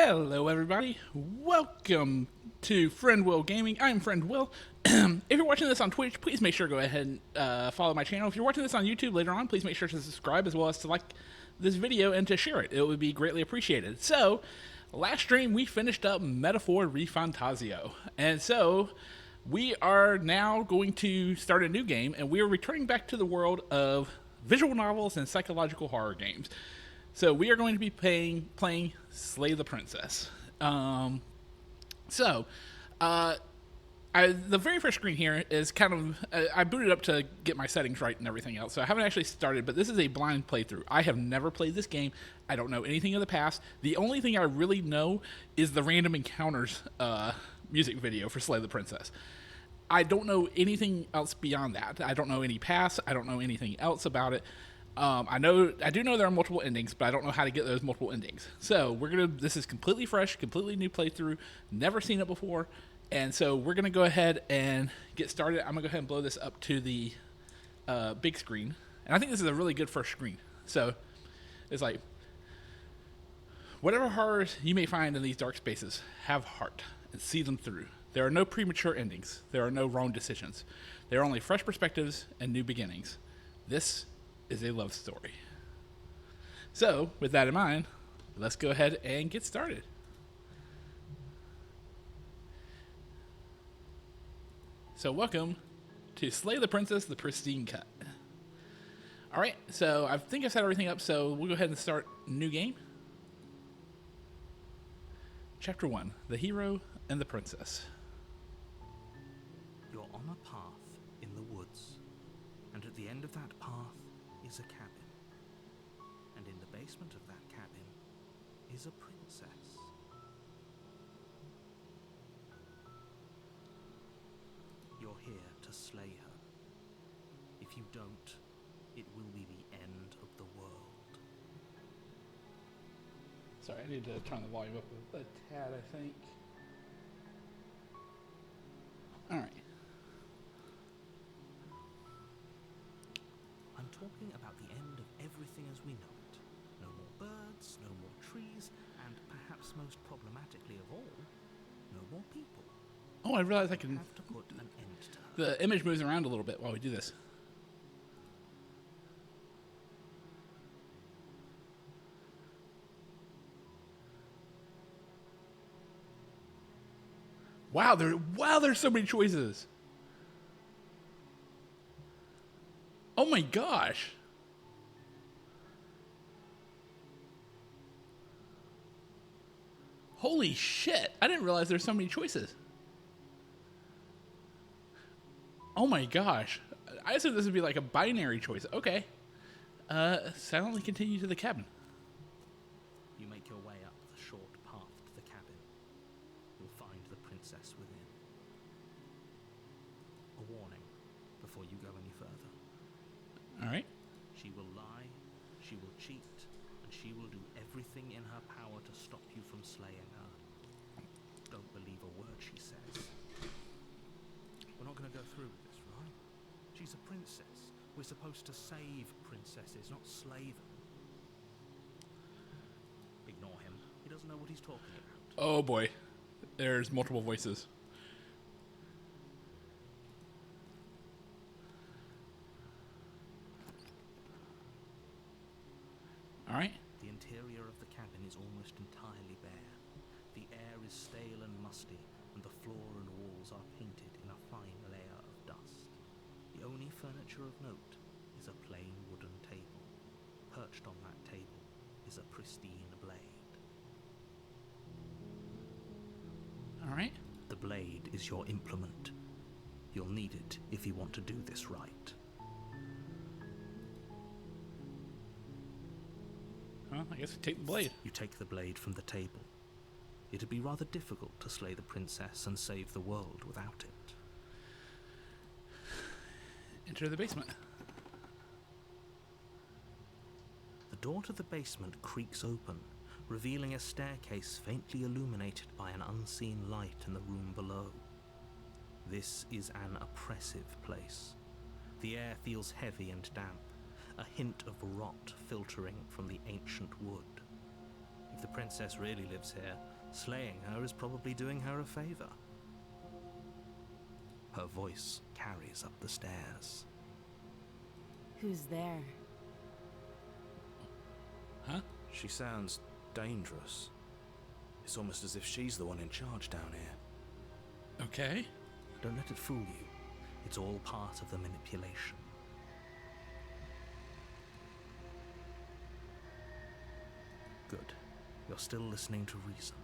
Hello, everybody. Welcome to Friend Will Gaming. I'm Friend Will. If you're watching this on Twitch, please make sure to go ahead and follow my channel. If you're watching this on YouTube later on, please make sure to subscribe as well as to like this video and to share it. It would be greatly appreciated. So, last stream we finished up Metaphor Refantasio, and so we are now going to start a new game, and we are returning back to the world of visual novels and psychological horror games. So we are going to be playing Slay the Princess. The very first screen here is kind of, I booted up to get my settings right and everything else, so I haven't actually started, but this is a blind playthrough. I have never played this game. I don't know anything of the past. The only thing I really know is the Random Encounters music video for Slay the Princess. I don't know anything else beyond that. I don't know any past. I don't know anything else about it. I do know there are multiple endings, but I don't know how to get those multiple endings. So this is completely fresh, completely new playthrough, never seen it before, and so we're gonna go ahead and get started. I'm gonna go ahead and blow this up to the big screen, and I think this is a really good first screen. So it's like, whatever horrors you may find in these dark spaces, have heart and see them through. There are no premature endings. There are no wrong decisions. There are only fresh perspectives and new beginnings. This is a love story. So, with that in mind, let's go ahead and get started. So, welcome to Slay the Princess, the Pristine Cut. Alright, so I think I've set everything up, so we'll go ahead and start new game. Chapter 1, The Hero and the Princess. You're on a path in the woods, and at the end of that path is a cabin, and in the basement of that cabin is a princess. You're here to slay her. If you don't, it will be the end of the world. Sorry, I need to turn the volume up a tad, I think. Alright. I'm talking about the end of everything as we know it. No more birds, no more trees, and perhaps most problematically of all, no more people. Oh, I realized I can... have to put an end to her. The image moves around a little bit while we do this. Wow, there's so many choices. Oh my gosh. Holy shit. I didn't realize there's so many choices. Oh my gosh. I assumed this would be like a binary choice. Okay. Silently continue to the cabin. You make your way up the short path to the cabin. You'll find the princess within. A warning before you go any further. Alright. She will lie, she will cheat, and she will do everything in her power to stop you from slaying her. Don't believe a word she says. We're not going to go through with this, right? She's a princess. We're supposed to save princesses, not slay them. Ignore him. He doesn't know what he's talking about. Oh boy. There's multiple voices. Alright. The interior of the cabin is almost entirely bare. The air is stale and musty, and the floor and walls are painted in a fine layer of dust. The only furniture of note is a plain wooden table. Perched on that table is a pristine blade. Alright. The blade is your implement. You'll need it if you want to do this right. Well, I guess we take the blade. You take the blade from the table. It'd be rather difficult to slay the princess and save the world without it. Enter the basement. The door to the basement creaks open, revealing a staircase faintly illuminated by an unseen light in the room below. This is an oppressive place. The air feels heavy and damp, a hint of rot filtering from the ancient wood. If the princess really lives here, slaying her is probably doing her a favor. Her voice carries up the stairs. Who's there? Huh? She sounds dangerous. It's almost as if she's the one in charge down here. Okay. Don't let it fool you. It's all part of the manipulation. Good. You're still listening to reason.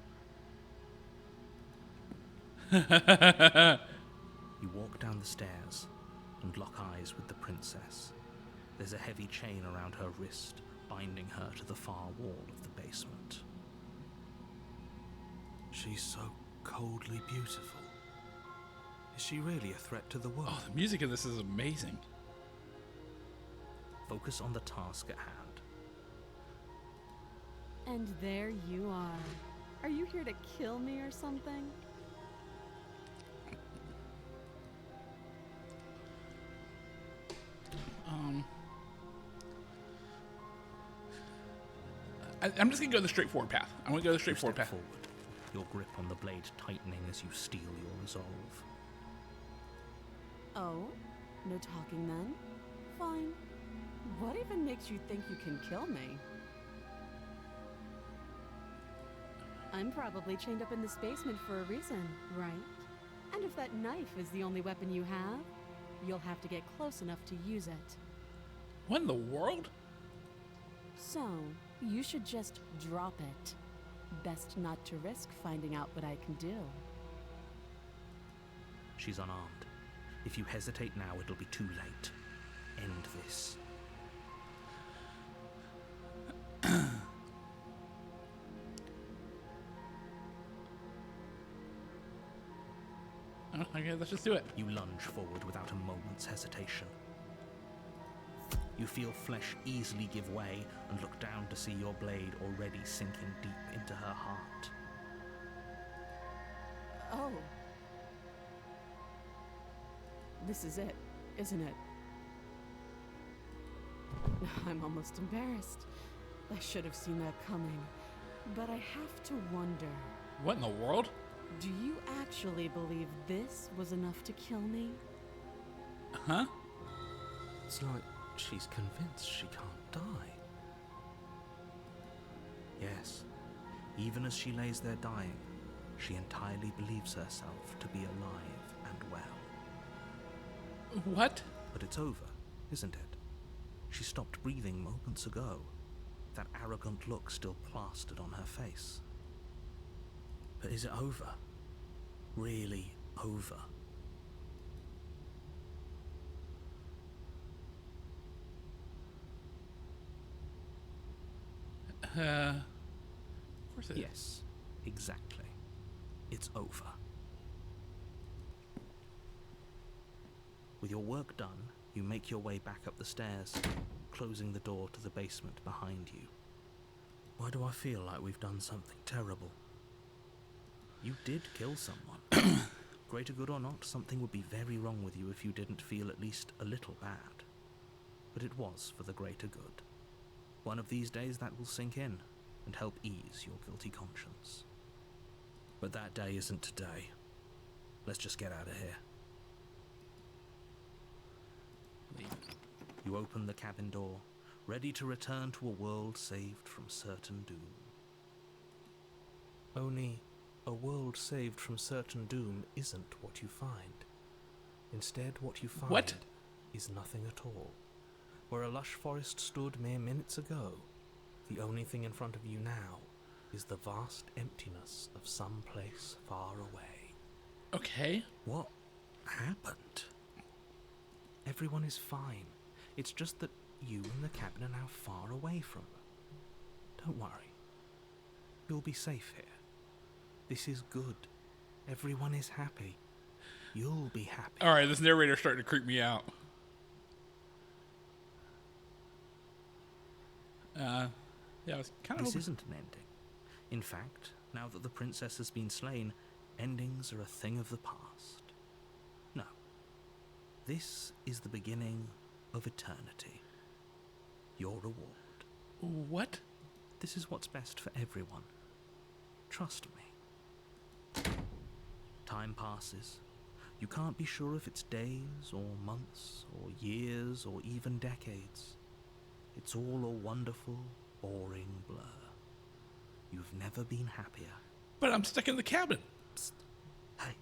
You walk down the stairs and lock eyes with the princess. There's a heavy chain around her wrist, binding her to the far wall of the basement. She's so coldly beautiful. Is she really a threat to the world? Oh, the music of this is amazing. Focus on the task at hand. And there you are. Are you here to kill me or something? I'm just gonna go the straightforward path. I'm gonna go the You straightforward step path. forward, your grip on the blade tightening as you steel your resolve. Oh? No talking then? Fine. What even makes you think you can kill me? I'm probably chained up in this basement for a reason, right? And if that knife is the only weapon you have, you'll have to get close enough to use it. What in the world? So, you should just drop it. Best not to risk finding out what I can do. She's unarmed. If you hesitate now, it'll be too late. End this. Oh, okay, let's just do it. You lunge forward without a moment's hesitation. You feel flesh easily give way and look down to see your blade already sinking deep into her heart. Oh. This is it, isn't it? I'm almost embarrassed. I should have seen that coming. But I have to wonder, What in the world? do you actually believe this was enough to kill me? Huh? It's like she's convinced she can't die. Yes, even as she lays there dying, she entirely believes herself to be alive and well. What? But it's over, isn't it? She stopped breathing moments ago, that arrogant look still plastered on her face. But is it over? Really over? Of course it is. Yes, exactly. It's over. With your work done, you make your way back up the stairs, closing the door to the basement behind you. Why do I feel like we've done something terrible? You did kill someone. Greater good or not, something would be very wrong with you if you didn't feel at least a little bad. But it was for the greater good. One of these days that will sink in and help ease your guilty conscience. But that day isn't today. Let's just get out of here. Leave. You open the cabin door, ready to return to a world saved from certain doom. Only a world saved from certain doom isn't what you find. Instead, what you find What? is nothing at all. Where a lush forest stood mere minutes ago, the only thing in front of you now is the vast emptiness of some place far away. Okay. What happened? Everyone is fine. It's just that you and the cabin are now far away from them. Don't worry. You'll be safe here. This is good. Everyone is happy. You'll be happy. All right, this narrator's starting to creep me out. Yeah, I was kind of. This isn't an ending. In fact, now that the princess has been slain, endings are a thing of the past. No. This is the beginning of eternity. Your reward. What? This is what's best for everyone. Trust me. Time passes. You can't be sure if it's days or months or years or even decades. It's all a wonderful, boring blur. You've never been happier. But I'm stuck in the cabin. Psst. Hey,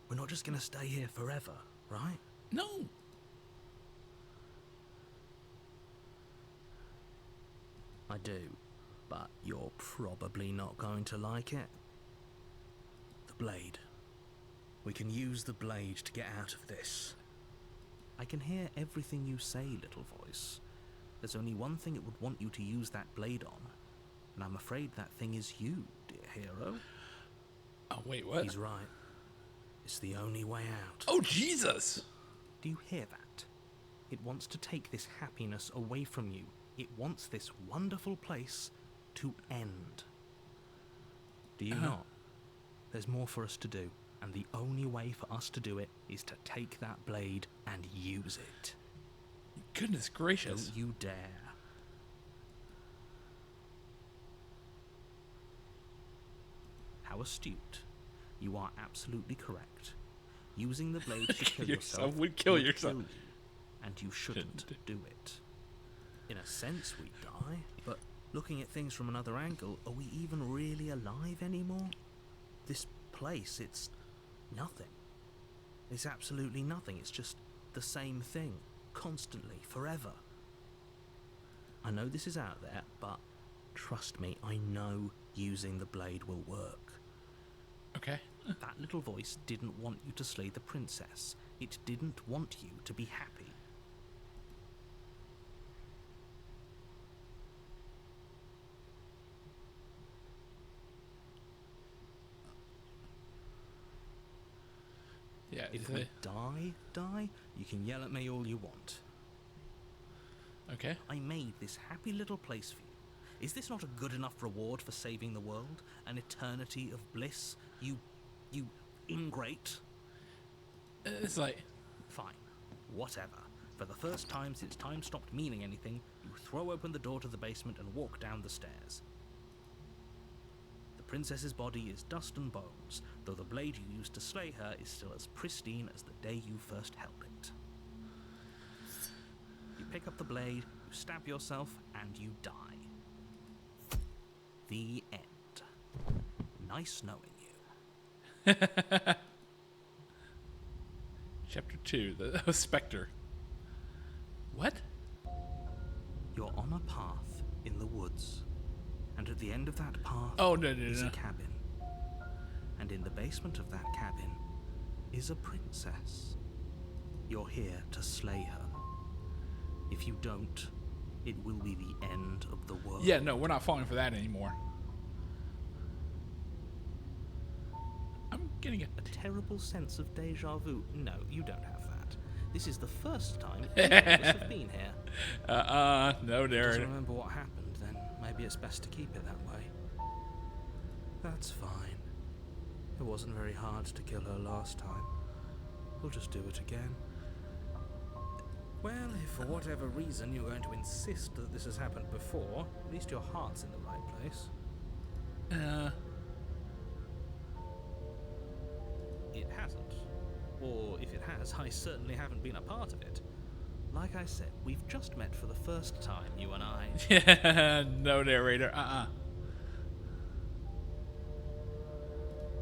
we're not just gonna stay here forever, right? No. I do, but you're probably not going to like it. The blade. We can use the blade to get out of this. I can hear everything you say, little voice. There's only one thing it would want you to use that blade on, and I'm afraid that thing is you, dear hero. Oh, wait, what? He's right. It's the only way out. Oh, Jesus! Do you hear that? It wants to take this happiness away from you. It wants this wonderful place to end. Do you not? There's more for us to do, and the only way for us to do it is to take that blade and use it. Goodness gracious. Don't you dare. How astute. You are absolutely correct. Using the blade to kill yourself would kill yourself. you, and you shouldn't do it. In a sense, we die, but looking at things from another angle, are we even really alive anymore? This place, it's nothing. It's absolutely nothing. It's just the same thing, constantly, forever. I know this is out there, but trust me, I know using the blade will work. Okay. That little voice didn't want you to slay the princess. It didn't want you to be happy. Yeah. If we die, you can yell at me all you want. Okay. I made this happy little place for you. Is this not a good enough reward for saving the world? An eternity of bliss? You ingrate? It's like... Fine. Whatever. For the first time since time stopped meaning anything, you throw open the door to the basement and walk down the stairs. The princess's body is dust and bones, though the blade you used to slay her is still as pristine as the day you first held it. You pick up the blade, you stab yourself, and you die. The end. Nice knowing you. Chapter 2, the Spectre. What? You're on a path in the woods, and at the end of that path is a cabin. And in the basement of that cabin is a princess. You're here to slay her. If you don't, it will be the end of the world. Yeah, no, we're not falling for that anymore. I'm getting a terrible sense of deja vu. No, you don't have that. This is the first time any of us have been here. no, If you narrator. remember what happened, then maybe it's best to keep it that way. That's fine. It wasn't very hard to kill her last time. We'll just do it again. Well, if for whatever reason you're going to insist that this has happened before, at least your heart's in the right place. It hasn't. Or if it has, I certainly haven't been a part of it. Like I said, we've just met for the first time, you and I. Yeah, no, narrator.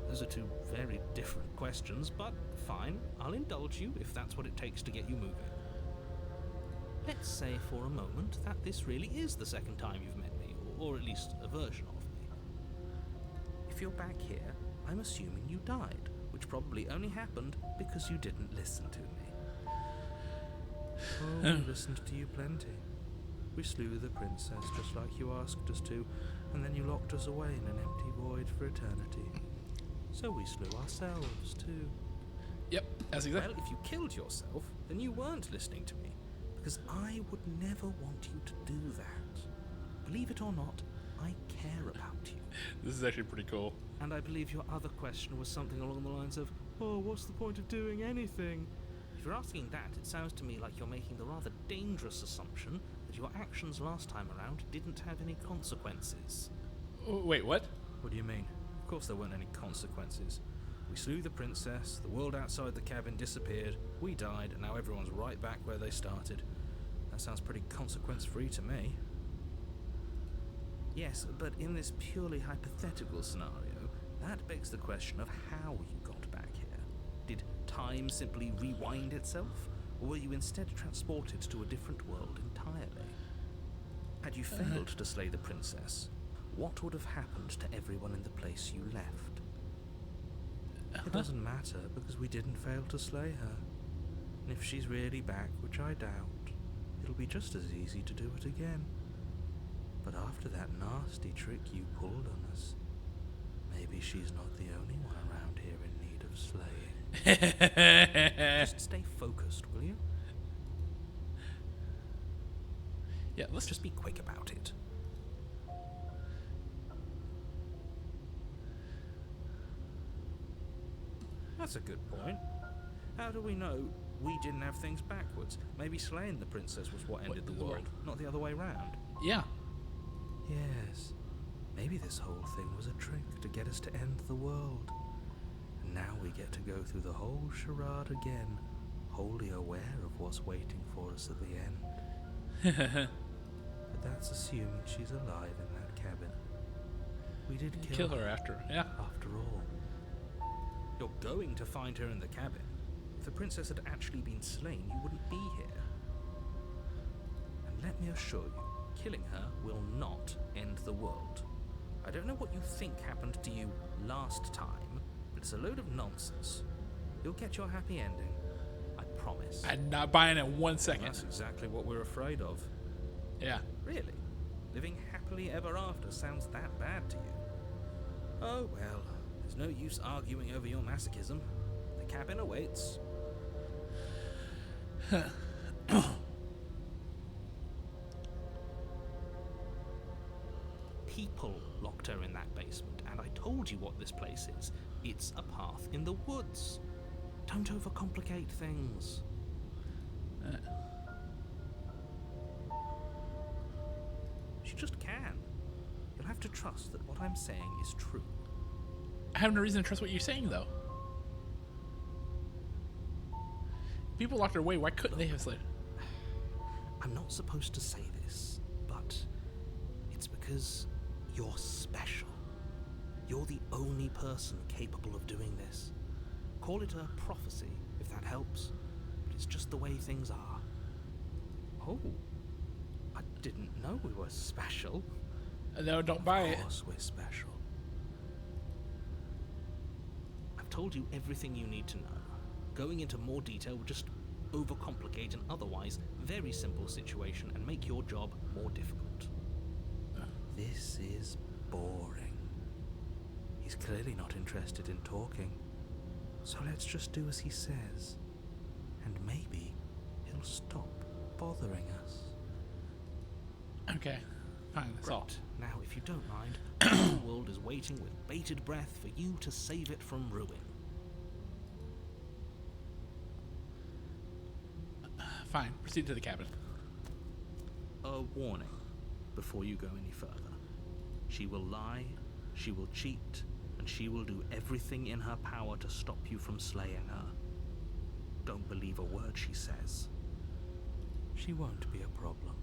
Those are two very different questions, but fine. I'll indulge you if that's what it takes to get you moving. Let's say for a moment that this really is the second time you've met me, or at least a version of me. If you're back here, I'm assuming you died, which probably only happened because you didn't listen to me. Oh, we listened to you plenty. We slew the princess just like you asked us to, and then you locked us away in an empty void for eternity. So we slew ourselves too. Yep, that's exactly. Well, if you killed yourself, then you weren't listening to me, because I would never want you to do that. Believe it or not, I care about you. This is actually pretty cool. And I believe your other question was something along the lines of, oh, what's the point of doing anything? If you're asking that, it sounds to me like you're making the rather dangerous assumption but your actions last time around didn't have any consequences. Wait, what? What do you mean? Of course there weren't any consequences. We slew the princess, the world outside the cabin disappeared, we died, and now everyone's right back where they started. That sounds pretty consequence-free to me. Yes, but in this purely hypothetical scenario, that begs the question of how you got back here. Did time simply rewind itself, or were you instead transported to a different world entirely? Had you failed to slay the princess, what would have happened to everyone in the place you left? It doesn't matter, because we didn't fail to slay her. And if she's really back, which I doubt, it'll be just as easy to do it again. But after that nasty trick you pulled on us, maybe she's not the only one around here in need of slaying. Just stay focused, will you? Yeah, let's Just be quick about it. That's a good point. How do we know we didn't have things backwards? Maybe slaying the princess was what ended the world, not the other way round. Yeah. Yes. Maybe this whole thing was a trick to get us to end the world. And now we get to go through the whole charade again, wholly aware of what's waiting for us at the end. But that's assuming she's alive in that cabin. We did Kill her after. Yeah. after all. You're going to find her in the cabin. If the princess had actually been slain, you wouldn't be here. And let me assure you, killing her will not end the world. I don't know what you think happened to you last time, but it's a load of nonsense. You'll get your happy ending. I promise. I'm not buying it 1 second. That's exactly what we're afraid of. Yeah. Really? Living happily ever after sounds that bad to you? Oh well, there's no use arguing over your masochism. The cabin awaits. People locked her in that basement, and I told you what this place is. It's a path in the woods. Don't overcomplicate things. She just can. You'll have to trust that what I'm saying is true. I have no reason to trust what you're saying, though. People locked her away. Why couldn't they have slayed her? I'm not supposed to say this, but it's because you're special. You're the only person capable of doing this. Call it a prophecy, if that helps, but it's just the way things are. Oh, I didn't know we were special. No, don't buy it. Of course we're special. I've told you everything you need to know. Going into more detail would just overcomplicate an otherwise very simple situation and make your job more difficult. This is boring. He's clearly not interested in talking. So let's just do as he says. And maybe he'll stop bothering us. Okay. Fine, that's all. Right. Now, if you don't mind, the world is waiting with bated breath for you to save it from ruin. Fine. Proceed to the cabin. A warning before you go any further. She will lie, she will cheat, and she will do everything in her power to stop you from slaying her. Don't believe a word she says. She won't be a problem.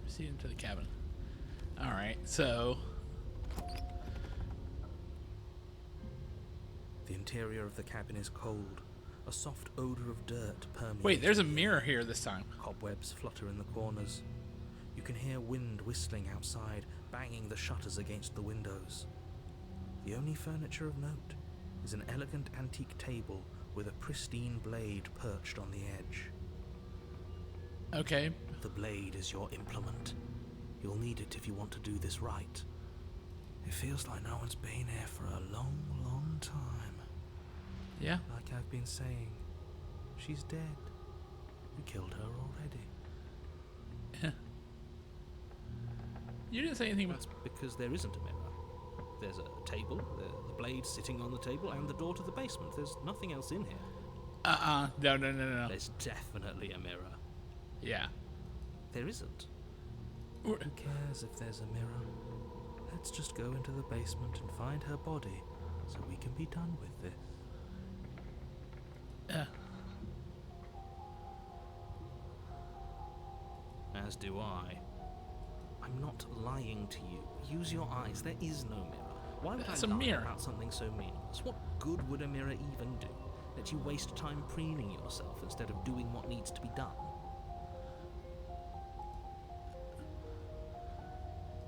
Proceed into the cabin. Alright, so... The interior of the cabin is cold. A soft odor of dirt permeates. Wait, there's a mirror here this time. Cobwebs flutter in the corners. You can hear wind whistling outside, banging the shutters against the windows. The only furniture of note is an elegant antique table with a pristine blade perched on the edge. Okay. The blade is your implement. You'll need it if you want to do this right. It feels like no one's been here for a long, long time. Yeah. Like I've been saying, she's dead. We killed her already. You didn't say anything about... That's because there isn't a mirror. There's a table, the blade sitting on the table, and the door to the basement. There's nothing else in here. No. There's definitely a mirror. Yeah. There isn't. Or- Who cares if there's a mirror? Let's just go into the basement and find her body so we can be done with this. As do I. I'm not lying to you. Use your eyes. There is no mirror. Why would That's I a lie mirror. about something so meaningless? What good would a mirror even do? Let you waste time preening yourself instead of doing what needs to be done.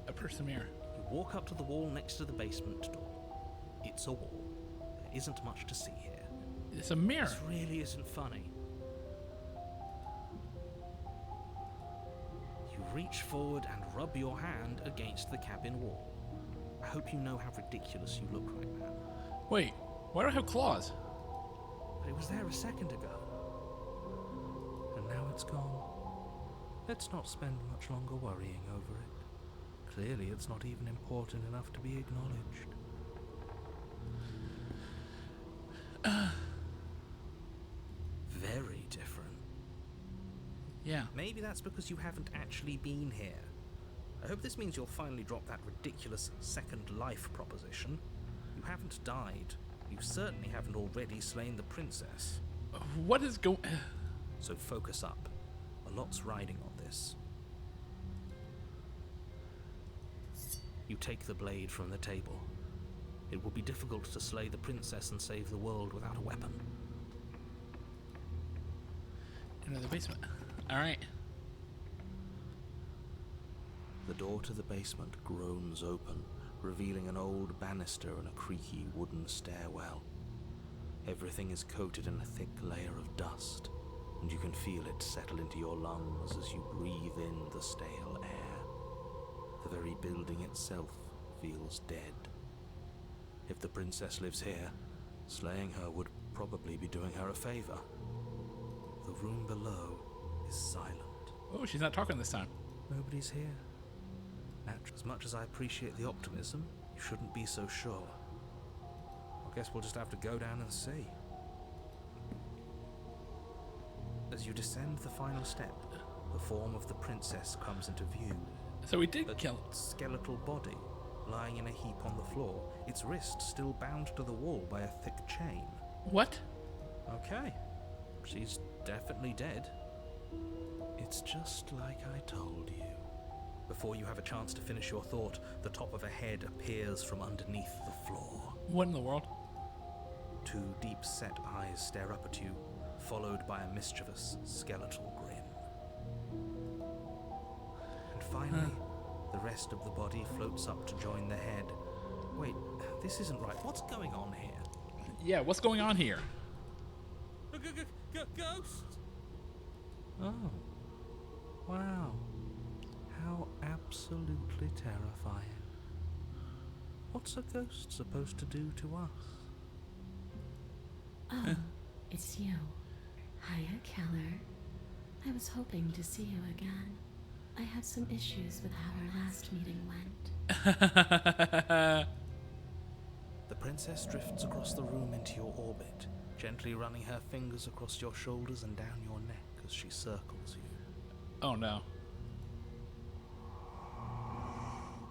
A person mirror. You walk up to the wall next to the basement door. It's a wall. There isn't much to see here. It's a mirror. This really isn't funny. You reach forward and rub your hand against the cabin wall. I hope you know how ridiculous you look right now. Wait, why do I have claws? But it was there a second ago. And now it's gone. Let's not spend much longer worrying over it. Clearly it's not even important enough to be acknowledged. Very different. Yeah. Maybe that's because you haven't actually been here. I hope this means you'll finally drop that ridiculous second life proposition. You haven't died. You certainly haven't already slain the princess. What is going... So focus up. A lot's riding on this. You take the blade from the table. It will be difficult to slay the princess and save the world without a weapon. Into the basement. Alright. The door to the basement groans open, revealing an old banister and a creaky wooden stairwell. Everything is coated in a thick layer of dust, and you can feel it settle into your lungs as you breathe in the stale air. The very building itself feels dead. If the princess lives here, slaying her would probably be doing her a favor. The room below is silent. Oh, she's not talking this time. Nobody's here. As much as I appreciate the optimism, you shouldn't be so sure. I guess we'll just have to go down and see. As you descend the final step, the form of the princess comes into view. So we did A kill... skeletal body, lying in a heap on the floor, its wrist still bound to the wall by a thick chain. What? Okay, she's definitely dead. It's just like I told you. Before you have a chance to finish your thought, the top of a head appears from underneath the floor. What in the world? Two deep-set eyes stare up at you, followed by a mischievous skeletal grin. And finally, the rest of the body floats up to join the head. Wait, this isn't right. What's going on here? Yeah, what's going on here? Ghost! Oh. Wow. How absolutely terrifying. What's a ghost supposed to do to us? Oh, it's you. Hiya, Keller. I was hoping to see you again. I had some issues with how our last meeting went. The princess drifts across the room into your orbit, gently running her fingers across your shoulders and down your neck as she circles you. Oh no.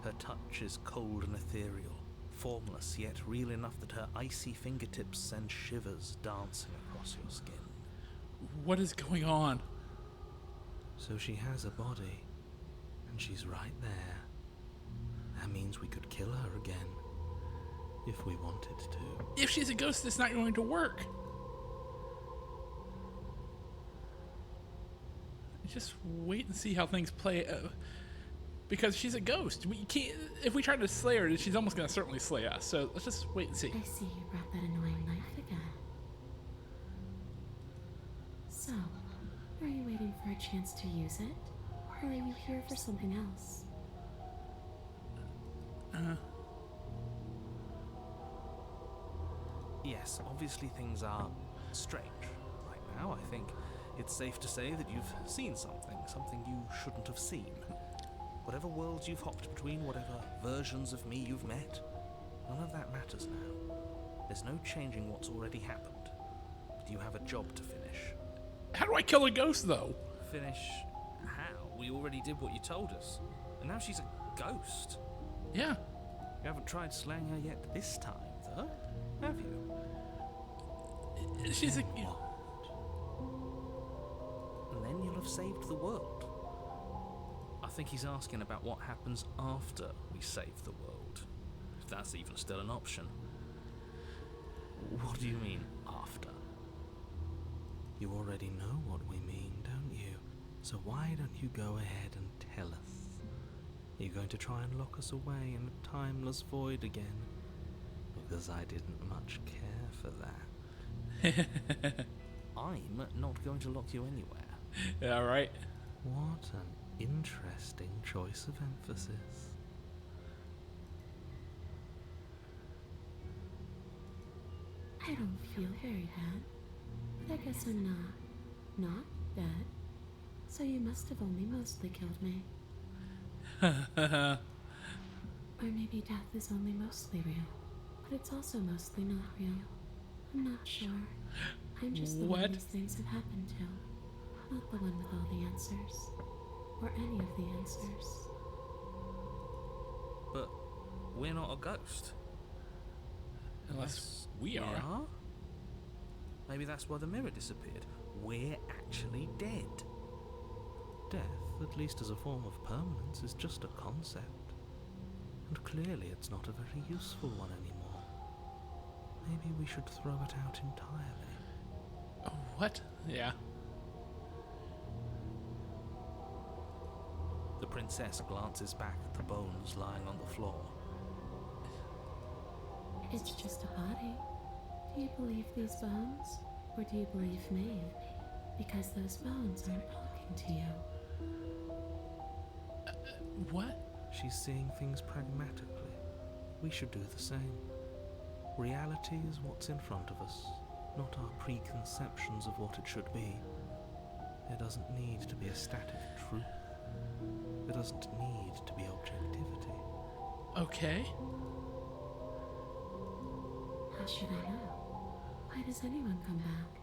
Her touch is cold and ethereal, formless yet real enough that her icy fingertips send shivers dancing across your skin. What is going on? So she has a body, and she's right there. That means we could kill her again, if we wanted to. If she's a ghost, it's not going to work. Just wait and see how things play. Because she's a ghost. We can't. If we try to slay her, she's almost going to certainly slay us. So let's just wait and see. I see you brought that annoying knife again. So, are you waiting for a chance to use it? Or are you here for something else? Yes, obviously things are strange right now. I think it's safe to say that you've seen something you shouldn't have seen. Whatever worlds you've hopped between, whatever versions of me you've met, none of that matters now. There's no changing what's already happened, but you have a job to finish. How do I kill a ghost, though? Finish we already did what you told us. And now she's a ghost. Yeah. You haven't tried slaying her yet this time, though, have you? She's a. And then you'll have saved the world. I think he's asking about what happens after we save the world. If that's even still an option. What do you mean, after? You already know what we mean, don't you? So why don't you go ahead and tell us? Are you going to try and lock us away in a timeless void again? Because I didn't much care for that. I'm not going to lock you anywhere. Yeah, right. What an interesting choice of emphasis. I don't feel very bad, but I guess I'm not dead. So you must have only mostly killed me. Or maybe death is only mostly real, but it's also mostly not real. I'm not sure. I'm just the one these things have happened to, not the one with all the answers, or any of the answers. But we're not a ghost. Unless we are. Maybe that's why the mirror disappeared. We're actually dead. Death, at least as a form of permanence, is just a concept. And clearly it's not a very useful one anymore. Maybe we should throw it out entirely. What? Yeah. The princess glances back at the bones lying on the floor. It's just a body. Do you believe these bones? Or do you believe me? Because those bones aren't talking to you. What? She's seeing things pragmatically. We should do the same. Reality is what's in front of us, not our preconceptions of what it should be. There doesn't need to be a static truth. There doesn't need to be objectivity. Okay. How should I know? Why does anyone come back?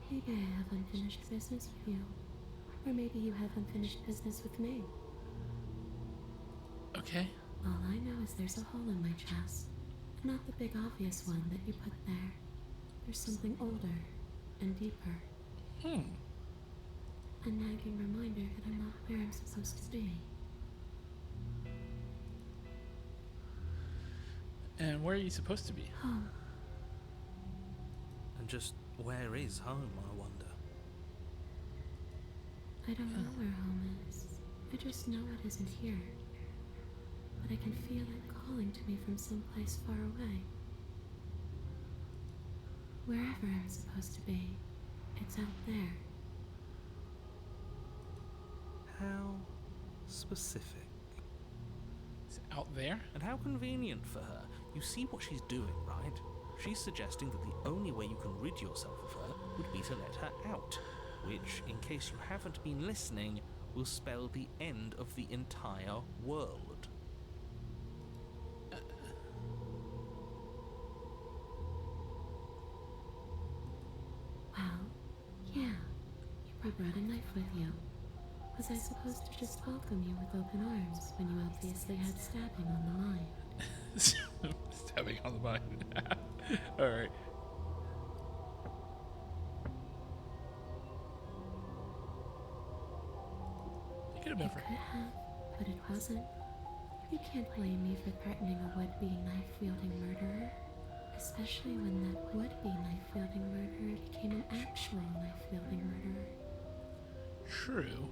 Maybe I have unfinished business with you. Or maybe you have unfinished business with me. Okay. All I know is there's a hole in my chest. Not the big obvious one that you put there. There's something older and deeper. A nagging reminder that I'm not where I'm supposed to be. And where are you supposed to be? Home. And just where is home, I wonder? I don't know where home is. I just know it isn't here. But I can feel it calling to me from someplace far away. Wherever I'm supposed to be, it's out there. How specific. It's out there? And how convenient for her. You see what she's doing, right? She's suggesting that the only way you can rid yourself of her would be to let her out, which, in case you haven't been listening, will spell the end of the entire world. Well, yeah. You brought a knife with you. Was I supposed to just welcome you with open arms when you obviously had stabbing on the mind? Stabbing on the mind. Alright. You could have been It could have, but it wasn't. You can't blame me for threatening a would-be knife-wielding murderer. Especially when that would-be knife-wielding murderer became an actual knife-wielding murderer. True.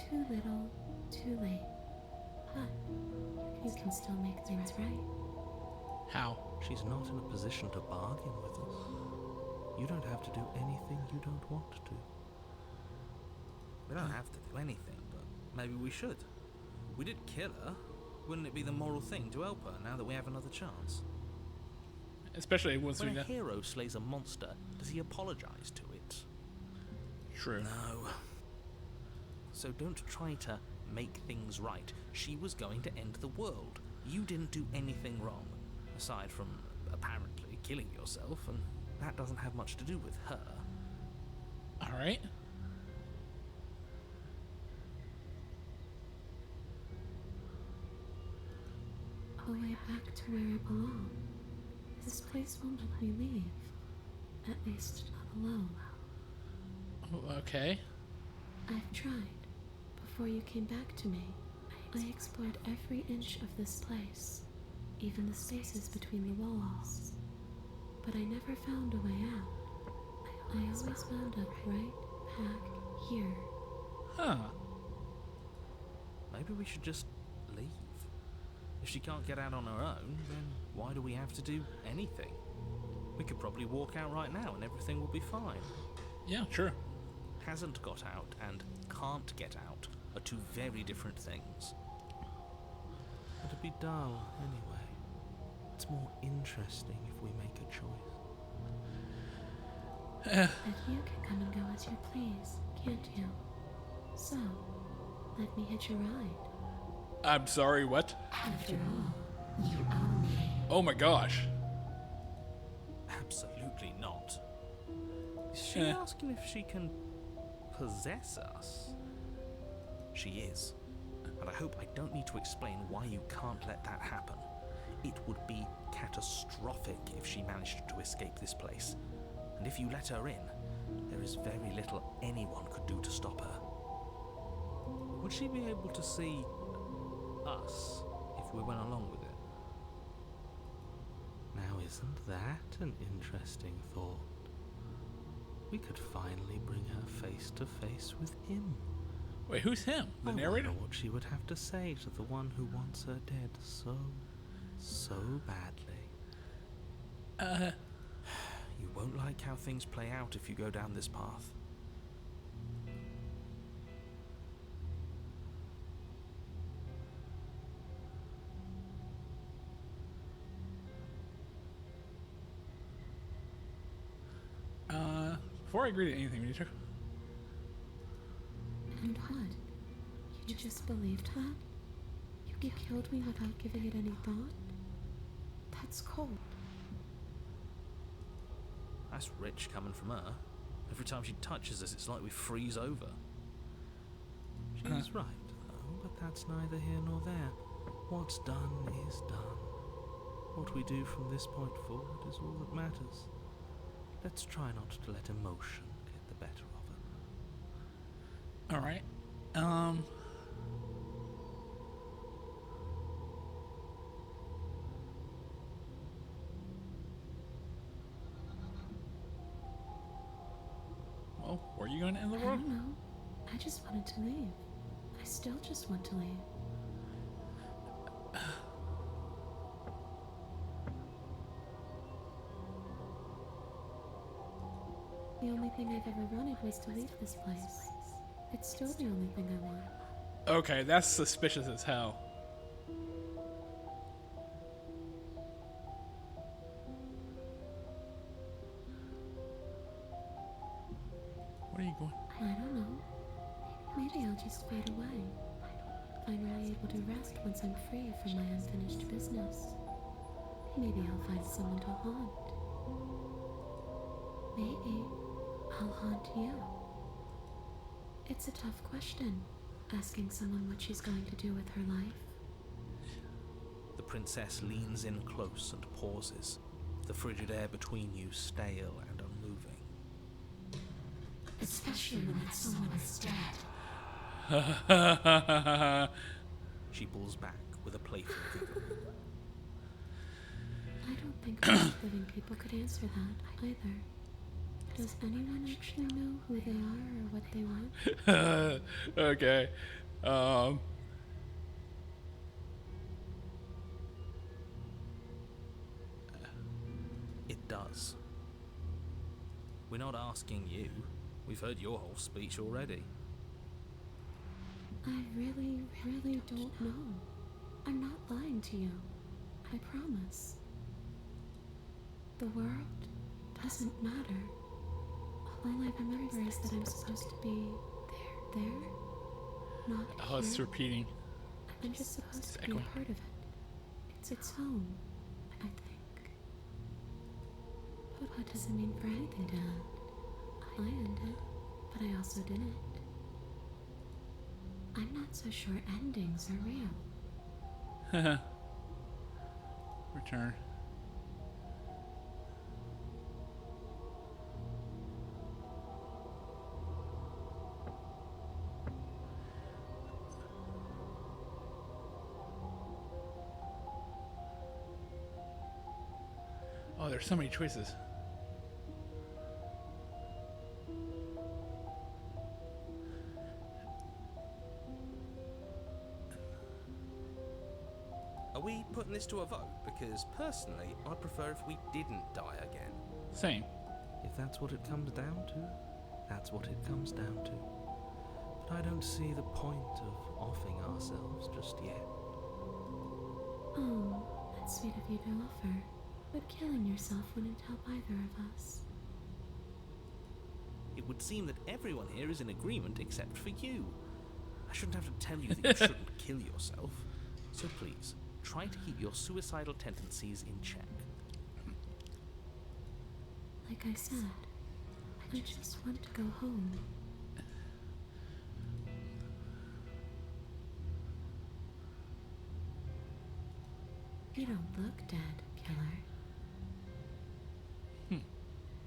Too little, too late. But you can still make things right. How? She's not in a position to bargain with us. You don't have to do anything you don't want to. We don't have to do anything, but maybe we should. We did kill her. Wouldn't it be the moral thing to help her now that we have another chance? Especially once When we a know. hero slays a monster, does he apologize to it? True. No. So don't try to make things right. She was going to end the world. You didn't do anything wrong, aside from apparently killing yourself, and that doesn't have much to do with her. All right. A way back to where I belong. This place won't let me leave. At least not alone. Okay. I've tried. Before you came back to me, I explored every inch of this place, even the spaces between the walls. But I never found a way out. I always wound up right back here. Huh. Maybe we should just leave. If she can't get out on her own, then why do we have to do anything? We could probably walk out right now and everything will be fine. Yeah, sure. Hasn't got out and can't get out are two very different things. It'd be dull anyway. It's more interesting if we make a choice. But you can come and go as you please, can't you? So, let me hitch a ride. I'm sorry, what? After all, you own me. Oh my gosh. Absolutely not. Is she Eh. asking if she can possess us? She is. And I hope I don't need to explain why you can't let that happen. It would be catastrophic if she managed to escape this place. And if you let her in, there is very little anyone could do to stop her. Would she be able to see us if we went along with it? Now, isn't that an interesting thought? We could finally bring her face to face with him. Wait, who's him? The I narrator? wonder what she would have to say to the one who wants her dead so badly. You won't like how things play out if you go down this path. Before I agree to anything, we need to... And what? You just believed that? You killed me without giving it any thought? That's cold. That's rich coming from her. Every time she touches us, it's like we freeze over. She's right, though, but that's neither here nor there. What's done is done. What we do from this point forward is all that matters. Let's try not to let emotion get the better of it. All right. Well, where are you going to end the I world? don't know. I just wanted to leave. I still just want to leave. The only thing I've ever wanted was to leave this place. It's still the only thing I want. Okay, that's suspicious as hell. Where are you going? I don't know. Maybe I'll just fade away. Finally able to rest once I'm free from my unfinished business. Maybe I'll find someone to haunt. Maybe I'll haunt you. It's a tough question, asking someone what she's going to do with her life. The princess leans in close and pauses, the frigid air between you stale and unmoving. Especially when that someone is dead. She pulls back with a playful giggle. I don't think most living people could answer that either. Does anyone actually know who they are or what they want? Okay. It does. We're not asking you. We've heard your whole speech already. I really don't know. I'm not lying to you. I promise. The world doesn't matter. All I remember is that I'm supposed to be there, not Oh, it's here. repeating. I'm just supposed to be a echoing. part of it. It's its home, I think. But what does it mean for anything to end? I ended, but I also didn't. I'm not so sure endings are real. Return. Oh, there's so many choices. Are we putting this to a vote? Because personally, I prefer if we didn't die again. Same. If that's what it comes down to, that's what it comes down to. But I don't see the point of offing ourselves just yet. Oh, that's sweet of you to offer. But killing yourself wouldn't help either of us. It would seem that everyone here is in agreement except for you. I shouldn't have to tell you that you shouldn't kill yourself. So please, try to keep your suicidal tendencies in check. Like I said, I just want to go home. You don't look dead, killer.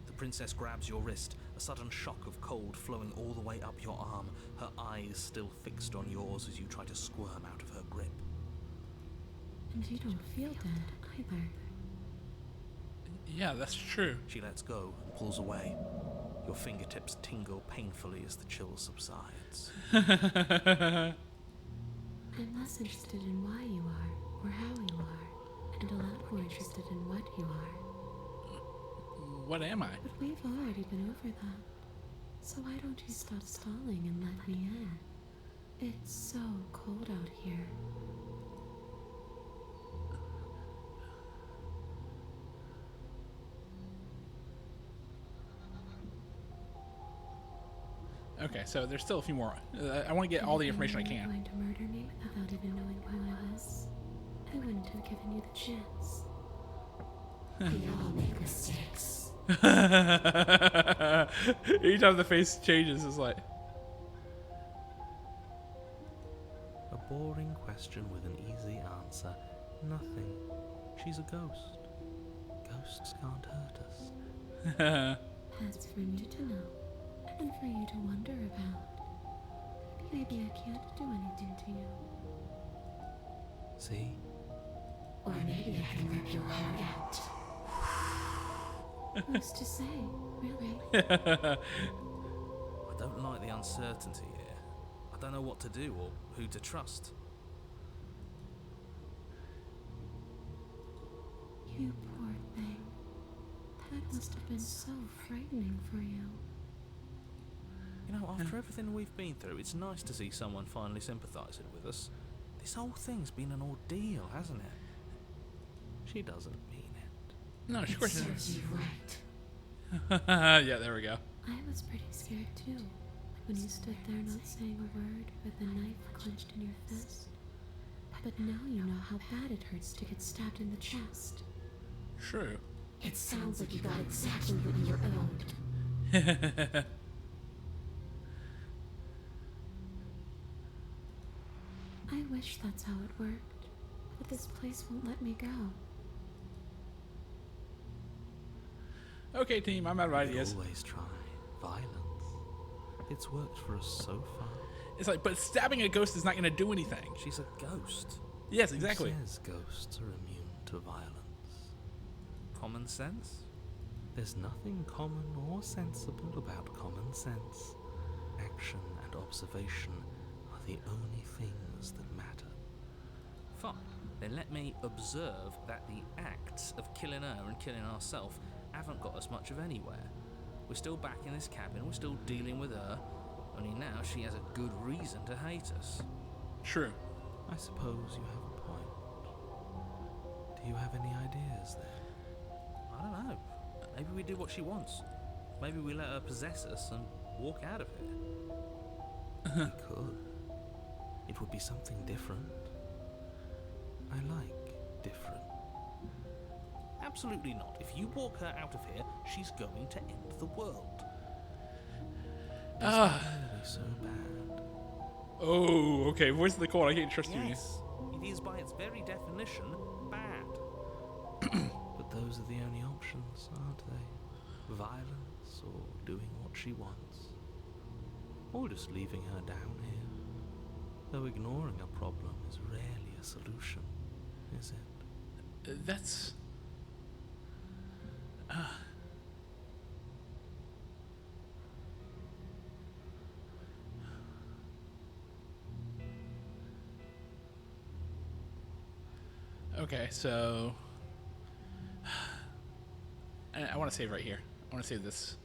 The princess grabs your wrist, a sudden shock of cold flowing all the way up your arm, her eyes still fixed on yours as you try to squirm out of her grip. And you don't feel dead either. Yeah, that's true. She lets go and pulls away. Your fingertips tingle painfully as the chill subsides. I'm less interested in why you are, or how you are, and a lot more interested in what you are. What am I? But we've already been over that. So why don't you stop stalling and let me in? It's so cold out here. Okay, so there's still a few more. I want to get all the information I If you were can. going to murder me without even knowing who I was, I wouldn't have given you the chance. We all make mistakes. Each time the face changes, it's like, A boring question with an easy answer. Nothing. She's a ghost. Ghosts can't hurt us. That's for you to know, and for you to wonder about. Maybe I can't do anything to you. See? Or maybe I can rip your heart out. Who's to say, really? I don't like the uncertainty here. I don't know what to do or who to trust. You poor thing. That must have been so frightening for you. You know, after everything we've been through, it's nice to see someone finally sympathising with us. This whole thing's been an ordeal, hasn't it? She doesn't mean it. no, of course not. Serves you right. Yeah, there we go. I was pretty scared too, when you stood there not saying a word with a knife clenched in your fist. But now you know how bad it hurts to get stabbed in the chest. True. It sounds like you got exactly what you were owed. I wish that's how it worked, but this place won't let me go. Okay, team, I'm out of We ideas. always try violence. It's worked for us so far. It's like, but stabbing a ghost is not going to do anything. She's a ghost. Yes, exactly. Who says ghosts are immune to violence? Common sense? There's nothing common or sensible about common sense. Action and observation are the only things that matter. Fine. Then let me observe that the acts of killing her and killing ourselves haven't got us much of anywhere. We're still back in this cabin, we're still dealing with her, only now she has a good reason to hate us. True. I suppose you have a point. Do you have any ideas then? I don't know. Maybe we do what she wants. Maybe we let her possess us and walk out of here. We could. It would be something different. I like different. Absolutely not. If you walk her out of here, she's going to end the world. Really so bad. Oh, okay. Voice of the cold. I can't trust you. Yes, it is by its very definition bad. But those are the only options, aren't they? Violence or doing what she wants. Or just leaving her down here. Though ignoring a problem is rarely a solution, is it? That's. Okay, so I want to save right here. I want to save this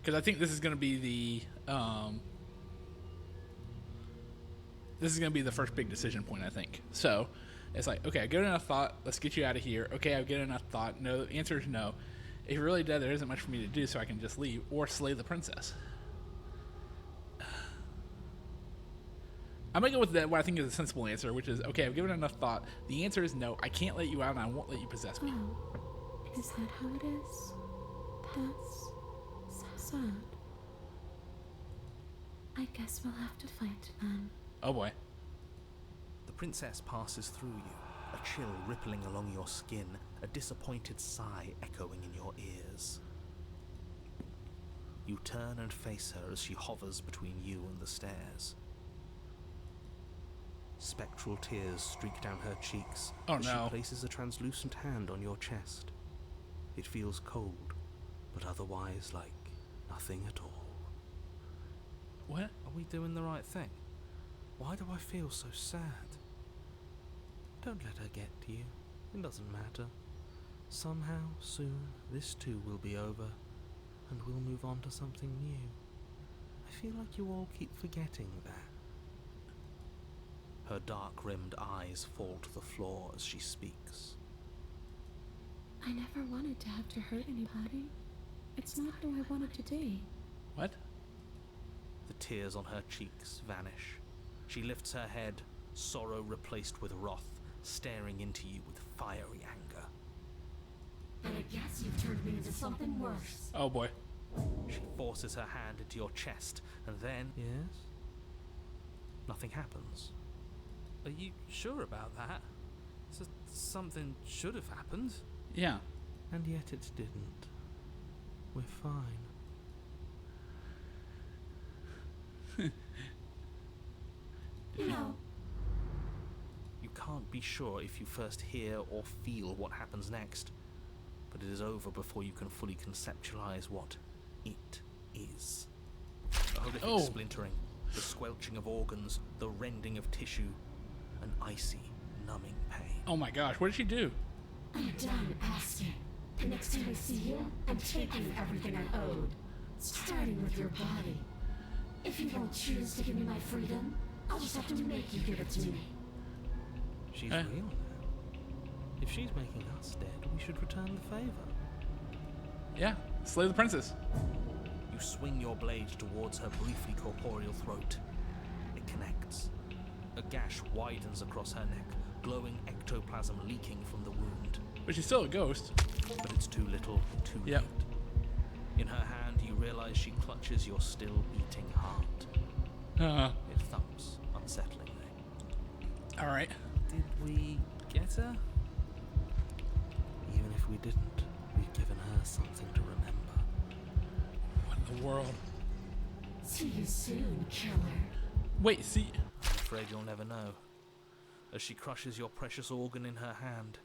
because I think this is going to be the first big decision point. I think so. It's like, okay, I've given enough thought. Let's get you out of here. Okay, I've given enough thought. No, the answer is no. If you're really dead, there isn't much for me to do, so I can just leave or slay the princess. I'm going to go with that, what I think is a sensible answer, which is, okay, I've given enough thought. The answer is no. I can't let you out, and I won't let you possess me. Oh, is that how it is? That's so sad. I guess we'll have to fight then. Oh, boy. The princess passes through you, a chill rippling along your skin, a disappointed sigh echoing in your ears. You turn and face her as she hovers between you and the stairs. Spectral tears streak down her cheeks as she places a translucent hand on your chest. It feels cold, but otherwise like nothing at all. What? Are we doing the right thing? Why do I feel so sad? Don't let her get to you. It doesn't matter. Somehow, soon, this too will be over, and we'll move on to something new. I feel like you all keep forgetting that. Her dark-rimmed eyes fall to the floor as she speaks. I never wanted to have to hurt anybody. It's not who I wanted to be. What? The tears on her cheeks vanish. She lifts her head, sorrow replaced with wrath, staring into you with fiery anger. But I guess you've turned me into something worse. Oh, boy. She forces her hand into your chest, and then... Yes? Nothing happens. Are you sure about that? Something should have happened. Yeah. And yet it didn't. We're fine. No. You can't be sure if you first hear or feel what happens next, but it is over before you can fully conceptualize what it is. A horrific splintering, the squelching of organs, the rending of tissue, an icy, numbing pain. Oh my gosh, what did she do? I'm done asking. The next time I see you, I'm taking everything I owed. Starting with your body. If you won't choose to give me my freedom, I'll just have to make you give it to me. She's real now. If she's making us dead, we should return the favor. Yeah, slay the princess. You swing your blade towards her briefly corporeal throat. It connects. A gash widens across her neck, glowing ectoplasm leaking from the wound. But she's still a ghost. But it's too little, too late. In her hand, you realize she clutches your still beating heart. It thumps unsettlingly. Alright. Did we get her? Even if we didn't, we've given her something to remember. What in the world? See you soon, killer. Wait, see... I'm afraid you'll never know. As she crushes your precious organ in her hand,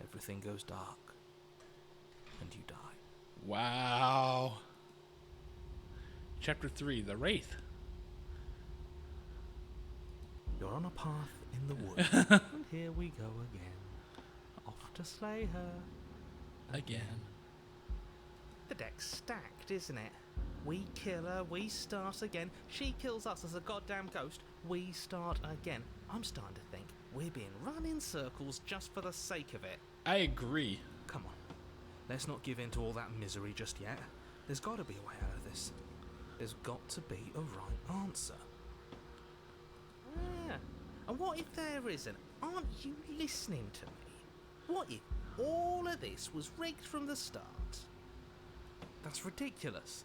everything goes dark, and you die. Wow. Chapter 3, The Wraith. You're on a path in the woods, and here we go again. Off to slay her. Again. The deck's stacked, isn't it? We kill her, we start again. She kills us as a goddamn ghost, we start again. I'm starting to think we're being run in circles just for the sake of it. I agree. Come on. Let's not give in to all that misery just yet. There's got to be a way out of this. There's got to be a right answer. Yeah. And what if there isn't? Aren't you listening to me? What if all of this was rigged from the start. That's ridiculous.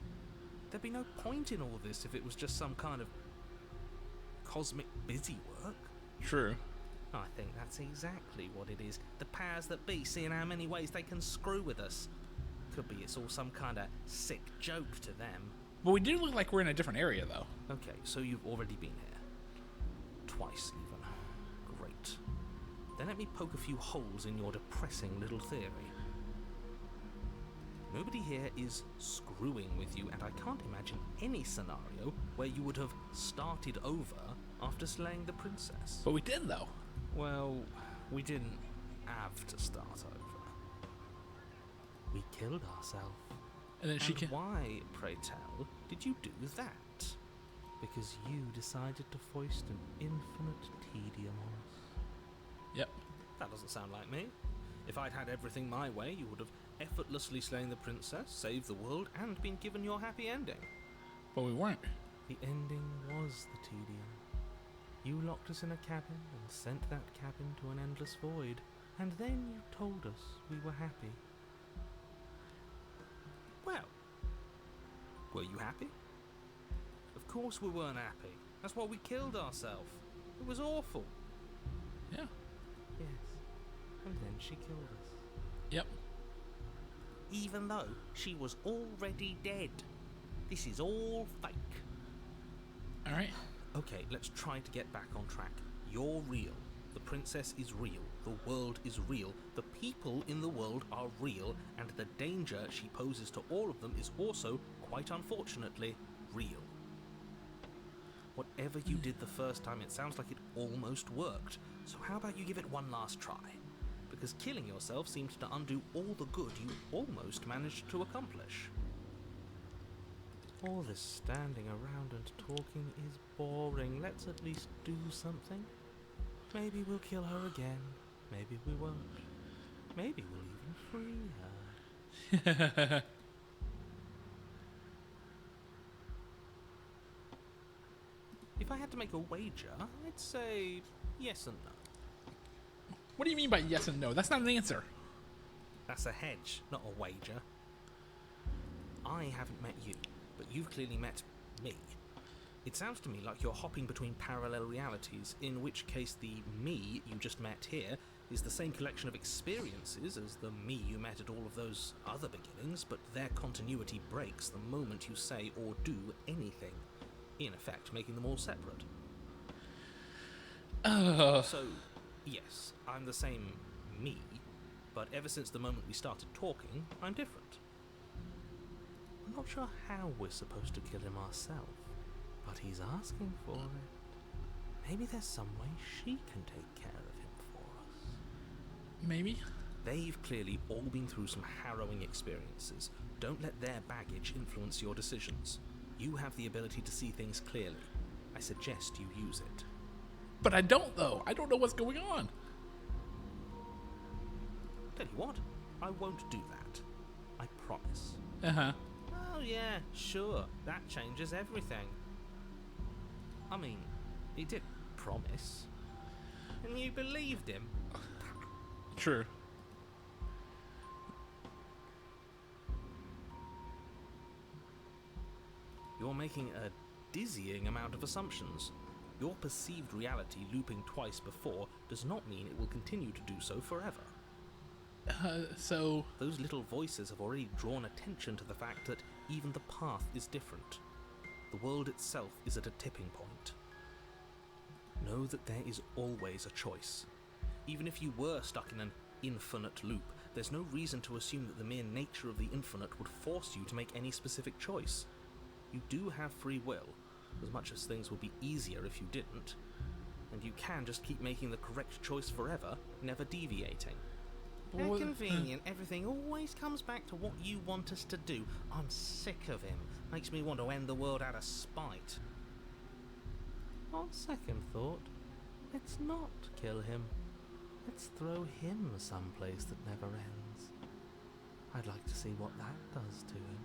There'd be no point in all this if it was just some kind of cosmic busy work. True. I think that's exactly what it is. The powers that be, seeing how many ways they can screw with us. Could be it's all some kind of sick joke to them. But we do look like we're in a different area, though. Okay, so you've already been here. Twice, even. Great. Then let me poke a few holes in your depressing little theory. Nobody here is screwing with you, and I can't imagine any scenario where you would have started over after slaying the princess. But we did, though. Well, we didn't have to start over. We killed ourselves. And then she And can. why, pray tell, did you do that? Because you decided to foist an infinite tedium on us. Yep. That doesn't sound like me. If I'd had everything my way, you would have effortlessly slain the princess, saved the world, and been given your happy ending. But we weren't. The ending was the tedium. You locked us in a cabin and sent that cabin to an endless void, and then you told us we were happy. Well, were you happy? Of course we weren't happy. That's why we killed ourselves. It was awful. Yeah. Yes. And then she killed us. Yep. Even though she was already dead. This is all fake. All right. Okay, let's try to get back on track. You're real. The princess is real. The world is real. The people in the world are real. And the danger she poses to all of them is also, quite unfortunately, real. Whatever you did the first time, it sounds like it almost worked. So how about you give it one last try? Because killing yourself seems to undo all the good you almost managed to accomplish. All this standing around and talking is boring. Let's at least do something. Maybe we'll kill her again. Maybe we won't. Maybe we'll even free her. If I had to make a wager, I'd say yes and no. What do you mean by yes and no? That's not an answer. That's a hedge, not a wager. I haven't met you, but you've clearly met me. It sounds to me like you're hopping between parallel realities, in which case the me you just met here is the same collection of experiences as the me you met at all of those other beginnings, but their continuity breaks the moment you say or do anything, in effect making them all separate. So, yes, I'm the same me, but ever since the moment we started talking, I'm different. I'm not sure how we're supposed to kill him ourselves, but he's asking for it. Maybe there's some way she can take care of him for us. Maybe. They've clearly all been through some harrowing experiences. Don't let their baggage influence your decisions. You have the ability to see things clearly. I suggest you use it. But I don't, though. I don't know what's going on. Tell you what, I won't do that. I promise. Uh-huh. Oh yeah, sure, that changes everything. I mean, he did promise. And you believed him. True. You're making a dizzying amount of assumptions. Your perceived reality looping twice before does not mean it will continue to do so forever. So... Those little voices have already drawn attention to the fact that even the path is different. The world itself is at a tipping point. Know that there is always a choice. Even if you were stuck in an infinite loop, there's no reason to assume that the mere nature of the infinite would force you to make any specific choice. You do have free will, as much as things would be easier if you didn't. And you can just keep making the correct choice forever, never deviating. How Well, convenient. Everything always comes back to what you want us to do. I'm sick of him. Makes me want to end the world out of spite. On second thought, let's not kill him. Let's throw him someplace that never ends. I'd like to see what that does to him.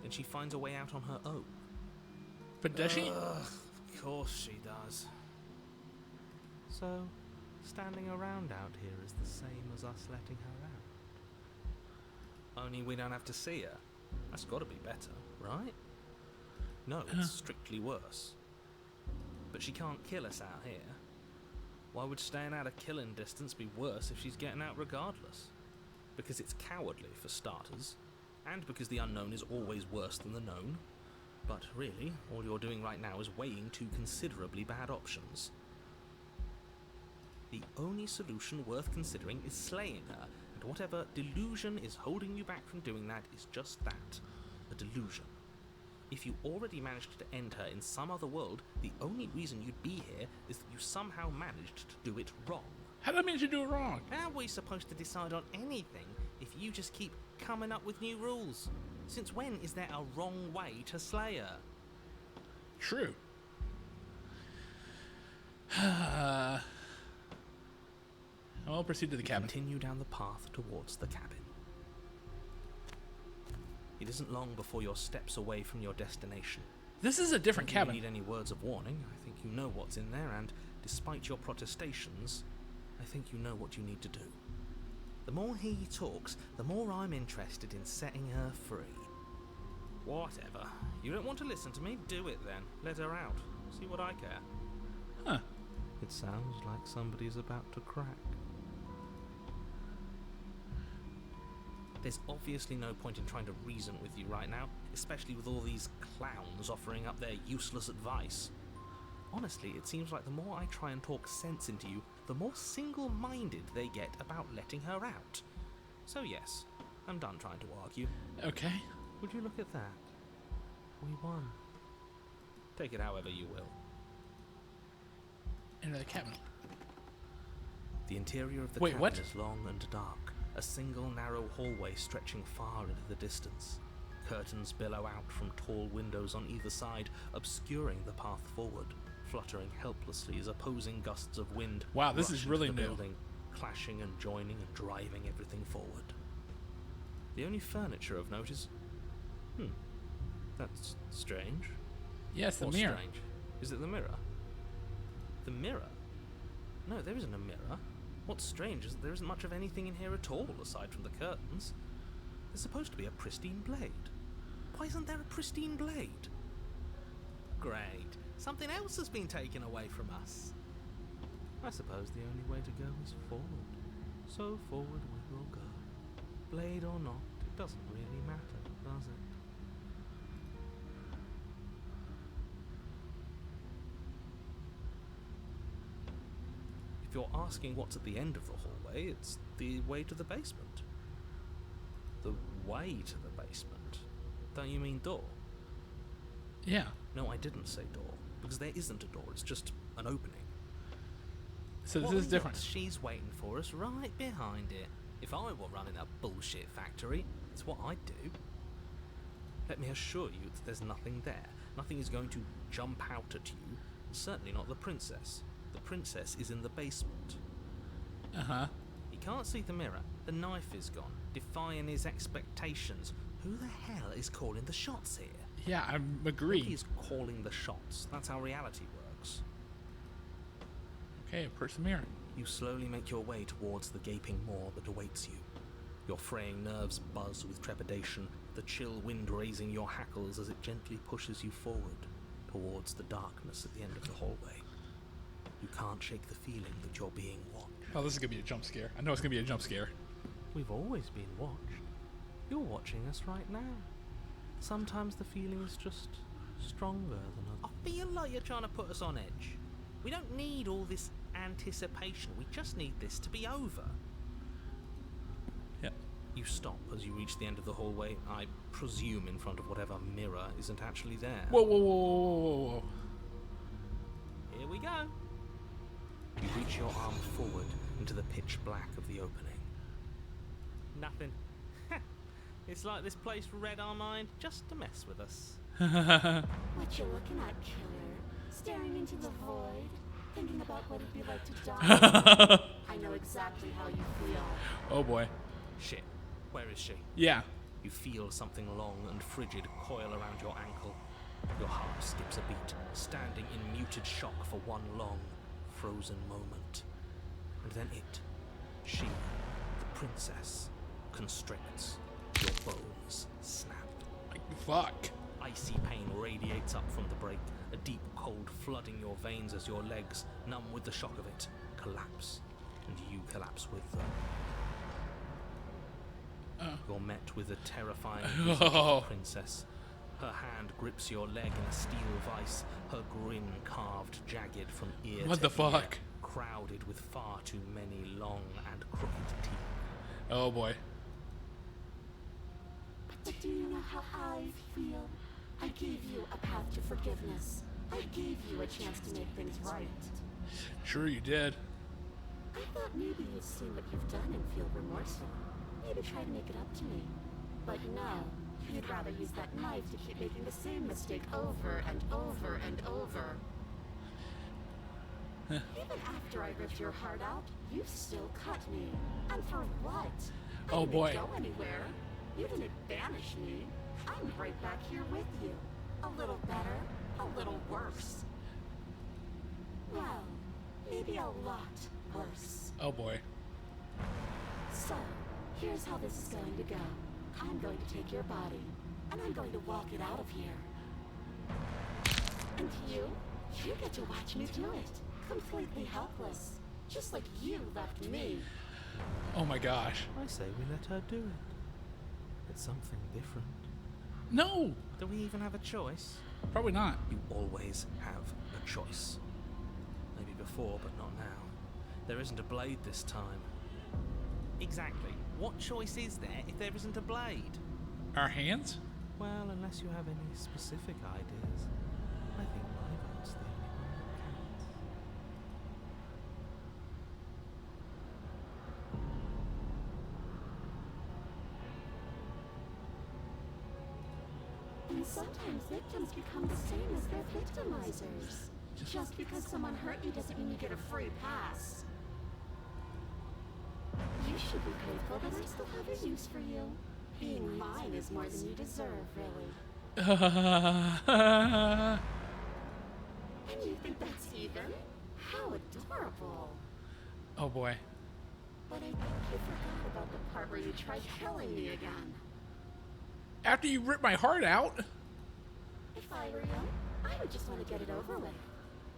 And she finds a way out on her own. But does she? Of course she does. So, Standing around out here is the same as us letting her out. Only we don't have to see her. That's got to be better, right? No, it's strictly worse. But she can't kill us out here. Why would staying out of killing distance be worse if she's getting out regardless? Because it's cowardly, for starters, and because the unknown is always worse than the known. But really, all you're doing right now is weighing two considerably bad options. The only solution worth considering is slaying her, and whatever delusion is holding you back from doing that is just that, a delusion. If you already managed to end her in some other world, the only reason you'd be here is that you somehow managed to do it wrong. How did I manage to do it wrong? How are we supposed to decide on anything if you just keep coming up with new rules? Since when is there a wrong way to slay her? True. I'll proceed to the cabin. Continue down the path towards the cabin. It isn't long before you're steps away from your destination. This is a different Don't cabin. need any words of warning. I think you know what's in there, and despite your protestations, I think you know what you need to do. The more he talks, the more I'm interested in setting her free. Whatever. You don't want to listen to me? Do it then. Let her out. See what I care. Huh. It sounds like somebody's about to crack. There's obviously no point in trying to reason with you right now, especially with all these clowns offering up their useless advice. Honestly, it seems like the more I try and talk sense into you, the more single-minded they get about letting her out. So yes, I'm done trying to argue. Okay. Would you look at that? We won. Take it however you will. Into the cabin. The interior of the Wait, cabin what? is long and dark, a single narrow hallway stretching far into the distance. Curtains billow out from tall windows on either side, obscuring the path forward, fluttering helplessly as opposing gusts of wind Wow, this rush is into really the new. building, clashing and joining and driving everything forward. The only furniture of note is... that's strange. Yes, the What's mirror. strange? Is it the mirror? The mirror? No, there isn't a mirror. What's strange is that there isn't much of anything in here at all, aside from the curtains. There's supposed to be a pristine blade. Why isn't there a pristine blade? Great. Something else has been taken away from us. I suppose the only way to go is forward. So forward we will go. Blade or not, it doesn't really matter, does it? If you're asking what's at the end of the hallway, it's the way to the basement. The way to the basement? Don't you mean door? Yeah. No, I didn't say door, because there isn't a door, it's just an opening. So this What is different. nuts? She's waiting for us right behind it. If I were running a bullshit factory, it's what I'd do. Let me assure you that there's nothing there. Nothing is going to jump out at you, and certainly not the princess. The princess is in the basement. Uh-huh. He can't see the mirror. The knife is gone, defying his expectations. Who the hell is calling the shots here? Yeah, I Nobody agree. is calling the shots. That's how reality works. Okay, approach the mirror. You slowly make your way towards the gaping maw that awaits you. Your fraying nerves buzz with trepidation, the chill wind raising your hackles as it gently pushes you forward, towards the darkness at the end of the hallway. You can't shake the feeling that you're being watched. Oh, this is gonna be a jump scare. I know it's gonna be a jump scare. We've always been watched. You're watching us right now. Sometimes the feeling is just stronger than others. I feel like you're trying to put us on edge. We don't need all this anticipation. We just need this to be over. Yep. You stop as you reach the end of the hallway, I presume in front of whatever mirror isn't actually there. Whoa, whoa, whoa, whoa, whoa, whoa. Here we go. You reach your arm forward into the pitch black of the opening. Nothing. It's like this place read our mind just to mess with us. What you looking at, killer? Staring into the void? Thinking about what it'd be like to die? I know exactly how you feel. Oh boy. Shit. Where is she? Yeah. You feel something long and frigid coil around your ankle. Your heart skips a beat, standing in muted shock for one long, frozen moment. And then she, the princess, constricts. Your bones snap. Fuck. Icy pain radiates up from the break, a deep cold flooding your veins as your legs, numb with the shock of it, collapse. And you collapse with them. You're met with a terrifying visage of the princess. Her hand grips your leg in a steel vice, her grin carved jagged from ear What to the ear, fuck? crowded with far too many long and crooked teeth. Oh boy. But do you know how I feel? I gave you a path to forgiveness. I gave you a chance to make things right. Sure you did. I thought maybe you'd seen what you've done and feel remorseful. Maybe try to make it up to me. But no, you'd rather use that knife to keep making the same mistake over and over and over. Even after I ripped your heart out, you still cut me. And for what? I Oh, didn't boy. go anywhere. You didn't banish me. I'm right back here with you. A little better, a little worse. Well, maybe a lot worse. Oh boy. So, here's how this is going to go. I'm going to take your body, and I'm going to walk it out of here. And you get to watch me do it. Completely helpless. Just like you left me. Oh my gosh. I say we let her do it. It's something different. No! Do we even have a choice? Probably not. You always have a choice. Maybe before, but not now. There isn't a blade this time. Exactly. What choice is there if there isn't a blade? Our hands? Well, unless you have any specific ideas. I think my vote's the only one that counts. And sometimes victims become the same as their victimizers. Just because someone hurt you doesn't mean you get a free pass. You should be grateful that I still have a use for you. Being mine is more than you deserve, really. And you think that's even? How adorable. Oh boy. But I think you forgot about the part where you tried killing me again. After you ripped my heart out? If I were you, I would just want to get it over with.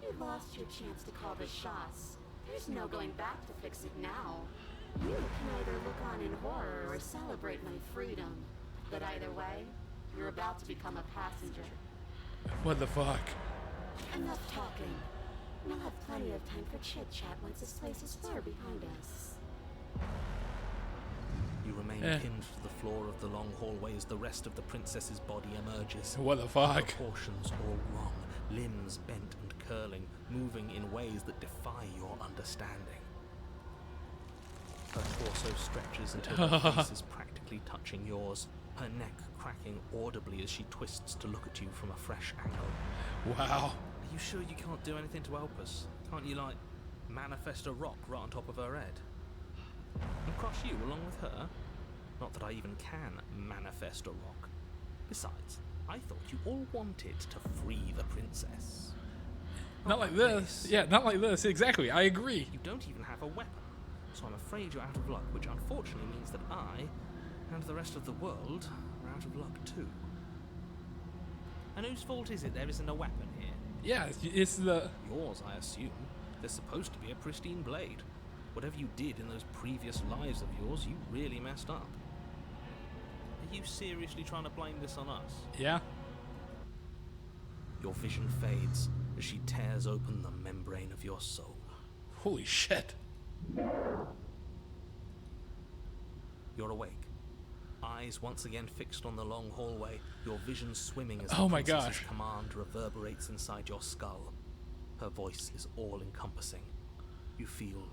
You lost your chance to call the shots. There's no going back to fix it now. You can either look on in horror or celebrate my freedom. But either way, you're about to become a passenger. What the fuck? Enough talking. We'll have plenty of time for chit-chat once this place is far behind us. You remain pinned to the floor of the long hallway as the rest of the princess's body emerges. What the fuck? Proportions all wrong, limbs bent and curling, moving in ways that defy your understanding. Her torso stretches until her face is practically touching yours, her neck cracking audibly as she twists to look at you from a fresh angle. Wow. Are you sure you can't do anything to help us? Can't you, like, manifest a rock right on top of her head? And crush you along with her? Not that I even can manifest a rock. Besides, I thought you all wanted to free the princess. Not like this. Yeah, not like this. Exactly. I agree. You don't even have a weapon. So I'm afraid you're out of luck, which unfortunately means that I, and the rest of the world, are out of luck too. And whose fault is it there isn't a weapon here? Yeah, it's the... Yours, I assume. There's supposed to be a pristine blade. Whatever you did in those previous lives of yours, you really messed up. Are you seriously trying to blame this on us? Yeah. Your vision fades as she tears open the membrane of your soul. Holy shit. You're awake. Eyes once again fixed on the long hallway, your vision swimming as Oh the my princess's gosh. command reverberates inside your skull. Her voice is all-encompassing. You feel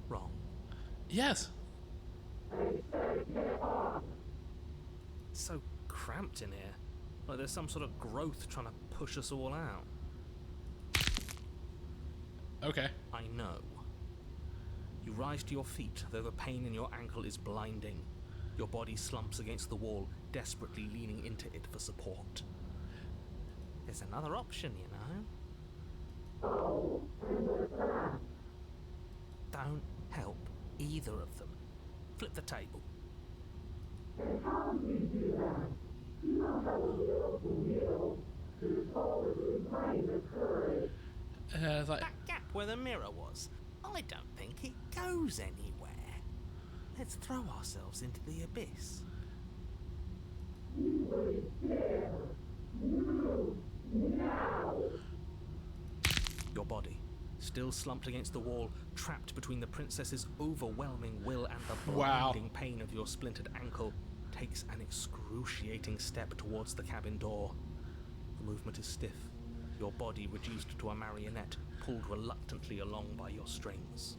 wrong. Yes. It's so cramped in here. Like there's some sort of growth trying to push us all out. Okay. I know. You rise to your feet, though the pain in your ankle is blinding. Your body slumps against the wall, desperately leaning into it for support. There's another option, you know. Don't help either of them. Flip the table. It's like, That gap where the mirror was, I don't think it goes anywhere. Let's throw ourselves into the abyss. Your body, still slumped against the wall, trapped between the princess's overwhelming will and the Wow. blinding pain of your splintered ankle, takes an excruciating step towards the cabin door. The movement is stiff, your body reduced to a marionette, pulled reluctantly along by your strings.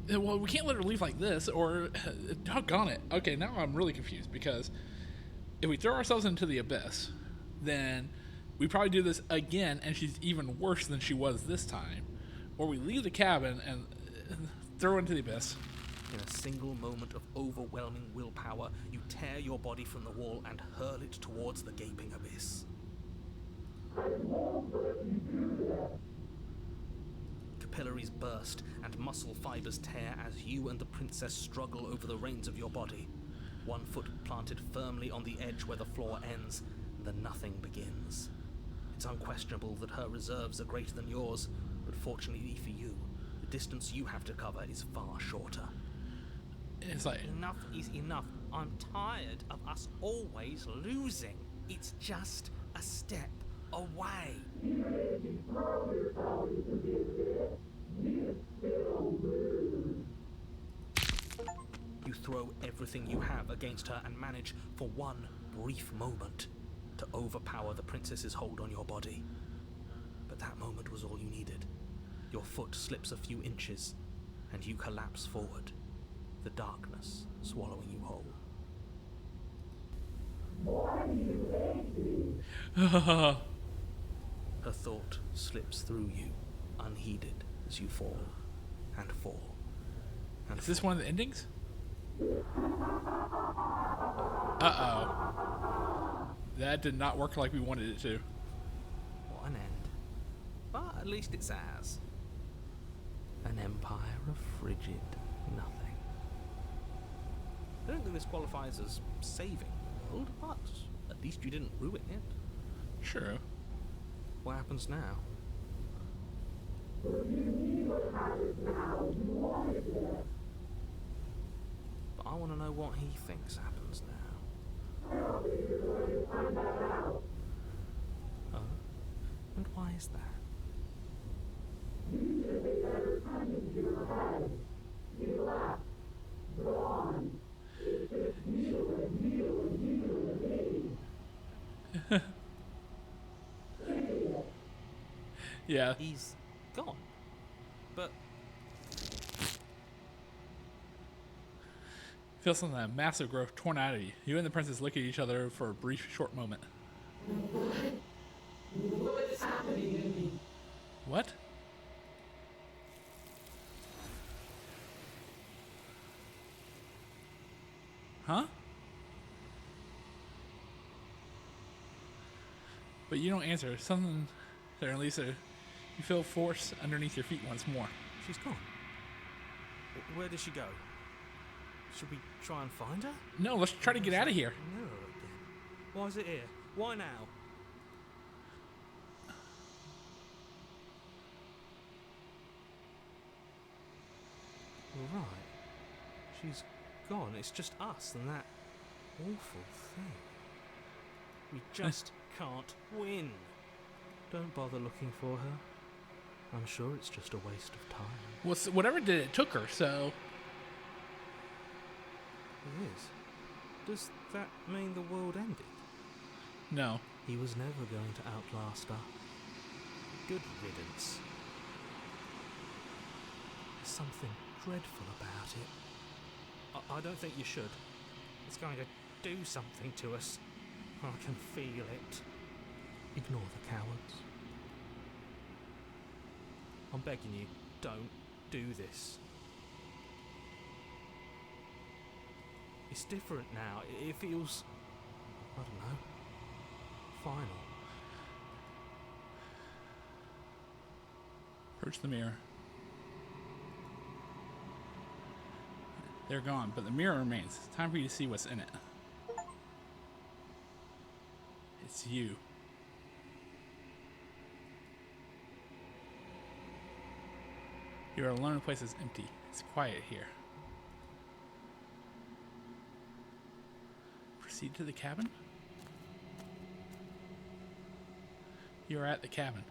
well, we can't let her leave like this, or doggone it. Okay, now I'm really confused, because if we throw ourselves into the abyss, then we probably do this again, and she's even worse than she was this time. Or we leave the cabin and throw her into the abyss. In a single moment of overwhelming willpower, you tear your body from the wall and hurl it towards the gaping abyss. Capillaries burst and muscle fibers tear as you and the princess struggle over the reins of your body. One foot planted firmly on the edge where the floor ends, and the nothing begins. It's unquestionable that her reserves are greater than yours, but fortunately for you, the distance you have to cover is far shorter. It's like, Enough is enough. I'm tired of us always losing. It's just a step away. You throw everything you have against her and manage, for one brief moment, to overpower the princess's hold on your body. But that moment was all you needed. Your foot slips a few inches, and you collapse forward, the darkness swallowing you whole. Her thought slips through you, unheeded, as you fall, and fall, and is this one of the endings? Uh-oh. That did not work like we wanted it to. What an end. But at least it's ours. An empire of frigid nothing. I don't think this qualifies as saving the world, but at least you didn't ruin it. Sure. What happens now? But I want to know what he thinks happens now. Oh? And why is that? Yeah. He's gone. But Feel something that massive growth torn out of you. You and the princess look at each other for a brief, short moment. What's happening to me? What? Huh? But you don't answer. Something there, Lisa. You feel force underneath your feet once more. she's gone. Where did she go? Should we try and find her? No, let's try to get out of here. Mirror again. Why is it here? Why now? Right. She's gone. It's just us and that awful thing. We just can't win. Don't bother looking for her. I'm sure it's just a waste of time. Whatever did it took her, so... It is. Does that mean the world ended? No. He was never going to outlast her. Good riddance. There's something dreadful about it. I don't think you should. It's going to do something to us. I can feel it. Ignore the cowards. I'm begging you, don't do this. It's different now. It feels, I don't know, final. Approach the mirror. They're gone, but the mirror remains. It's time for you to see what's in it. It's you. You are alone, the place is empty. It's quiet here. Proceed to the cabin. You are at the cabin.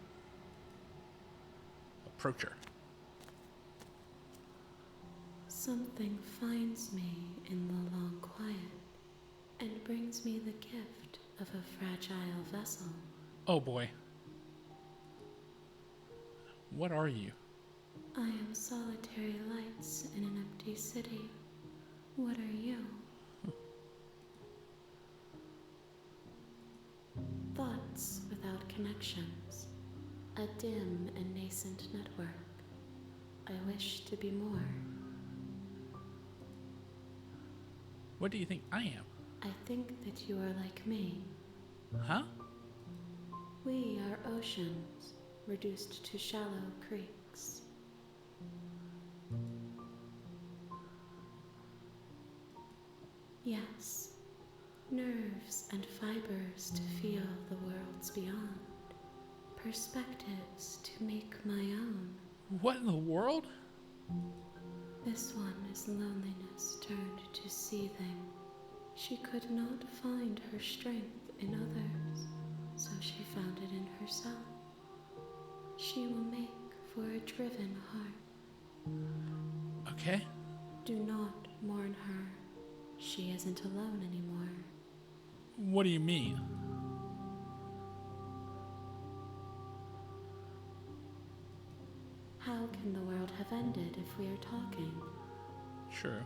Approach her. Something finds me in the long quiet and brings me the gift of a fragile vessel. Oh boy. What are you? I am solitary lights in an empty city. What are you? Thoughts without connections. A dim and nascent network. I wish to be more. What do you think I am? I think that you are like me. Huh? We are oceans, reduced to shallow creeks. Yes, nerves and fibers to feel the worlds beyond. Perspectives to make my own. What in the world? This one is loneliness turned to seething. She could not find her strength in others, so she found it in herself. She will make for a driven heart. Okay. Do not mourn her. She isn't alone anymore. What do you mean? How can the world have ended if we are talking? True.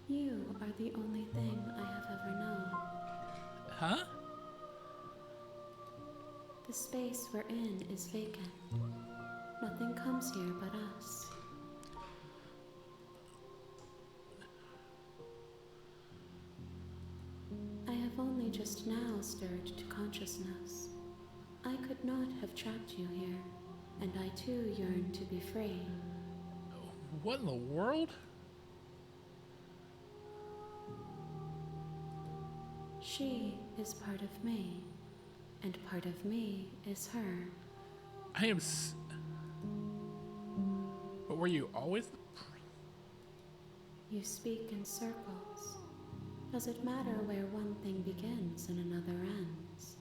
You are the only thing I have ever known. Huh? The space we're in is vacant. Nothing comes here but us. I have only just now stirred to consciousness. I could not have trapped you here, and I too yearn to be free. What in the world? She is part of me, and part of me is her. I am But were you always You speak in circles. Does it matter where one thing begins and another ends?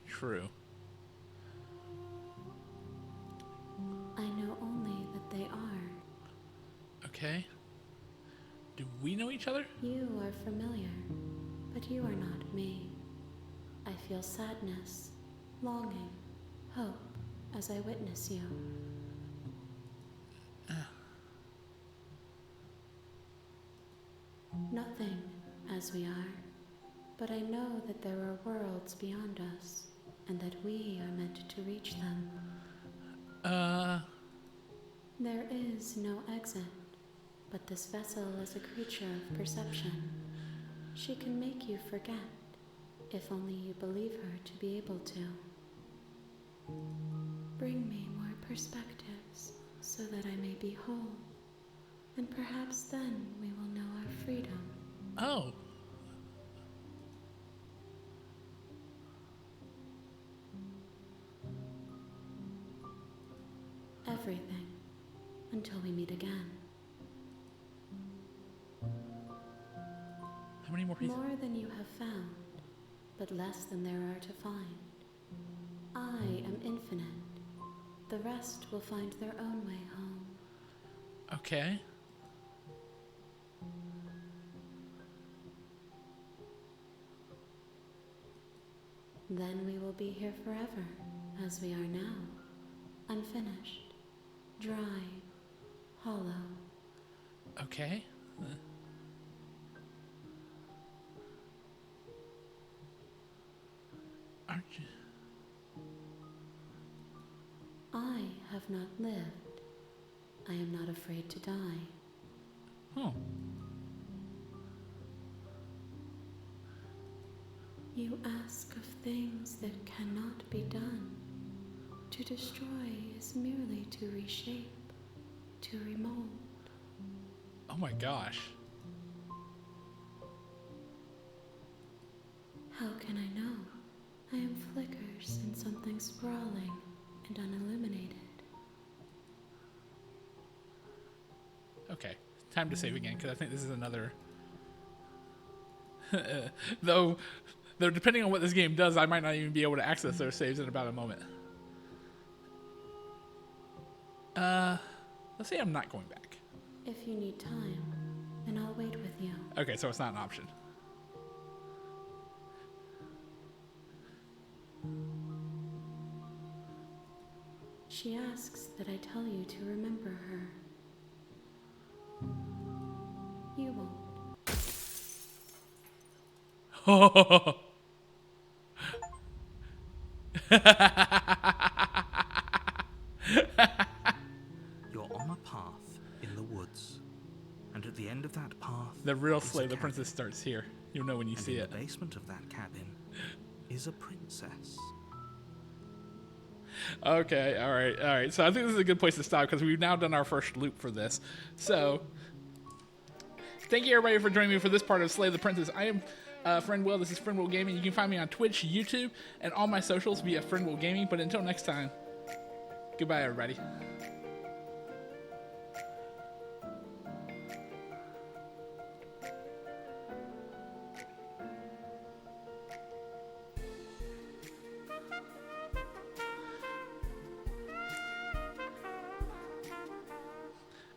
True? I know only that they are. Okay. Do we know each other? You are familiar, but you are not me. I feel sadness, longing, hope as I witness you. Nothing as we are, but I know that there are worlds beyond us, and that we are meant to reach them. There is no exit, but this vessel is a creature of perception. She can make you forget, if only you believe her to be able to. Bring me more perspectives, so that I may be whole, and perhaps then we will know our freedom. Oh. Everything, until we meet again. How many more pieces? More than you have found, but less than there are to find. I am infinite. The rest will find their own way home. Okay. Then we will be here forever, as we are now, unfinished, dry, hollow. Okay. Aren't you? I have not lived. I am not afraid to die. Oh. You ask of things that cannot be done. To destroy is merely to reshape, to remold. Oh my gosh. How can I know? I am flickers in something sprawling and unilluminated. Okay, time to save again, because I think this is another... though depending on what this game does, I might not even be able to access those saves in about a moment. Let's say I'm not going back. If you need time, then I'll wait with you. Okay, so it's not an option. She asks that I tell you to remember her. You won't. You're on a path in the woods, and at the end of that path, The real is a Slay the cabin. Princess starts here. You'll know when you And see in it. the basement of that cabin is a princess. Okay, all right. So I think this is a good place to stop because we've now done our first loop for this. So thank you everybody for joining me for this part of Slay the Princess. I am Friend Will. This is Friend Will Gaming. You can find me on Twitch, YouTube, and all my socials via Friend Will Gaming. But until next time, goodbye everybody.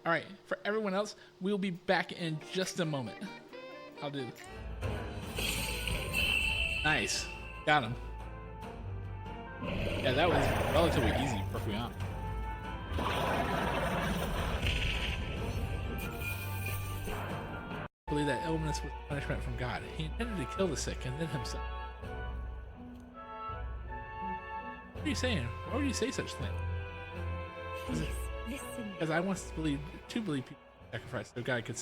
All right, for everyone else, we'll be back in just a moment. I'll do. Nice. Got him. Yeah, that was relatively easy, perfectly honest. I believe that illness was punishment from God. He intended to kill the sick and then himself. What are you saying? Why would you say such things? Please, listen. Because I want to believe people sacrifice so God could.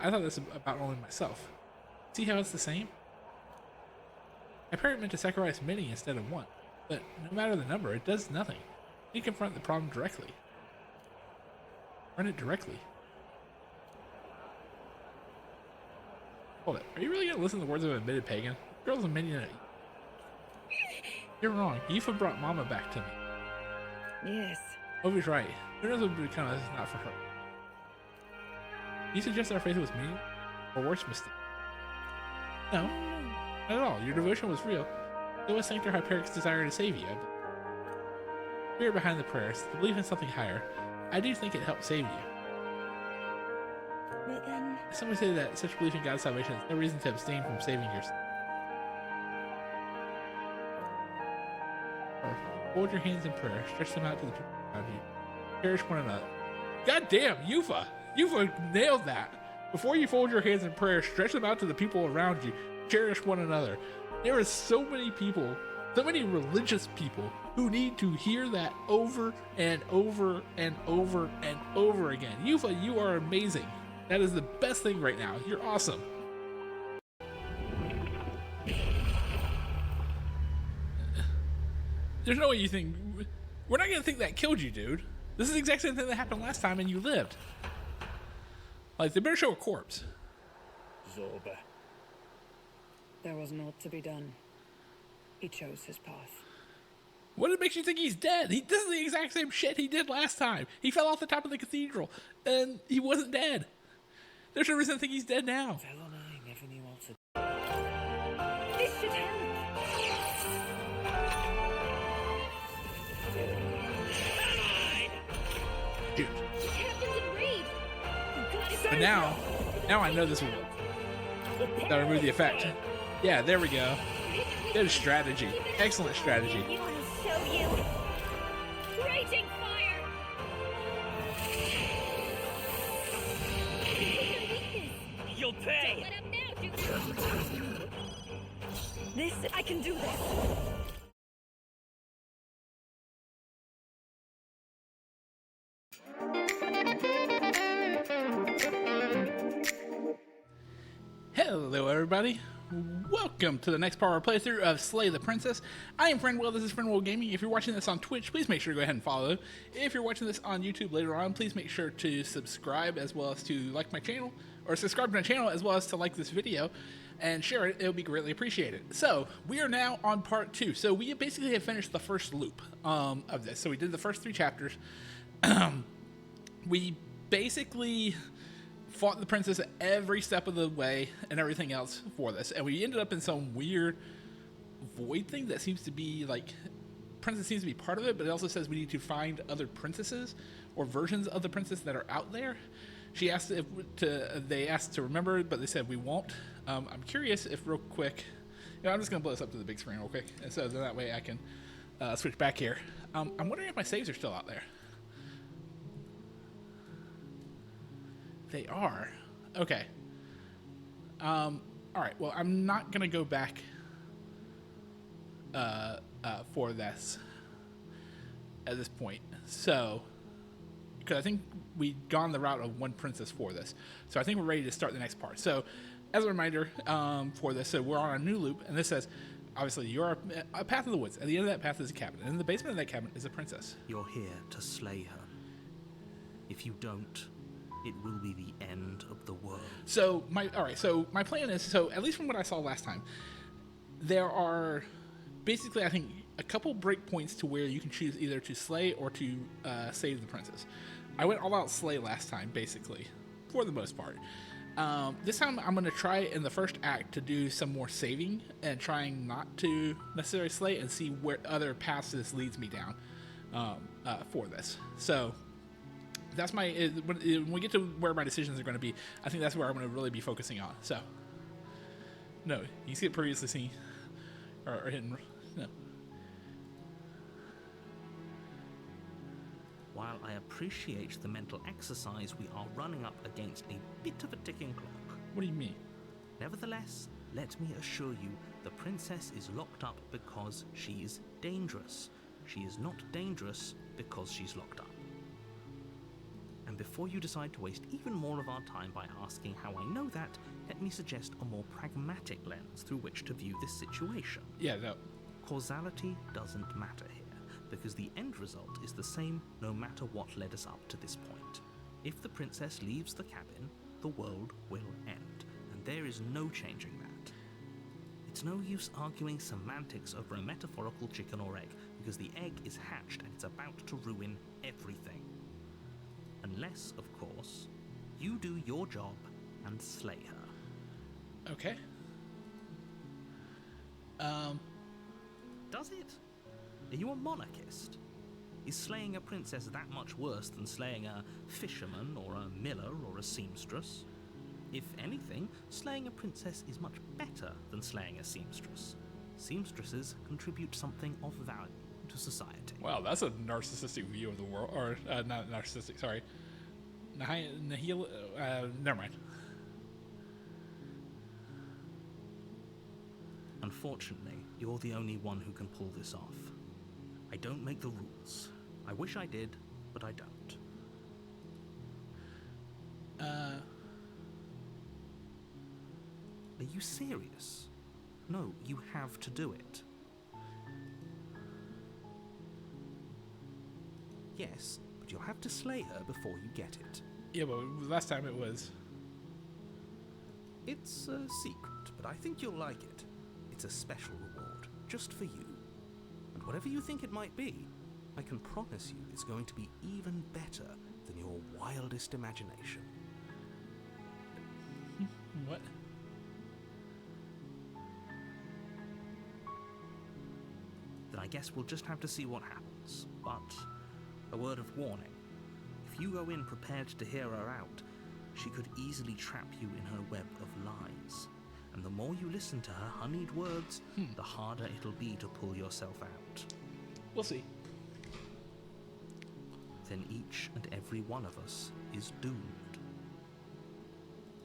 I thought this about only myself. See how it's the same? My parent meant to sacrifice many instead of one, but no matter the number, it does nothing. You confront the problem directly. Run it directly. Hold it. Are you really gonna listen to the words of an admitted pagan? The girl's a minion. You're wrong. Aoife brought Mama back to me. Yes. Ovi's right. Who knows what would become of this if not for her? You suggest our faith was meaningless? Or worse, mistake? No, not at all. Your devotion was real. It was Sanctor Hyperic's desire to save you. The spirit behind the prayers, the belief in something higher, I do think it helped save you. But then, Some would say that such belief in God's salvation is no reason to abstain from saving yourself. Or hold your hands in prayer, stretch them out to the people around you. Cherish one another. God damn, Yufa! Yufa nailed that. Before you fold your hands in prayer, stretch them out to the people around you. Cherish one another. There are so many people, so many religious people who need to hear that over and over and over and over again. Yufa, you are amazing. That is the best thing right now. You're awesome. There's no way you think... We're not going to think that killed you, dude. This is the exact same thing that happened last time and you lived. Like, they better show a corpse. Zorba. there was naught to be done. He chose his path. What makes you think he's dead? This is the exact same shit he did last time. He fell off the top of the cathedral, and he wasn't dead. There's no reason to think he's dead now. Vel and I never knew what to This should help. Dude. Captain Reed! But now I know this will work. That'll remove the effect. Yeah, there we go. Good strategy. Excellent strategy. You want to show you? Raging fire! You'll pay! Let up now, This, I can do this. everybody. Welcome to the next part of our playthrough of Slay the Princess. I am Friend Will, this is Friend Will Gaming. If you're watching this on Twitch, please make sure to go ahead and follow. If you're watching this on YouTube later on, please make sure to subscribe as well as to like my channel, or subscribe to my channel as well as to like this video and share it. It would be greatly appreciated. So, we are now on part 2. So, we basically have finished the first loop of this. So, we did the first 3 chapters. We basically fought the princess at every step of the way and everything else for this, and we ended up in some weird void thing that seems to be like princess seems to be part of it, but it also says we need to find other princesses or versions of the princess that are out there. She asked they asked to remember, but they said we won't. I'm curious if real quick, I'm just gonna blow this up to the big screen real quick, and so that way I can switch back here. I'm wondering if my saves are still out there. They are. Okay. All right. Well, I'm not gonna go back for this at this point. So, because I think we've gone the route of one princess for this, so I think we're ready to start the next part. So, as a reminder for this, so we're on a new loop, and this says, obviously, you're a path of the woods. At the end of that path is a cabin, and in the basement of that cabin is a princess. You're here to slay her. If you don't, it will be the end of the world. So my plan is, so at least from what I saw last time, there are basically, I think, a couple breakpoints to where you can choose either to slay or to save the princess. I went all out slay last time, basically, for the most part. This time I'm going to try in the first act to do some more saving and trying not to necessarily slay and see where other paths this leads me down for this. So that's my, when we get to where my decisions are going to be, I think that's where I'm going to really be focusing on. So, no, you see it previously seen, or hidden, no. While I appreciate the mental exercise, we are running up against a bit of a ticking clock. What do you mean? Nevertheless, let me assure you, the princess is locked up because she's dangerous. She is not dangerous because she's locked up. And before you decide to waste even more of our time by asking how I know that, let me suggest a more pragmatic lens through which to view this situation. Yeah, no. Causality doesn't matter here, because the end result is the same no matter what led us up to this point. If the princess leaves the cabin, the world will end, and there is no changing that. It's no use arguing semantics over a metaphorical chicken or egg, because the egg is hatched and it's about to ruin everything. Unless, of course, you do your job and slay her. Okay. Does it? Are you a monarchist? Is slaying a princess that much worse than slaying a fisherman or a miller or a seamstress? If anything, slaying a princess is much better than slaying a seamstress. Seamstresses contribute something of value to society. Wow, that's a narcissistic view of the world, or not narcissistic. Sorry, nihil. Never mind. Unfortunately, you're the only one who can pull this off. I don't make the rules. I wish I did, but I don't. Are you serious? No, you have to do it. Yes, but you'll have to slay her before you get it. Yeah, but last time it was. It's a secret, but I think you'll like it. It's a special reward, just for you. And whatever you think it might be, I can promise you it's going to be even better than your wildest imagination. What? Then I guess we'll just have to see what happens. But a word of warning. If you go in prepared to hear her out, she could easily trap you in her web of lies. And the more you listen to her honeyed words, the harder it'll be to pull yourself out. We'll see. Then each and every one of us is doomed.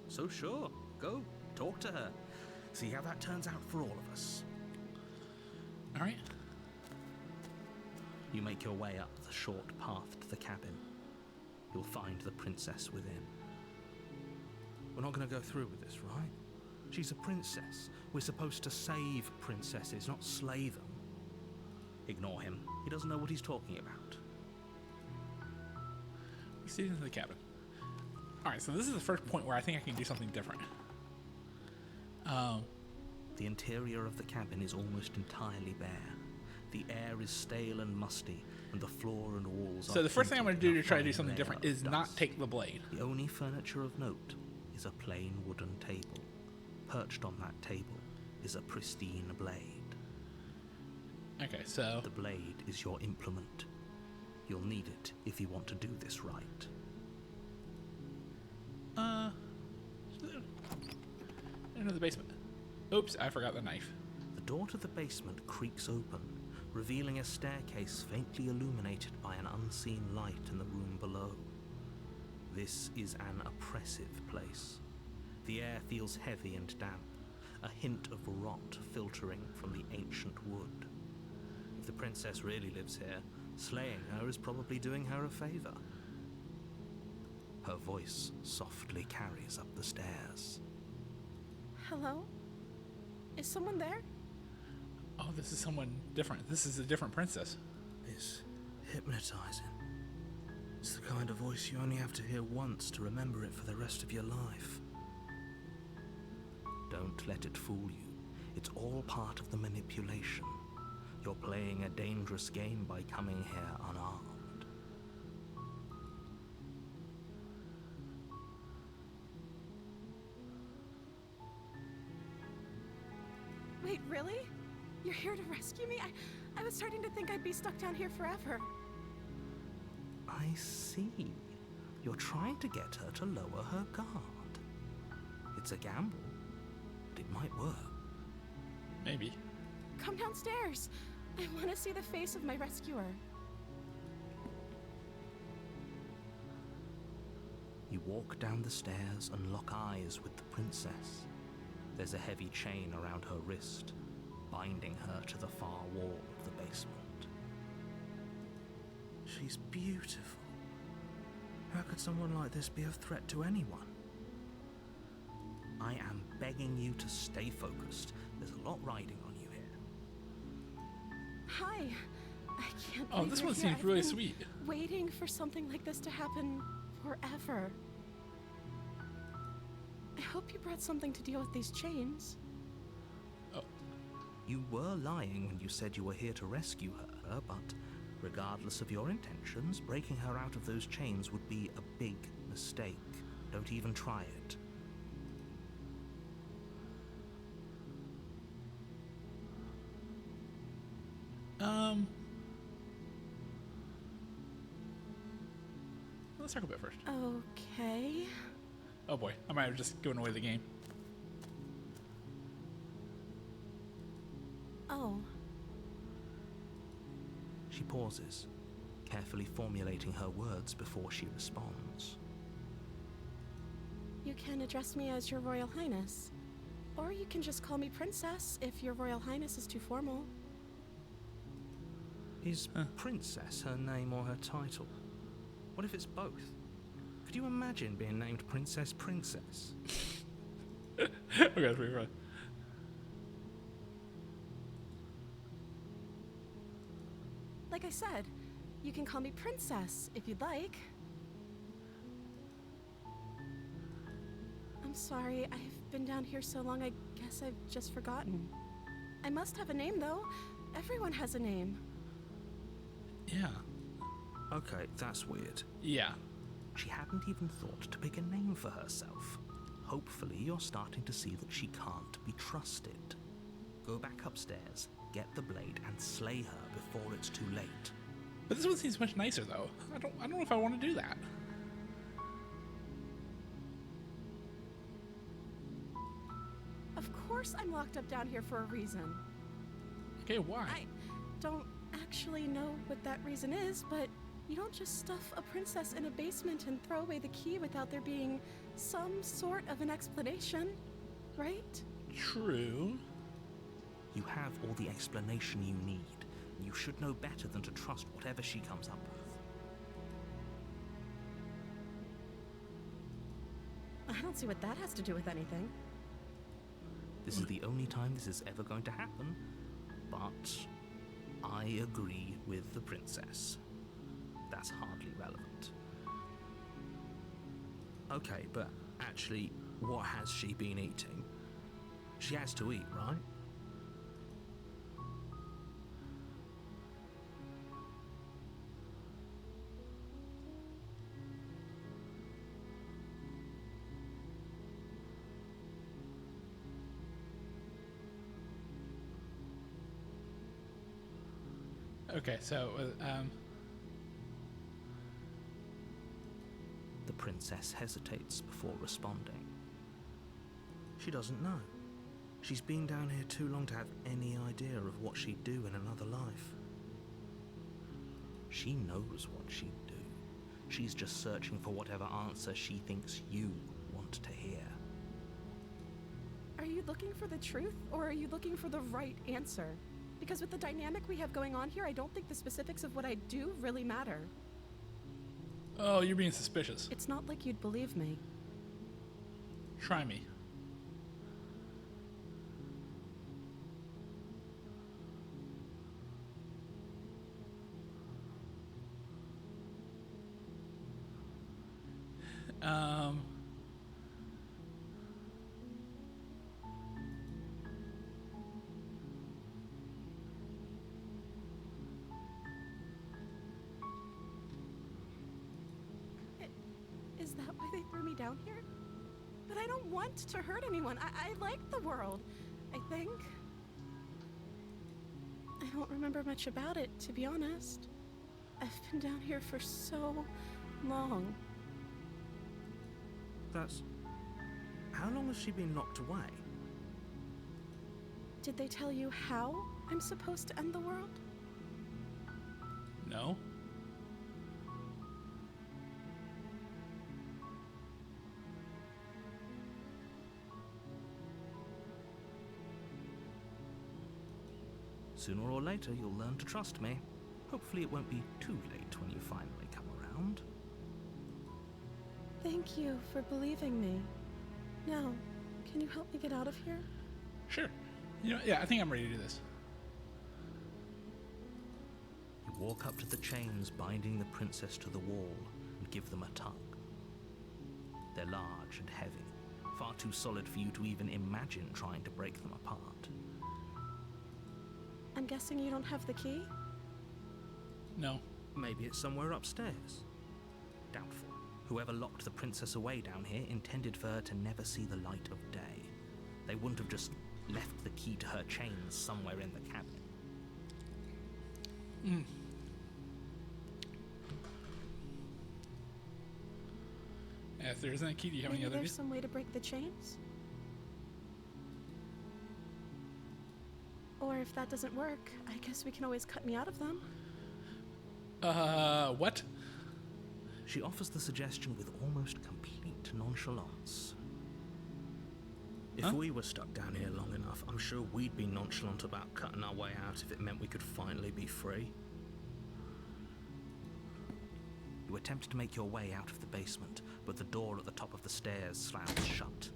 So sure, go, talk to her. See how that turns out for all of us. All right. You make your way up the short path to the cabin. You'll find the princess within. We're not going to go through with this, right? She's a princess. We're supposed to save princesses, not slay them. Ignore him. He doesn't know what he's talking about. We see into the cabin. Alright, so this is the first point where I think I can do something different. The interior of the cabin is almost entirely bare. The air is stale and musty, and the floor and walls are... So the first thing I'm going to do to try to do fine something layer different of is not dust. take the blade. The only furniture of note is a plain wooden table. Perched on that table is a pristine blade. Okay, so... The blade is your implement. You'll need it if you want to do this right. Into the basement. Oops, I forgot the knife. The door to the basement creaks open, revealing a staircase faintly illuminated by an unseen light in the room below. This is an oppressive place. The air feels heavy and damp, a hint of rot filtering from the ancient wood. If the princess really lives here, slaying her is probably doing her a favor. Her voice softly carries up the stairs. Hello? Is someone there? Oh, this is someone different. This is a different princess. It's hypnotizing. It's the kind of voice you only have to hear once to remember it for the rest of your life. Don't let it fool you. It's all part of the manipulation. You're playing a dangerous game by coming here unarmed. Wait, really? You're here to rescue me? I was starting to think I'd be stuck down here forever. I see. You're trying to get her to lower her guard. It's a gamble, but it might work. Maybe. Come downstairs. I want to see the face of my rescuer. You walk down the stairs and lock eyes with the princess. There's a heavy chain around her wrist, binding her to the far wall of the basement. She's beautiful. How could someone like this be a threat to anyone? I am begging you to stay focused. There's a lot riding on you here. Hi. I can't Oh, believe this you're one here. seems I've really been sweet. Waiting for something like this to happen forever. I hope you brought something to deal with these chains. Oh, You were lying when you said you were here to rescue her, but regardless of your intentions, breaking her out of those chains would be a big mistake. Don't even try it. let's talk about it first. Okay. Oh boy, I might have just given away the game. Oh. She pauses, carefully formulating her words before she responds. You can address me as Your Royal Highness. Or you can just call me Princess if Your Royal Highness is too formal. Is Princess her name or her title? What if it's both? Could you imagine being named Princess Princess? Okay, that's pretty fun. Like I said, you can call me Princess if you'd like. I'm sorry, I've been down here so long I guess I've just forgotten. I must have a name though. Everyone has a name. Yeah. Okay, that's weird. Yeah. She hadn't even thought to pick a name for herself. Hopefully you're starting to see that she can't be trusted. Go back upstairs, get the blade, and slay her before it's too late. But this one seems much nicer though. I don't know if I want to do that. Of course I'm locked up down here for a reason. Okay, why? I don't actually know what that reason is, but you don't just stuff a princess in a basement and throw away the key without there being some sort of an explanation, right? True. You have all the explanation you need. You should know better than to trust whatever she comes up with. I don't see what that has to do with anything. This is the only time this is ever going to happen, but I agree with the princess. That's hardly relevant. Okay, but actually, what has she been eating? She has to eat, right? Okay, so The princess hesitates before responding. She doesn't know. She's been down here too long to have any idea of what she'd do in another life. She knows what she'd do. She's just searching for whatever answer she thinks you want to hear. Are you looking for the truth, or are you looking for the right answer? Because with the dynamic we have going on here, I don't think the specifics of what I do really matter. oh, you're being suspicious. It's not like you'd believe me. Try me. Is that why they threw me down here? But I don't want to hurt anyone. I like the world, I think. I don't remember much about it, to be honest. I've been down here for so long. That's... How long has she been locked away? Did they tell you how I'm supposed to end the world? No. Sooner or later, you'll learn to trust me. Hopefully it won't be too late when you finally come around. Thank you for believing me. Now, can you help me get out of here? Sure. You know, yeah, I think I'm ready to do this. You walk up to the chains binding the princess to the wall and give them a tug. They're large and heavy, far too solid for you to even imagine trying to break them apart. I'm guessing you don't have the key? No. Maybe it's somewhere upstairs. Doubtful. Whoever locked the princess away down here intended for her to never see the light of day. They wouldn't have just left the key to her chains somewhere in the cabin. Yeah, if there isn't a key, do you have Maybe any other there's ideas? some way to break the chains? Or if that doesn't work, I guess we can always cut me out of them. What? She offers the suggestion with almost complete nonchalance. If we were stuck down here long enough, I'm sure we'd be nonchalant about cutting our way out if it meant we could finally be free. You attempt to make your way out of the basement, but the door at the top of the stairs slams shut.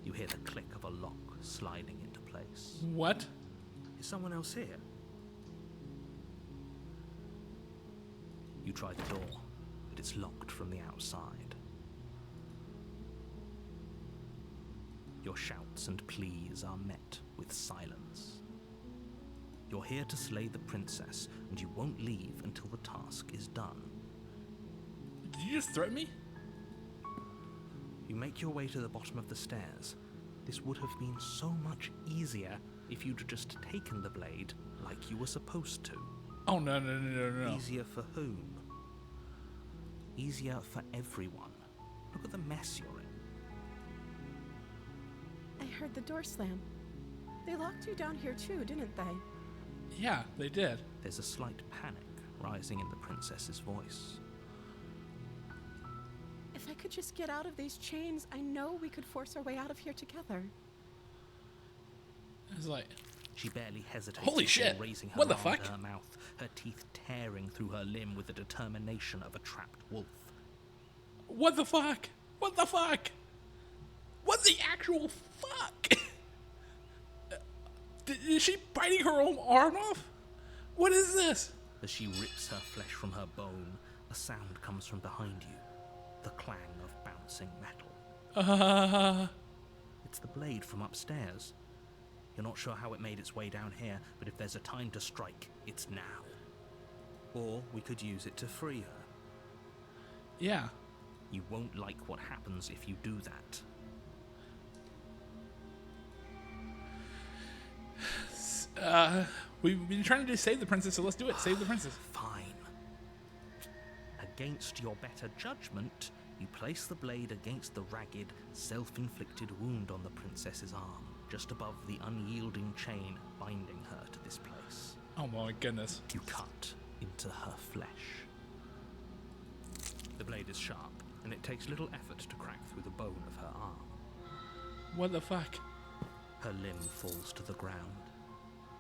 You hear the click of a lock sliding into place. What? Is someone else here? You try the door, but it's locked from the outside. Your shouts and pleas are met with silence. You're here to slay the princess, and you won't leave until the task is done. Did you just threaten me? You make your way to the bottom of the stairs. This would have been so much easier if you'd just taken the blade like you were supposed to. Oh, no, no, no, no, no. Easier for whom? Easier for everyone. Look at the mess you're in. I heard the door slam. They locked you down here too, didn't they? Yeah, they did. There's a slight panic rising in the princess's voice. If I could just get out of these chains, I know we could force our way out of here together. It's like, She barely hesitates Holy before shit! raising her What the arm fuck? to her mouth, her teeth tearing through her limb with the determination of a trapped wolf. what the fuck? What the fuck? What the actual fuck? Is she biting her own arm off? What is this? As she rips her flesh from her bone, a sound comes from behind you. The clang of bouncing metal. It's the blade from upstairs. You're not sure how it made its way down here, but if there's a time to strike, it's now. Or we could use it to free her. Yeah. You won't like what happens if you do that. We've been trying to save the princess, so let's do it. Save the princess. Fine. Against your better judgment, you place the blade against the ragged, self-inflicted wound on the princess's arm, just above the unyielding chain binding her to this place. Oh my goodness. You cut into her flesh. The blade is sharp, and it takes little effort to crack through the bone of her arm. What the fuck? Her limb falls to the ground,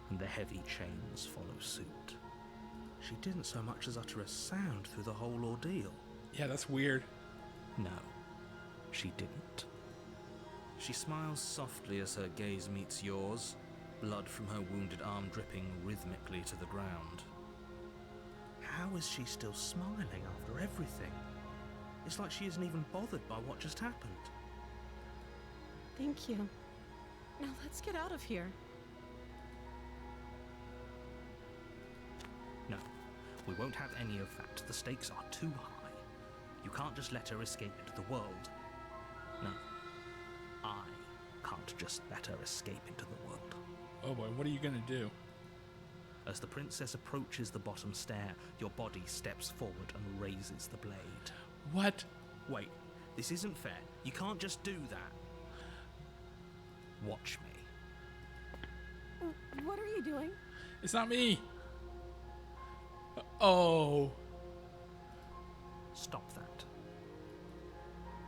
and the heavy chains follow suit. She didn't so much as utter a sound through the whole ordeal. Yeah, that's weird. No, she didn't. She smiles softly as her gaze meets yours, blood from her wounded arm dripping rhythmically to the ground. How is she still smiling after everything? It's like she isn't even bothered by what just happened. Thank you. Now let's get out of here. No, we won't have any of that. The stakes are too high. You can't just let her escape into the world. No, I can't just let her escape into the world. Oh boy, what are you gonna do? As the princess approaches the bottom stair, your body steps forward and raises the blade. What? Wait, this isn't fair. You can't just do that. Watch me. What are you doing? It's not me. Oh. Stop that.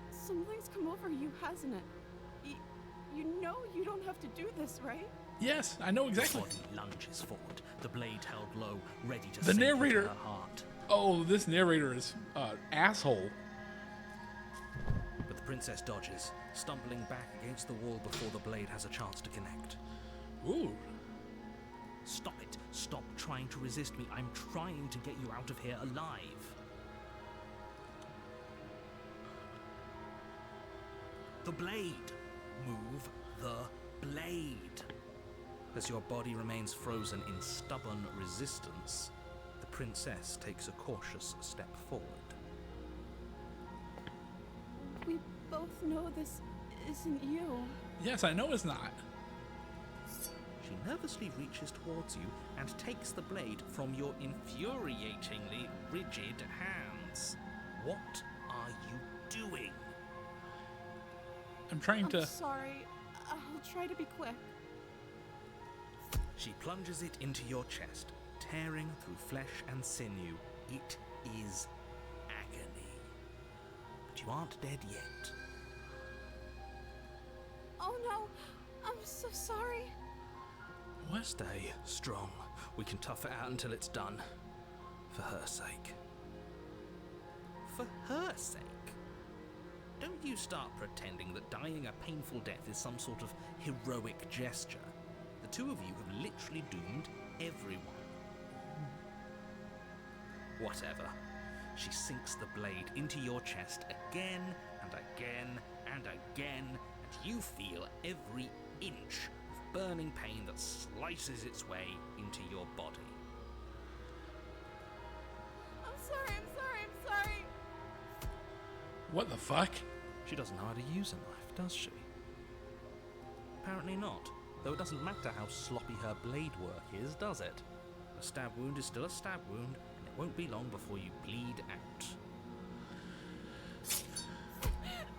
Something's come over you, hasn't it? You know you don't have to do this, right? Yes, I know exactly. The body lunges forward, the blade held low, ready to The sink narrator- into her heart. Oh, this narrator is asshole. But the princess dodges, stumbling back against the wall before the blade has a chance to connect. Ooh. Stop it. Stop trying to resist me. I'm trying to get you out of here alive. The blade. Move the blade. As your body remains frozen in stubborn resistance, the princess takes a cautious step forward. We both know this isn't you. Yes, I know it's not. She nervously reaches towards you and takes the blade from your infuriatingly rigid hands. What are you doing? I'm trying to. I'm sorry. I'll try to be quick. She plunges it into your chest, tearing through flesh and sinew. It is agony. But you aren't dead yet. Oh no, I'm so sorry. What? Stay strong. We can tough it out until it's done. For her sake. For her sake? Don't you start pretending that dying a painful death is some sort of heroic gesture. The two of you have literally doomed everyone. Whatever. She sinks the blade into your chest again and again and again, and you feel every inch of burning pain that slices its way into your body. I'm sorry, I'm sorry, I'm sorry. What the fuck? She doesn't know how to use a knife, does she? Apparently not, though it doesn't matter how sloppy her blade work is, does it? A stab wound is still a stab wound, and it won't be long before you bleed out.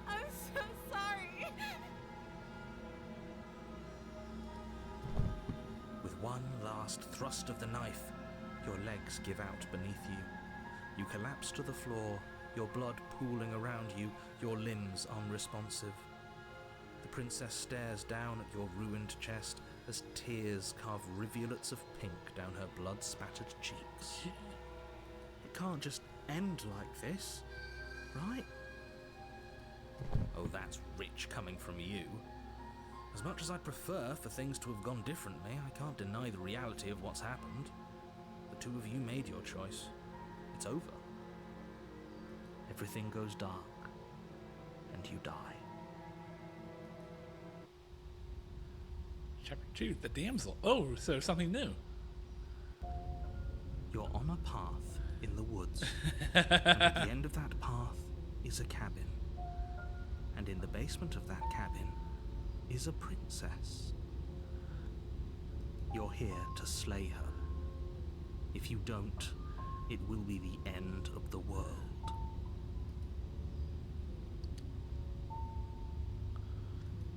I'm so sorry. With one last thrust of the knife, your legs give out beneath you. You collapse to the floor, your blood pooling around you, your limbs unresponsive. The princess stares down at your ruined chest as tears carve rivulets of pink down her blood-spattered cheeks. It can't just end like this, right? Oh, that's rich coming from you. As much as I'd prefer for things to have gone differently, I can't deny the reality of what's happened. The two of you made your choice. It's over. Everything goes dark, and you die. Chapter 2, The Damsel. Oh, so something new. You're on a path in the woods, and at the end of that path is a cabin. And in the basement of that cabin is a princess. You're here to slay her. If you don't, it will be the end of the world.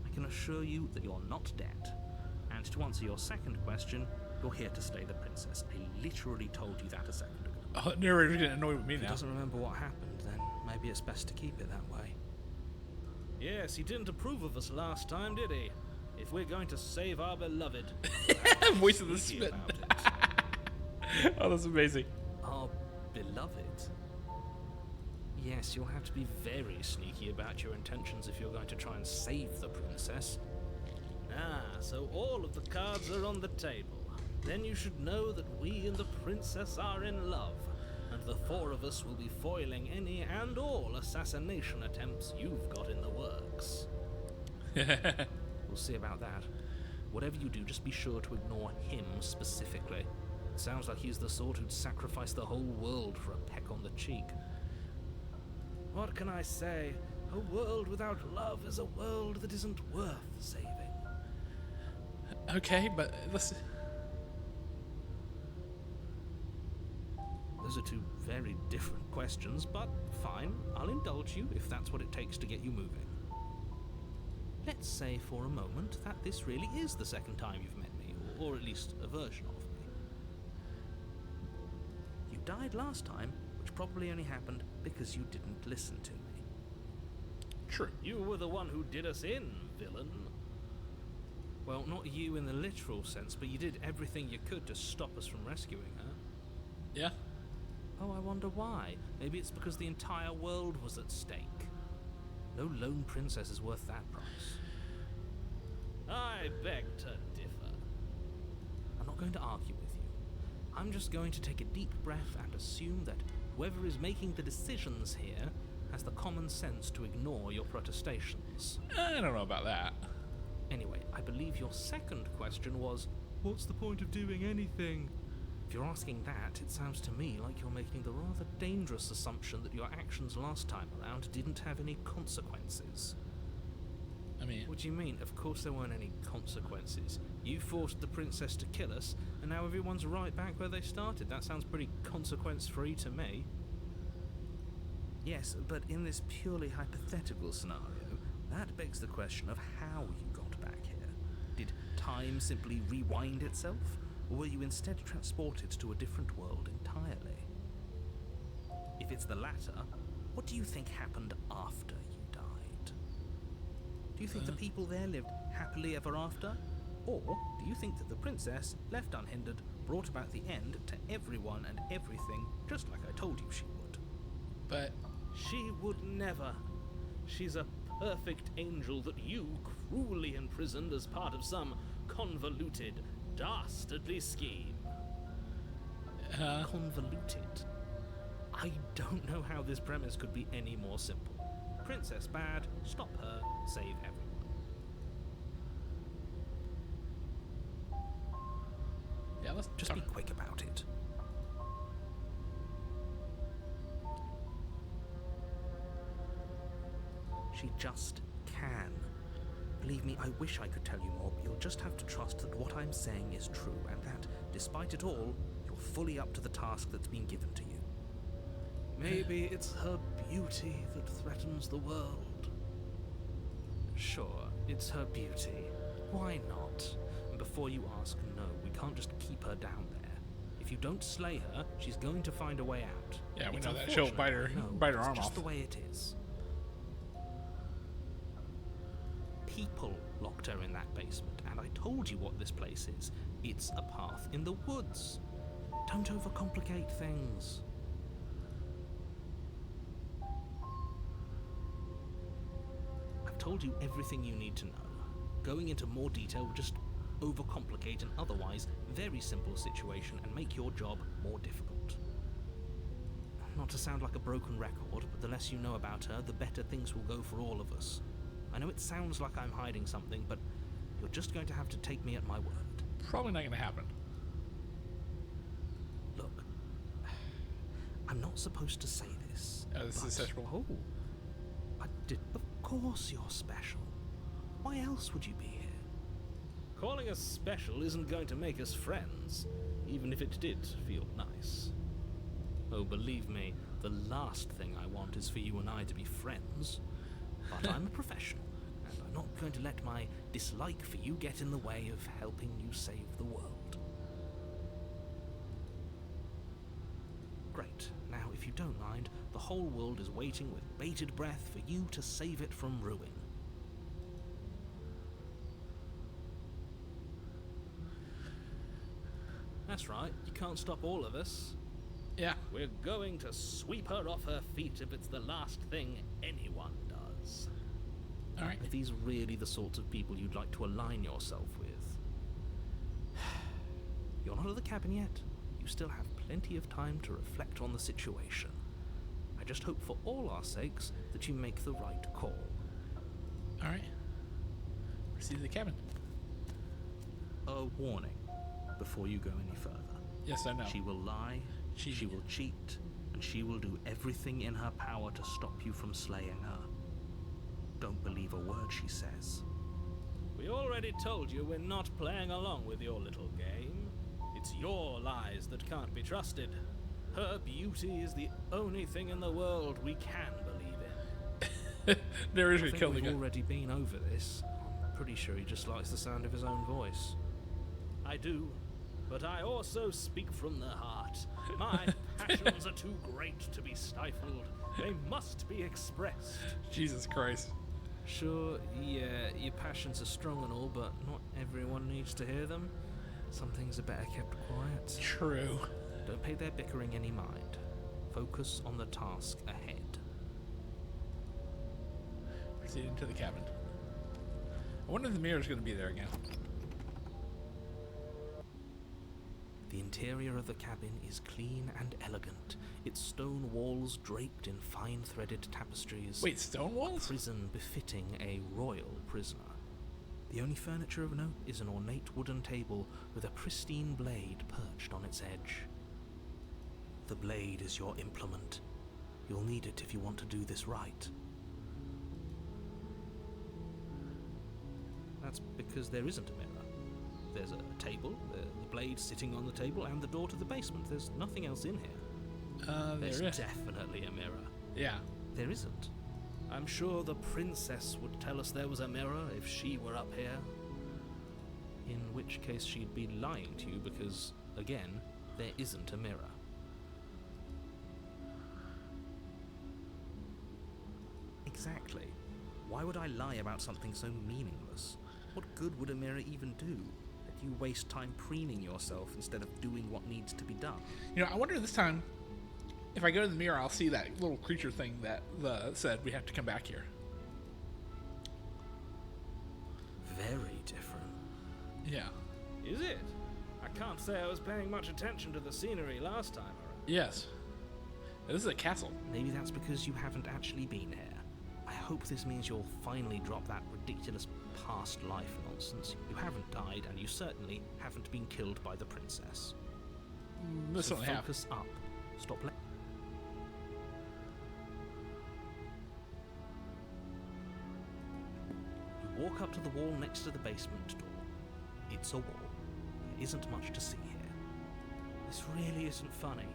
I can assure you that you're not dead. And to answer your second question, you're here to slay the princess. I literally told you that a second ago. Oh, narrator's getting annoyed with me If he now. doesn't remember what happened, then maybe it's best to keep it that way. Yes, he didn't approve of us last time, did he? If we're going to save our beloved, Voice of the sneaky spit. about it. Oh, that's amazing. Our beloved? Yes, you'll have to be very sneaky about your intentions if you're going to try and save the princess. Ah, so all of the cards are on the table. Then you should know that we and the princess are in love, and the four of us will be foiling any and all assassination attempts you've got in the works. We'll see about that. Whatever you do, just be sure to ignore him specifically. It sounds like he's the sort who'd sacrifice the whole world for a peck on the cheek. What can I say? A world without love is a world that isn't worth saving. Okay, but let's... Those are two very different questions, but fine, I'll indulge you if that's what it takes to get you moving. Let's say for a moment that this really is the second time you've met me, or at least a version of me. You died last time, which probably only happened because you didn't listen to me. True. You were the one who did us in, villain. Well, not you in the literal sense, but you did everything you could to stop us from rescuing her. Yeah. Oh, I wonder why. Maybe it's because the entire world was at stake. No lone princess is worth that price. I beg to differ. I'm not going to argue with you. I'm just going to take a deep breath and assume that whoever is making the decisions here has the common sense to ignore your protestations. I don't know about that. Anyway, I believe your second question was, what's the point of doing anything? If you're asking that, it sounds to me like you're making the rather dangerous assumption that your actions last time around didn't have any consequences. I mean... What do you mean? Of course there weren't any consequences. You forced the princess to kill us, and now everyone's right back where they started. That sounds pretty consequence-free to me. Yes, but in this purely hypothetical scenario, that begs the question of how you got back here. Did time simply rewind itself? Or were you instead transported to a different world entirely? If it's the latter, what do you think happened after you died? Do you think the people there lived happily ever after? Or do you think that the princess, left unhindered, brought about the end to everyone and everything, just like I told you she would? But... She would never. She's a perfect angel that you cruelly imprisoned as part of some convoluted, dastardly scheme. Convoluted? I don't know how this premise could be any more simple. Princess bad, stop her, save everyone. Yeah, let's Just be quick about it. She just can. Believe me, I wish I could tell you more, but you'll just have to trust that what I'm saying is true, and that, despite it all, you're fully up to the task that's been given to you. Maybe it's her beauty that threatens the world. Sure, it's her beauty. Why not? And before you ask, no, we can't just keep her down there. If you don't slay her, she's going to find a way out. Yeah, we It's know that. She'll bite her, unfortunate, I know, bite her it's arm just off. the way it is. People locked her in that basement, and I told you what this place is. It's a path in the woods. Don't overcomplicate things. I've told you everything you need to know. going into more detail would just overcomplicate an otherwise very simple situation and make your job more difficult. Not to sound like a broken record, but the less you know about her, the better things will go for all of us. I know it sounds like I'm hiding something, but you're just going to have to take me at my word. Probably not going to happen. Look, I'm not supposed to say this. This is special. Oh, of course you're special. Why else would you be here? Calling us special isn't going to make us friends, even if it did feel nice. Oh, believe me, the last thing I want is for you and I to be friends. But I'm a professional, and I'm not going to let my dislike for you get in the way of helping you save the world. Great. Now, if you don't mind, the whole world is waiting with bated breath for you to save it from ruin. That's right, you can't stop all of us. Yeah. We're going to sweep her off her feet if it's the last thing anyone does. All right. Are these really the sorts of people you'd like to align yourself with? You're not at the cabin yet. You still have plenty of time to reflect on the situation. I just hope for all our sakes that you make the right call. All right. Proceed to the cabin. A warning before you go any further. Yes, I know. She will lie, she will cheat, and she will do everything in her power to stop you from slaying her. Don't believe a word she says. We already told you we're not playing along with your little game. It's your lies that can't be trusted. Her beauty is the only thing in the world we can believe in. There is I a think kill the we've guy. already been over this. I'm pretty sure he just likes the sound of his own voice. I do, but I also speak from the heart. My passions are too great to be stifled. They must be expressed. Jesus Christ. Sure, yeah, your passions are strong and all, but not everyone needs to hear them. Some things are better kept quiet. True. Don't pay their bickering any mind. Focus on the task ahead. Proceed into the cabin. I wonder if the mirror's going to be there again. The interior of the cabin is clean and elegant, its stone walls draped in fine-threaded tapestries. Wait, stone walls? A prison befitting a royal prisoner. The only furniture of note is an ornate wooden table with a pristine blade perched on its edge. The blade is your implement. You'll need it if you want to do this right. That's because there isn't a mirror. There's a table, the blade sitting on the table, and the door to the basement. There's nothing else in here. There's There is. definitely a mirror. Yeah. There isn't. I'm sure the princess would tell us there was a mirror if she were up here. In which case she'd be lying to you because, again, there isn't a mirror. Exactly. Why would I lie about something so meaningless? What good would a mirror even do? That you waste time preening yourself instead of doing what needs to be done. You know, I wonder this time, if I go to the mirror, I'll see that little creature thing that said we have to come back here. Very different. Yeah. Is it? I can't say I was paying much attention to the scenery last time around. Yes. This is a castle. Maybe that's because you haven't actually been here. I hope this means you'll finally drop that ridiculous past life nonsense. You haven't died, and you certainly haven't been killed by the princess. This So only happened. focus up. Stop letting... You walk up to the wall next to the basement door. It's a wall. There isn't much to see here. This really isn't funny.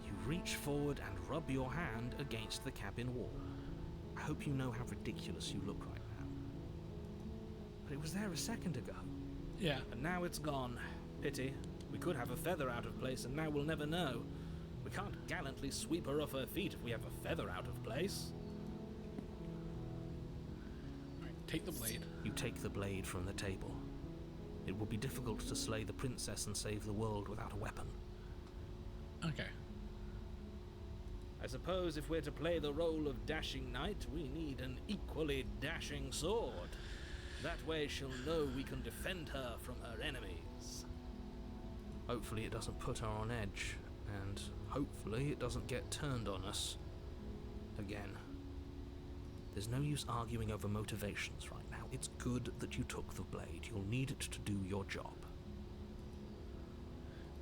You reach forward and rub your hand against the cabin wall. I hope you know how ridiculous you look right now. But it was there a second ago. Yeah. And now it's gone. Pity. We could have a feather out of place, and now we'll never know. We can't gallantly sweep her off her feet if we have a feather out of place. Right, take the blade. You take the blade from the table. It will be difficult to slay the princess and save the world without a weapon. Okay. I suppose if we're to play the role of dashing knight, we need an equally dashing sword. That way she'll know we can defend her from her enemies. Hopefully it doesn't put her on edge, and hopefully it doesn't get turned on us. Again. There's no use arguing over motivations right now. It's good that you took the blade. You'll need it to do your job.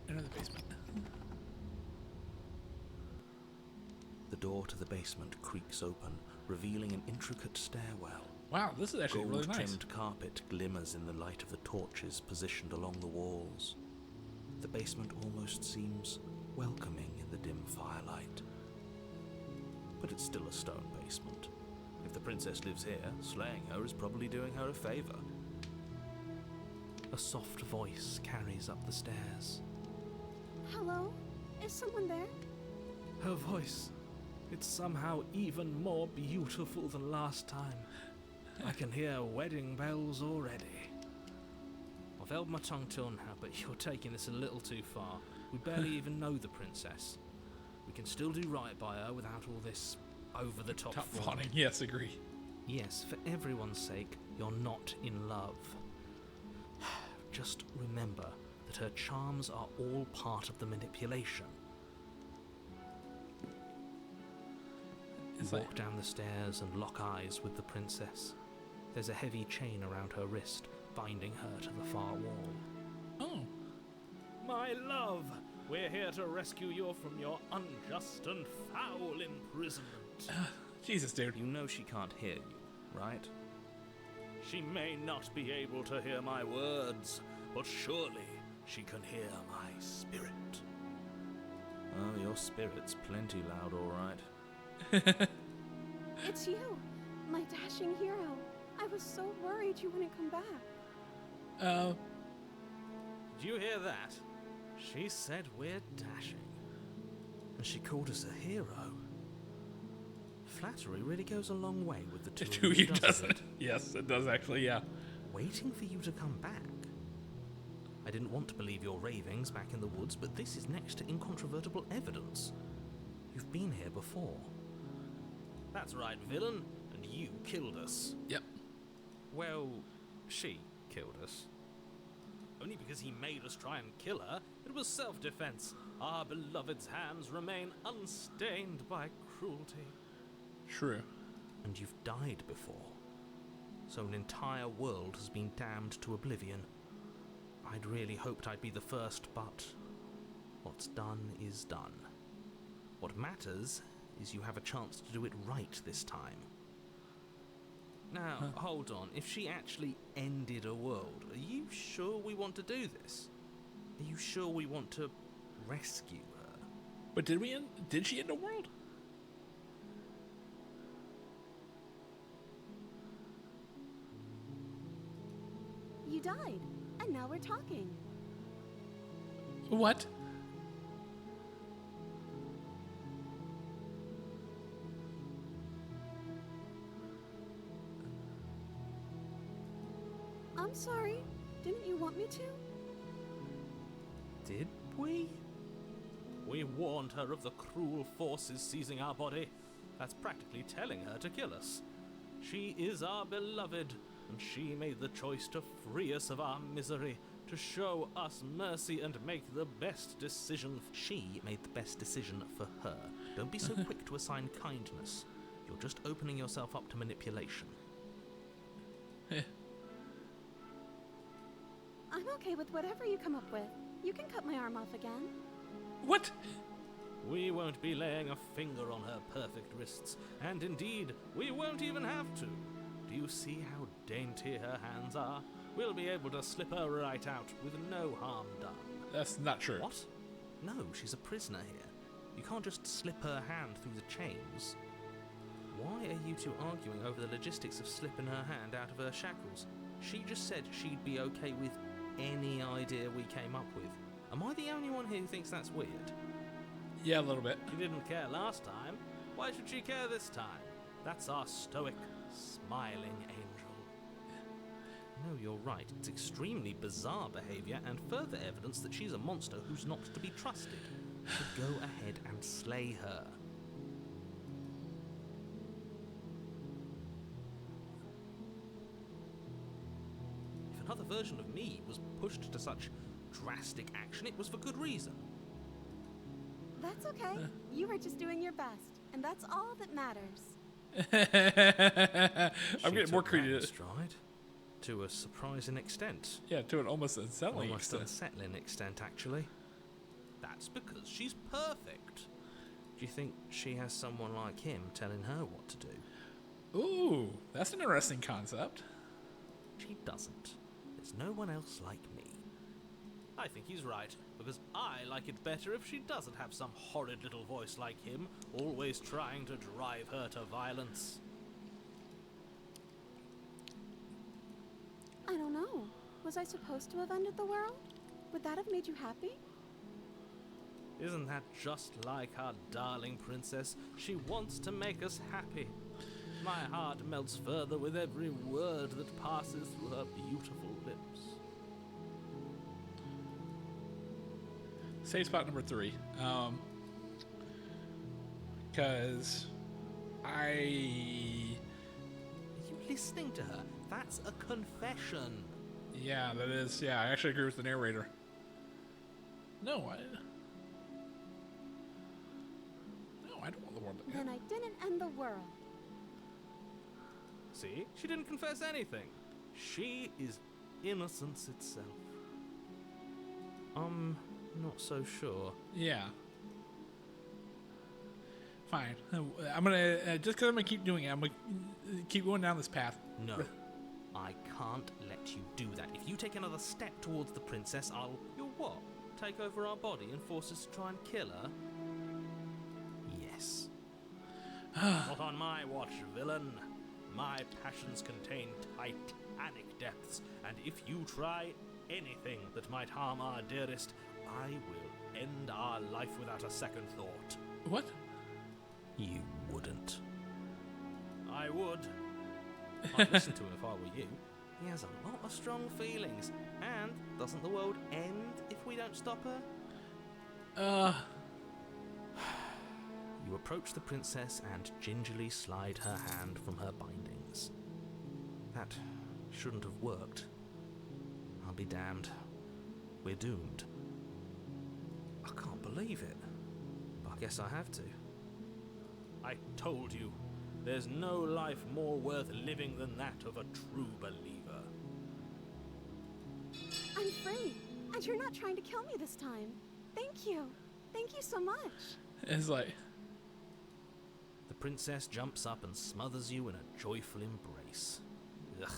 Enter the basement. The door to the basement creaks open, revealing an intricate stairwell. Wow, this is actually really nice. Gold-trimmed carpet glimmers in the light of the torches positioned along the walls. The basement almost seems welcoming in the dim firelight. But it's still a stone basement. If the princess lives here, slaying her is probably doing her a favor. A soft voice carries up the stairs. Hello? Is someone there? Her voice. It's somehow even more beautiful than last time. I can hear wedding bells already. I've held my tongue till now, but you're taking this a little too far. We barely even know the princess. We can still do right by her without all this over-the-top fawning. Yes, agree. Yes, for everyone's sake, you're not in love. Just remember that her charms are all part of the manipulation. You walk down the stairs and lock eyes with the princess. There's a heavy chain around her wrist, binding her to the far wall. Oh. My love, we're here to rescue you from your unjust and foul imprisonment. Jesus, dude. You know she can't hear you, right? She may not be able to hear my words, but surely she can hear my spirit. Oh, your spirit's plenty loud, all right. It's you, my dashing hero. I was so worried you wouldn't come back. Did you hear that? She said we're dashing. And she called us a hero. Flattery really goes a long way with the two To of you, doesn't doesn't it? it? Yes, it does actually, yeah. Waiting for you to come back. I didn't want to believe your ravings back in the woods, but this is next to incontrovertible evidence. You've been here before. That's right, villain, and you killed us. Yep. Well, she killed us. Only because he made us try and kill her. It was self-defense. Our beloved's hands remain unstained by cruelty. True. And you've died before. So an entire world has been damned to oblivion. I'd really hoped I'd be the first, but what's done is done. What matters is you have a chance to do it right this time. Now, hold on. If she actually ended a world, are you sure we want to do this? Are you sure we want to rescue her? But did she end a world? You died, and now we're talking. What? I'm sorry. Didn't you want me to? Did we? We warned her of the cruel forces seizing our body. That's practically telling her to kill us. She is our beloved, and she made the choice to free us of our misery, to show us mercy and make the best decision. She made the best decision for her. Don't be so quick to assign kindness. You're just opening yourself up to manipulation. I'm okay with whatever you come up with. You can cut my arm off again. What? We won't be laying a finger on her perfect wrists, and indeed, we won't even have to. Do you see how dainty her hands are? We'll be able to slip her right out with no harm done. That's not true. What? No, she's a prisoner here. You can't just slip her hand through the chains. Why are you two arguing over the logistics of slipping her hand out of her shackles? She just said she'd be okay with any idea we came up with. Am I the only one here who thinks that's weird? Yeah, a little bit. She didn't care last time. Why should she care this time? That's our stoic, smiling angel. No, you're right. It's extremely bizarre behaviour and further evidence that she's a monster who's not to be trusted. So go ahead and slay her. another version of me was pushed to such drastic action, it was for good reason. That's okay. You were just doing your best, and that's all that matters. I'm getting more She took that in creative. stride, to a surprising extent. Yeah, to an almost unsettling Almost extent. unsettling extent, actually. That's because she's perfect. Do you think she has someone like him telling her what to do? Ooh, that's an interesting concept. She doesn't. There's no one else like me. I think he's right, because I like it better if she doesn't have some horrid little voice like him, always trying to drive her to violence. I don't know. Was I supposed to have ended the world? Would that have made you happy? Isn't that just like our darling princess? She wants to make us happy. My heart melts further with every word that passes through her beautiful lips. Save spot number 3. Because Are you listening to her? That's a confession. yeah, that is. Yeah, I actually agree with the narrator. No, I don't want the world to Then end. I didn't end the world. See? She didn't confess anything. She is innocence itself. Not so sure. Yeah. Fine. I'm gonna just because I'm gonna keep doing it. I'm gonna keep going down this path. No. I can't let you do that. If you take another step towards the princess, I'll... You'll what? Take over our body and force us to try and kill her? Yes. Not on my watch, villain. My passions contain titanic depths, and if you try anything that might harm our dearest, I will end our life without a second thought. What? You wouldn't. I would. I'd listen to him if I were you. He has a lot of strong feelings. And doesn't the world end if we don't stop her? You approach the princess and gingerly slide her hand from her bindings. That shouldn't have worked. I'll be damned. We're doomed. I can't believe it. But I guess I have to. I told you. There's no life more worth living than that of a true believer. I'm free, and you're not trying to kill me this time. Thank you. Thank you so much. It's like, The princess jumps up and smothers you in a joyful embrace. Ugh.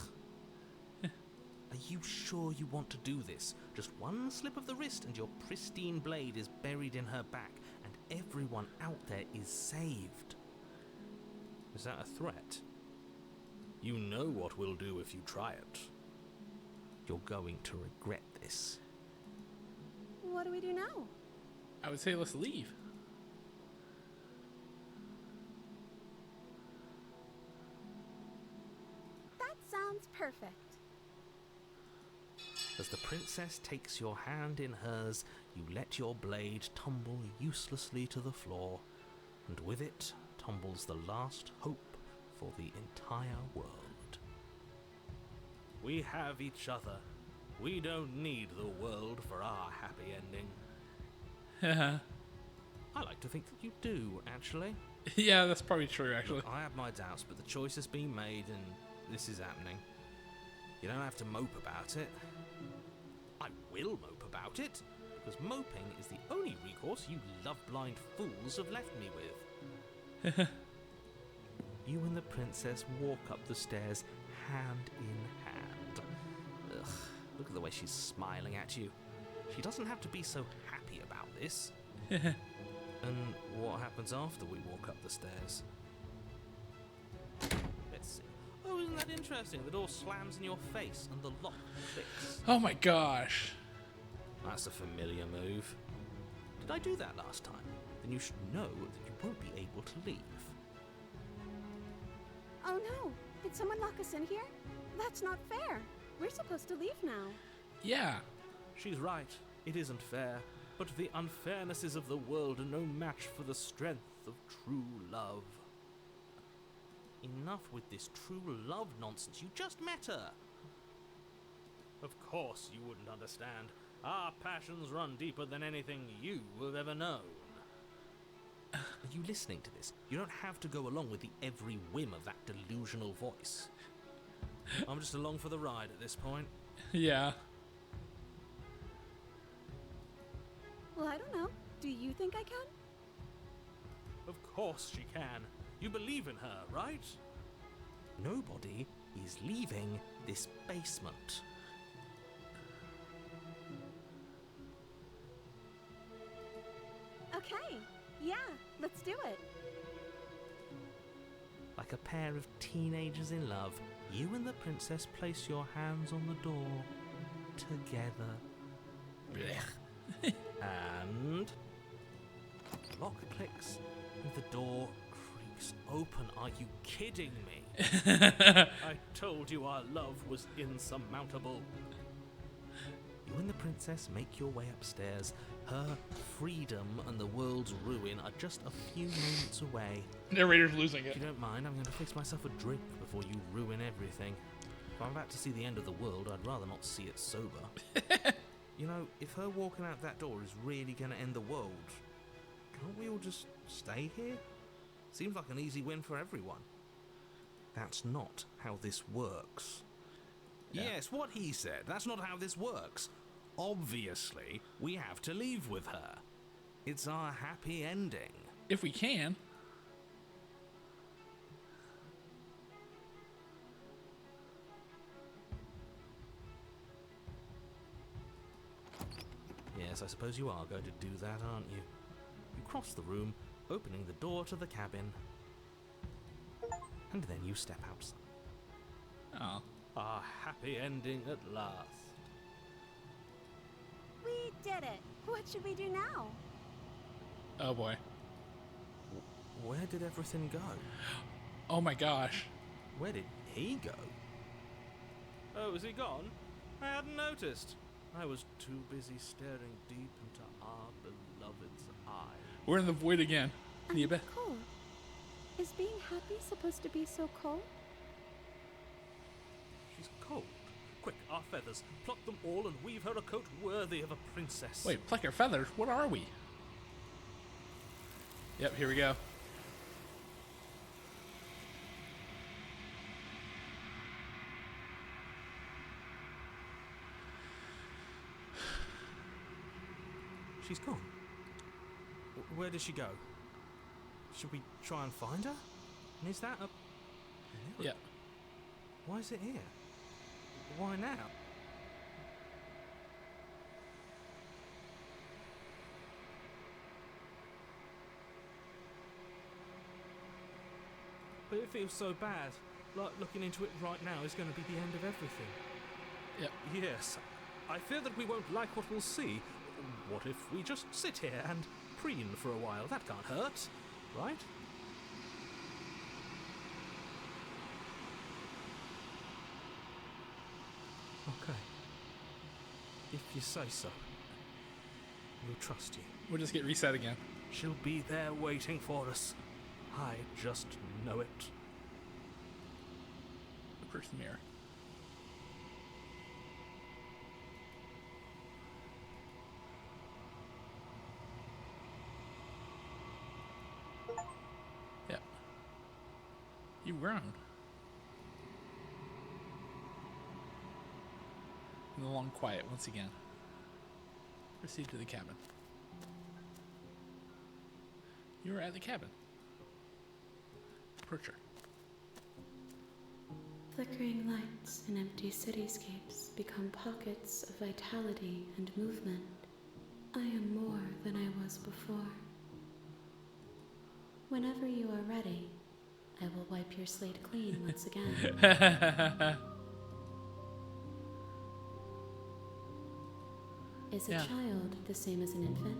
Are you sure you want to do this? Just one slip of the wrist and your pristine blade is buried in her back, and everyone out there is saved. Is that a threat? You know what we'll do if you try it. You're going to regret this. What do we do now? I would say let's leave. That sounds perfect. As the princess takes your hand in hers, you let your blade tumble uselessly to the floor, and with it tumbles the last hope for the entire world. We have each other. We don't need the world for our happy ending. I like to think that you do, actually. Yeah, that's probably true, actually. Look, I have my doubts, but the choice has been made and this is happening. You don't have to mope about it. I will mope about it, because moping is the only recourse you love-blind fools have left me with. You and the princess walk up the stairs hand in hand. Ugh, look at the way she's smiling at you. She doesn't have to be so happy about this. And what happens after we walk up the stairs? Let's see. Oh, isn't that interesting? The door slams in your face and the lock clicks. Oh my gosh. That's a familiar move. Did I do that last time? Then you should know that you won't be able to leave. Oh no! Did someone lock us in here? That's not fair. We're supposed to leave now. Yeah. She's right. It isn't fair. But the unfairnesses of the world are no match for the strength of true love. Enough with this true love nonsense. You just met her. Of course you wouldn't understand. Our passions run deeper than anything you have ever known. Are you listening to this? You don't have to go along with the every whim of that delusional voice. I'm just along for the ride at this point. Yeah. Well, I don't know. Do you think I can? Of course she can. You believe in her, right? Nobody is leaving this basement. Okay. Yeah, let's do it. Like a pair of teenagers in love, you and the princess place your hands on the door together. And the lock clicks and the door creaks open. Are you kidding me? I told you our love was insurmountable. You and the princess make your way upstairs. Her freedom and the world's ruin are just a few moments away. Narrator's losing If it. you don't mind, I'm going to fix myself a drink before you ruin everything. If I'm about to see the end of the world, I'd rather not see it sober. You know, if her walking out that door is really going to end the world, can't we all just stay here? Seems like an easy win for everyone. That's not how this works. Yeah. Yes, what he said. That's not how this works. Obviously, we have to leave with her. It's our happy ending. If we can. Yes, I suppose you are going to do that, aren't you? You cross the room, opening the door to the cabin. And then you step outside. Oh. Our happy ending at last. We did it. What should we do now? Oh boy. Where did everything go? Oh my gosh. Where did he go? Oh, is he gone? I hadn't noticed. I was too busy staring deep into our beloved's eyes. We're in the void again. The abyss. Cold. Is being happy supposed to be so cold? She's cold. Quick, our feathers. Pluck them all and weave her a coat worthy of a princess. Wait, pluck your feathers? What are we? Yep, here we go. She's gone. Where did she go? Should we try and find her? And is that a... Yep. Why is it here? Why now? But it feels so bad. Like looking into it right now is going to be the end of everything. Yep. Yes. I fear that we won't like what we'll see. What if we just sit here and preen for a while? That can't hurt, right? Okay. If you say so. We'll trust you. We'll just get reset again. She'll be there waiting for us. I just know it. Where's the mirror? Yep. You've grown. In the long quiet once again. Proceed to the cabin. You are at the cabin. Approach her. Flickering lights in empty cityscapes become pockets of vitality and movement. I am more than I was before. Whenever you are ready, I will wipe your slate clean once again. Is a Yeah. child the same as an infant?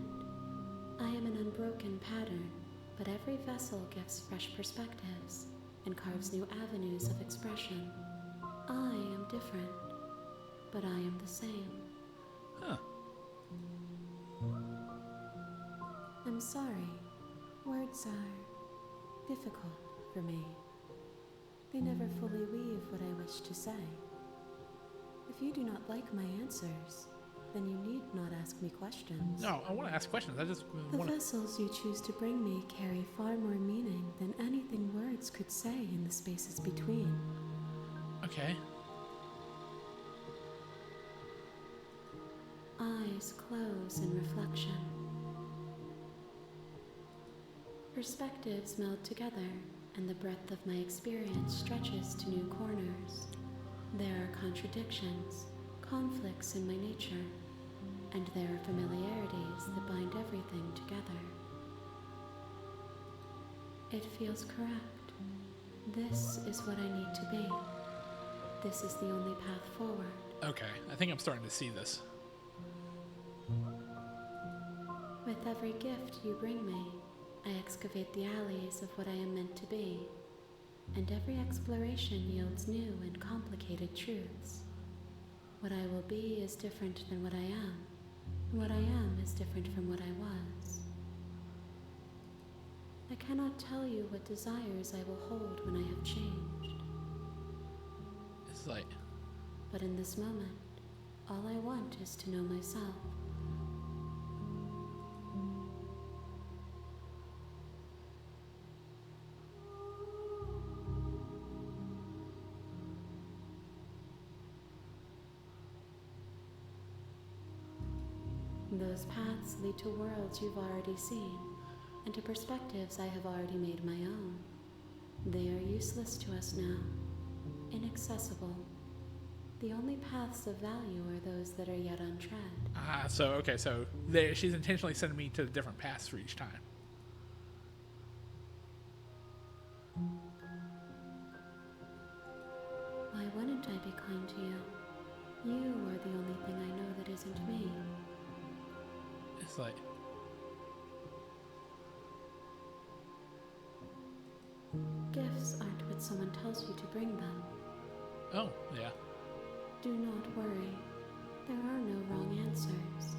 I am an unbroken pattern, but every vessel gives fresh perspectives and carves new avenues of expression. I am different, but I am the same. Huh. I'm sorry. Words are difficult for me. They never fully weave what I wish to say. If If you do not like my answers, then you need not ask me questions. No, I want to ask questions. I just The want to. vessels you choose to bring me carry far more meaning than anything words could say in the spaces between. Okay. Eyes close in reflection. Perspectives meld together, and the breadth of my experience stretches to new corners. There are contradictions, conflicts in my nature, and there are familiarities that bind everything together. It feels correct. This is what I need to be. This is the only path forward. Okay, I think I'm starting to see this. With every gift you bring me, I excavate the alleys of what I am meant to be, and every exploration yields new and complicated truths. What I will be is different than what I am, and what I am is different from what I was. I cannot tell you what desires I will hold when I have changed, It's like, but in this moment, all I want is to know myself. Those paths lead to worlds you've already seen, and to perspectives I have already made my own. They are useless to us now, inaccessible. The only paths of value are those that are yet untread. so there, she's intentionally sending me to different paths for each time. Why wouldn't I be kind to you? You are the only thing I know that isn't me. It's like, Gifts aren't what someone tells you to bring them. oh, yeah. Do not worry. There are no wrong answers,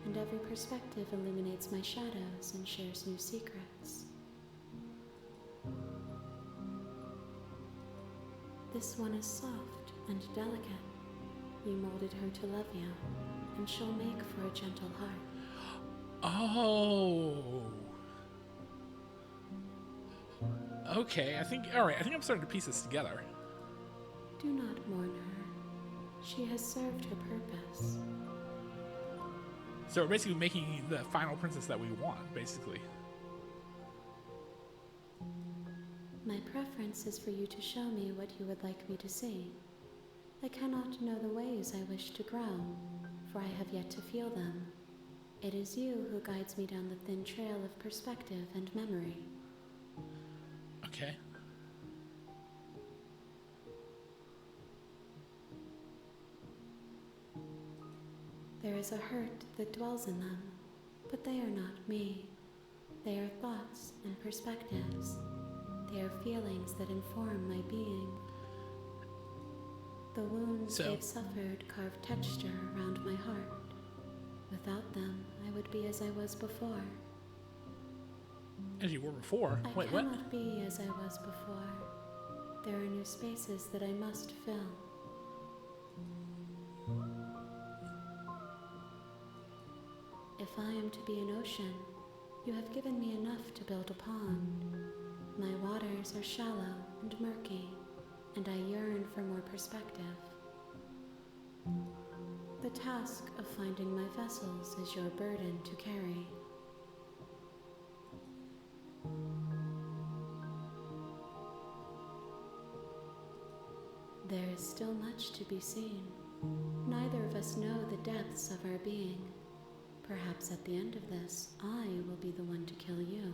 and every perspective illuminates my shadows and shares new secrets. This one is soft and delicate. You molded her to love you, and she'll make for a gentle heart. Oh. Okay, I think I'm starting to piece this together. Do not mourn her. She has served her purpose. So we're basically making the final princess that we want, basically. My preference is for you to show me what you would like me to see. I cannot know the ways I wish to grow, for I have yet to feel them. It is you who guides me down the thin trail of perspective and memory. Okay. There is a hurt that dwells in them, but they are not me. They are thoughts and perspectives. They are feelings that inform my being. The wounds they've suffered carve texture around my heart. Without them, I would be as I was before. As you were before? I Wait, cannot what? be as I was before. There are new spaces that I must fill. If I am to be an ocean, you have given me enough to build a pond. My waters are shallow and murky, and I yearn for more perspective. The task of finding my vessels is your burden to carry. There is still much to be seen. Neither of us know the depths of our being. Perhaps at the end of this, I will be the one to kill you.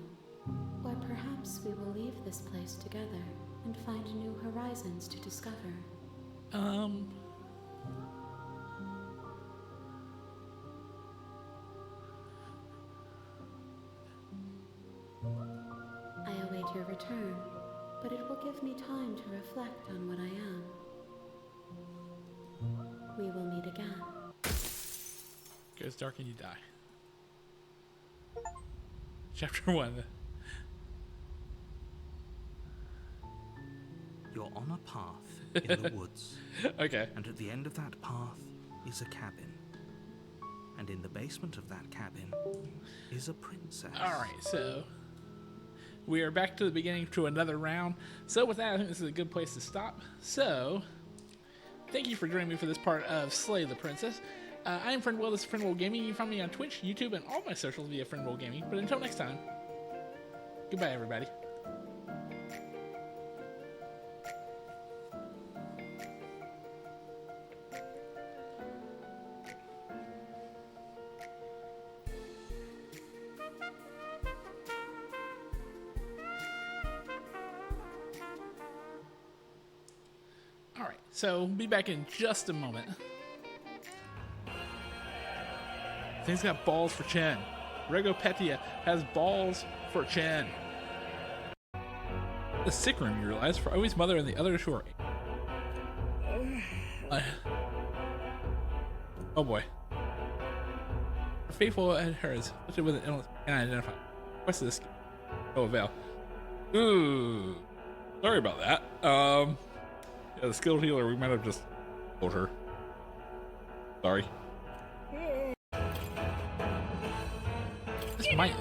Or perhaps we will leave this place together and find new horizons to discover. I await your return, but it will give me time to reflect on what I am. We will meet again. Goes dark and you die. Chapter 1. You're on a path in the woods. Okay. And at the end of that path is a cabin. And in the basement of that cabin is a princess. All right, so we are back to the beginning to another round. So with that, I think this is a good place to stop. So thank you for joining me for this part of Slay the Princess. I am Friend Will. This is Friend Will Gaming. You can find me on Twitch, YouTube, and all my socials via Friend Will Gaming. But until next time, goodbye, everybody. Alright, so we'll be back in just a moment. Thing's got balls for Chen. Regopetia has balls for Chen. The sick room, you realize, for Owi's mother and the other shore. Oh boy. Faithful and hers, especially with an illness unidentified. What's this? No avail. Ooh. Sorry about that. Yeah, the skilled healer, we might have just told her. Sorry.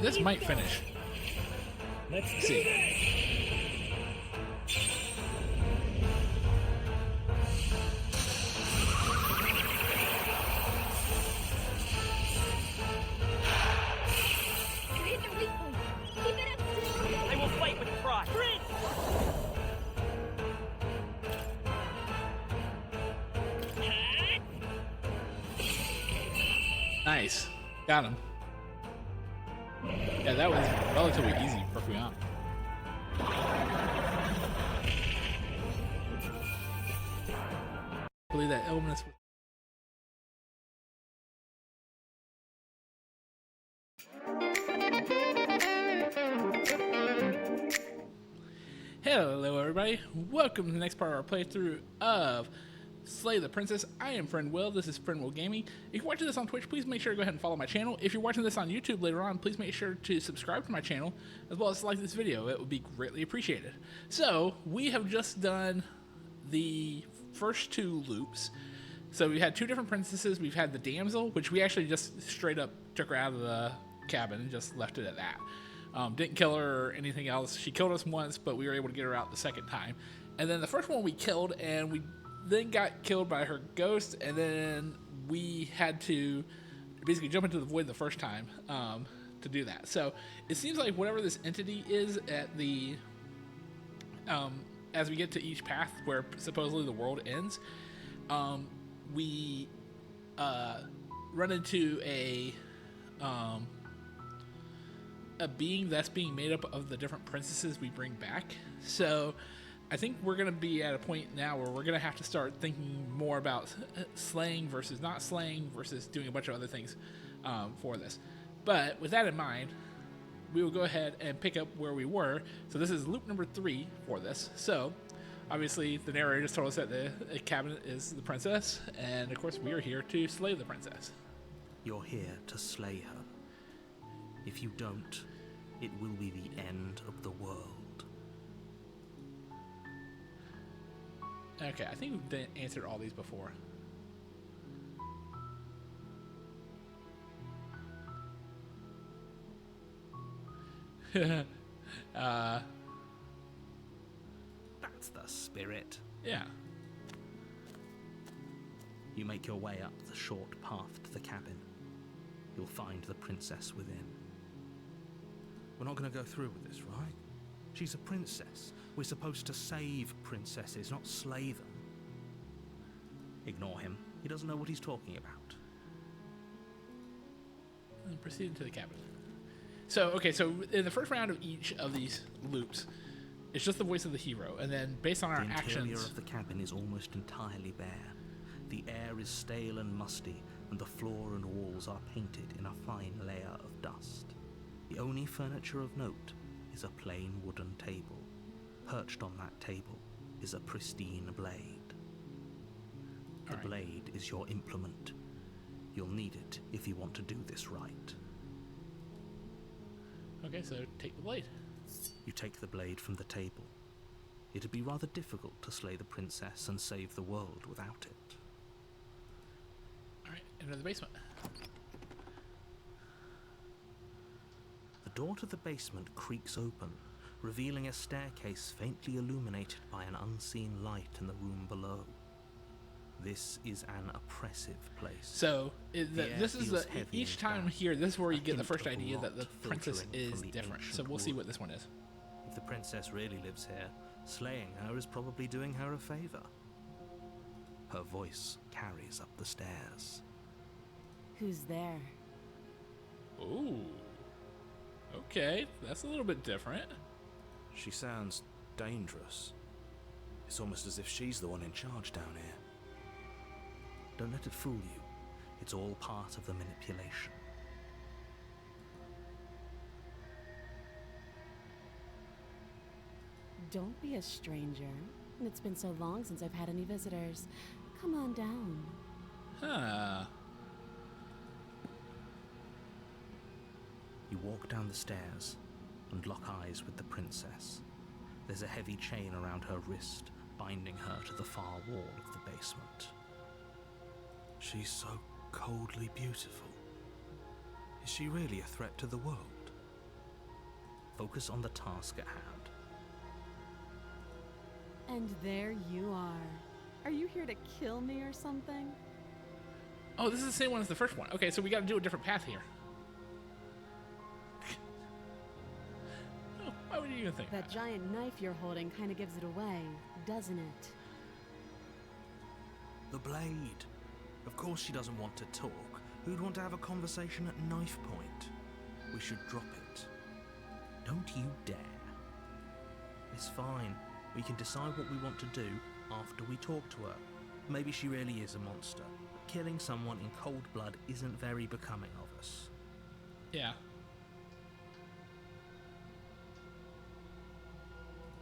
This might finish. Let's see. I will fight with pride. Nice. Got him. Yeah, that was relatively easy, perfectly honest. I believe that illness. Hello, everybody. Welcome to the next part of our playthrough of Slay the Princess. I am Friend Will. This is Friend Will Gaming. If you're watching this on Twitch, please make sure to go ahead and follow my channel. If you're watching this on YouTube later on, please make sure to subscribe to my channel as well as like this video. It would be greatly appreciated. So we have just done the first two loops. So we had two different princesses. We've had the damsel, which we actually just straight up took her out of the cabin and just left it at that. Didn't kill her or anything else. She killed us once, but we were able to get her out the second time. And then the first one we killed, and we then got killed by her ghost, and then we had to basically jump into the void the first time to do that. So it seems like whatever this entity is at the as we get to each path where supposedly the world ends, we run into a being that's being made up of the different princesses we bring back. So I think we're going to be at a point now where we're going to have to start thinking more about slaying versus not slaying versus doing a bunch of other things for this. But with that in mind, we will go ahead and pick up where we were. So this is loop number 3 for this. So obviously the narrator just told us that the cabinet is the princess, and of course we are here to slay the princess. You're here to slay her. If you don't, it will be the end of the world. Okay, I think we've answered all these before. That's the spirit. Yeah. You make your way up the short path to the cabin. You'll find the princess within. We're not going to go through with this, right? She's a princess. We're supposed to save princesses, not slay them. Ignore him. He doesn't know what he's talking about. And proceed into the cabin. So, okay, so in the first round of each of these loops, it's just the voice of the hero, and then based on our The actions... interior of the cabin is almost entirely bare. The air is stale and musty, and the floor and walls are painted in a fine layer of dust. The only furniture of note is a plain wooden table. Perched on that table is a pristine blade. The blade is your implement. You'll need it if you want to do this right. Okay, so take the blade. You take the blade from the table. It'd be rather difficult to slay the princess and save the world without it. Alright, into the basement. The door to the basement creaks open, revealing a staircase faintly illuminated by an unseen light in the room below. This is an oppressive place. So this is feels heavy each and time damp. here. This is where you A get the hint first of idea that the rot princess filtering is from the different. So ancient we'll see wood. what this one is. If the princess really lives here, slaying her is probably doing her a favor. Her voice carries up the stairs. Who's there? Ooh. Okay, that's a little bit different. She sounds dangerous. It's almost as if she's the one in charge down here. Don't let it fool you. It's all part of the manipulation. Don't be a stranger. It's been so long since I've had any visitors. Come on down. Huh. You walk down the stairs and lock eyes with the princess. There's a heavy chain around her wrist, binding her to the far wall of the basement. She's so coldly beautiful. Is she really a threat to the world? Focus on the task at hand. And there you are. Are you here to kill me or something? Oh, this is the same one as the first one. Okay, so we got to do a different path here. Oh, why would you even think That giant knife you're holding kind of gives it away, doesn't it? The blade. Of course she doesn't want to talk. Who'd want to have a conversation at knife point? We should drop it. Don't you dare. It's fine. We can decide what we want to do after we talk to her. Maybe she really is a monster. Killing someone in cold blood isn't very becoming of us. Yeah.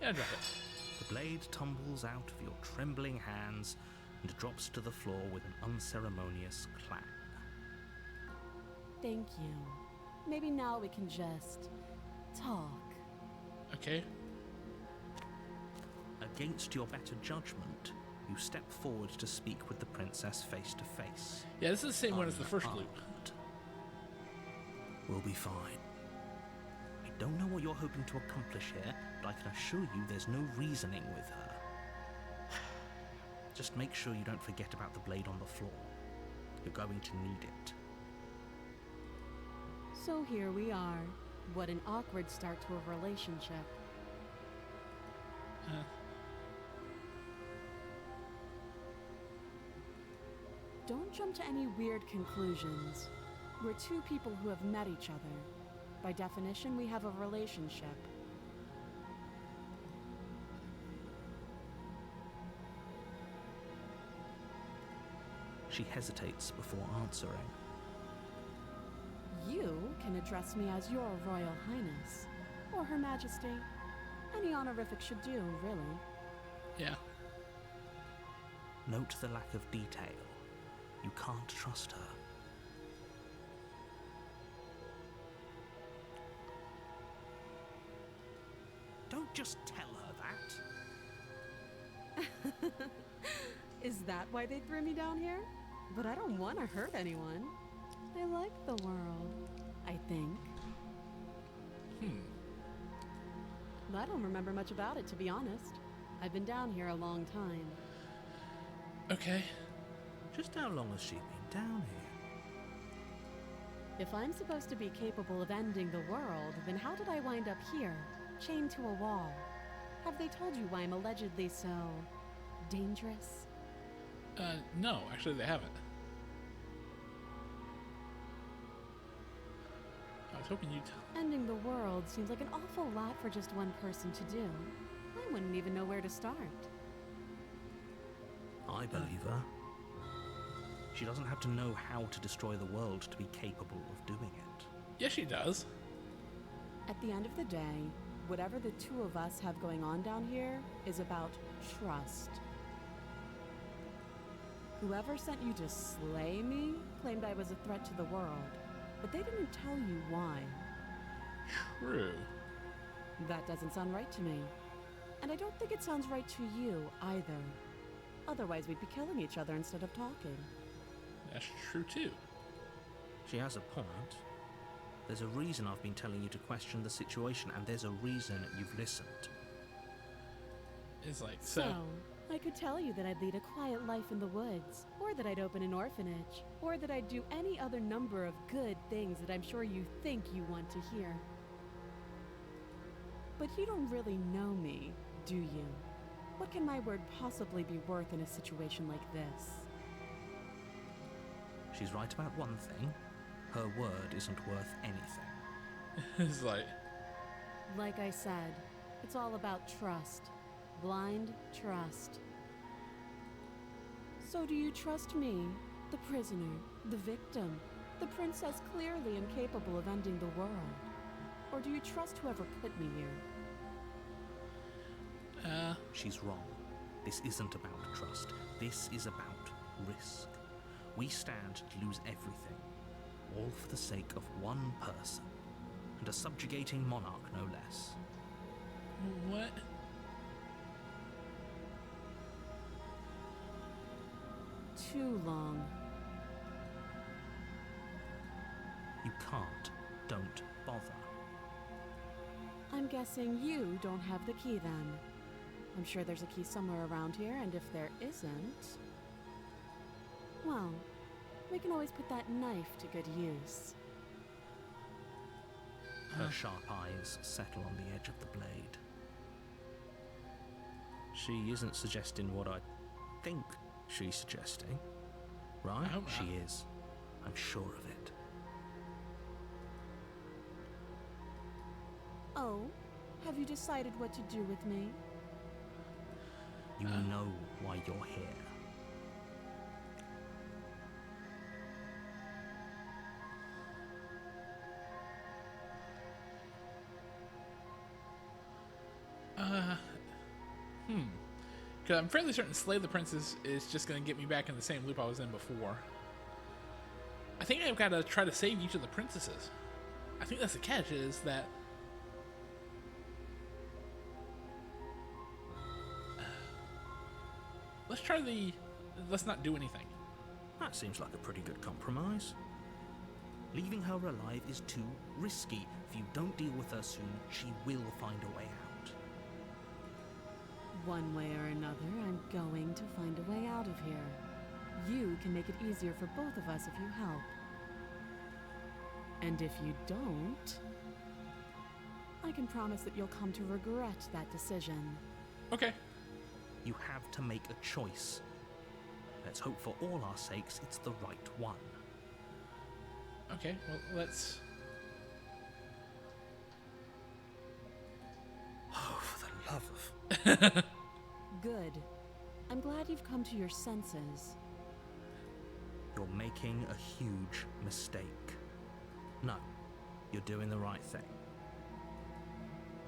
Yeah, drop it. The blade tumbles out of your trembling hands and drops to the floor with an unceremonious clang. Thank you. Maybe now we can just talk. Okay. Against your better judgment, you step forward to speak with the princess face to face. Yeah, this is the same one as the first loop. Unarmed. We'll be fine. I don't know what you're hoping to accomplish here, but I can assure you there's no reasoning with her. Just make sure you don't forget about the blade on the floor. You're going to need it. So here we are. What an awkward start to a relationship. Don't jump to any weird conclusions. We're two people who have met each other. By definition, we have a relationship. She hesitates before answering. You can address me as your Royal Highness, or Her Majesty. Any honorific should do, really. Yeah. Note the lack of detail. You can't trust her. Don't just tell her that. Is that why they threw me down here? But I don't want to hurt anyone. I like the world, I think. I don't remember much about it, to be honest. I've been down here a long time. Okay. Just how long has she been down here? If I'm supposed to be capable of ending the world, then how did I wind up here, chained to a wall? Have they told you why I'm allegedly so dangerous? No, actually they haven't. I was hoping you'd... Ending the world seems like an awful lot for just one person to do. I wouldn't even know where to start. I believe her. She doesn't have to know how to destroy the world to be capable of doing it. Yes, she does. At the end of the day, whatever the two of us have going on down here is about trust. Whoever sent you to slay me claimed I was a threat to the world, but they didn't tell you why. True. That doesn't sound right to me. And I don't think it sounds right to you either. Otherwise, we'd be killing each other instead of talking. That's true too. She has a point. There's a reason I've been telling you to question the situation, and there's a reason you've listened. It's like, So, I could tell you that I'd lead a quiet life in the woods, or that I'd open an orphanage, or that I'd do any other number of good things that I'm sure you think you want to hear. But you don't really know me, do you? What can my word possibly be worth in a situation like this? She's right about one thing. Her word isn't worth anything. it's like, Like I said, it's all about trust. Blind trust. So do you trust me, the prisoner, the victim, the princess clearly incapable of ending the world? Or do you trust whoever put me here? She's wrong. This isn't about trust. This is about risk. We stand to lose everything, all for the sake of one person, and a subjugating monarch no less. what? Too long. You can't. Don't bother. I'm guessing you don't have the key then. I'm sure there's a key somewhere around here, and if there isn't... well, we can always put that knife to good use. Her sharp eyes settle on the edge of the blade. She isn't suggesting what I think she's suggesting, right? I hope not. She is. I'm sure of it. Oh, have you decided what to do with me? You know why you're here. Because I'm fairly certain Slay the Princess is just going to get me back in the same loop I was in before. I think I've got to try to save each of the princesses. I think that's the catch, is that... let's try the... let's not do anything. That seems like a pretty good compromise. Leaving her alive is too risky. If you don't deal with her soon, she will find a way out. One way or another, I'm going to find a way out of here. You can make it easier for both of us if you help. And if you don't, I can promise that you'll come to regret that decision. Okay. You have to make a choice. Let's hope for all our sakes it's the right one. Okay, well, let's... Oh, for the love of... Good. I'm glad you've come to your senses. You're making a huge mistake. No, you're doing the right thing.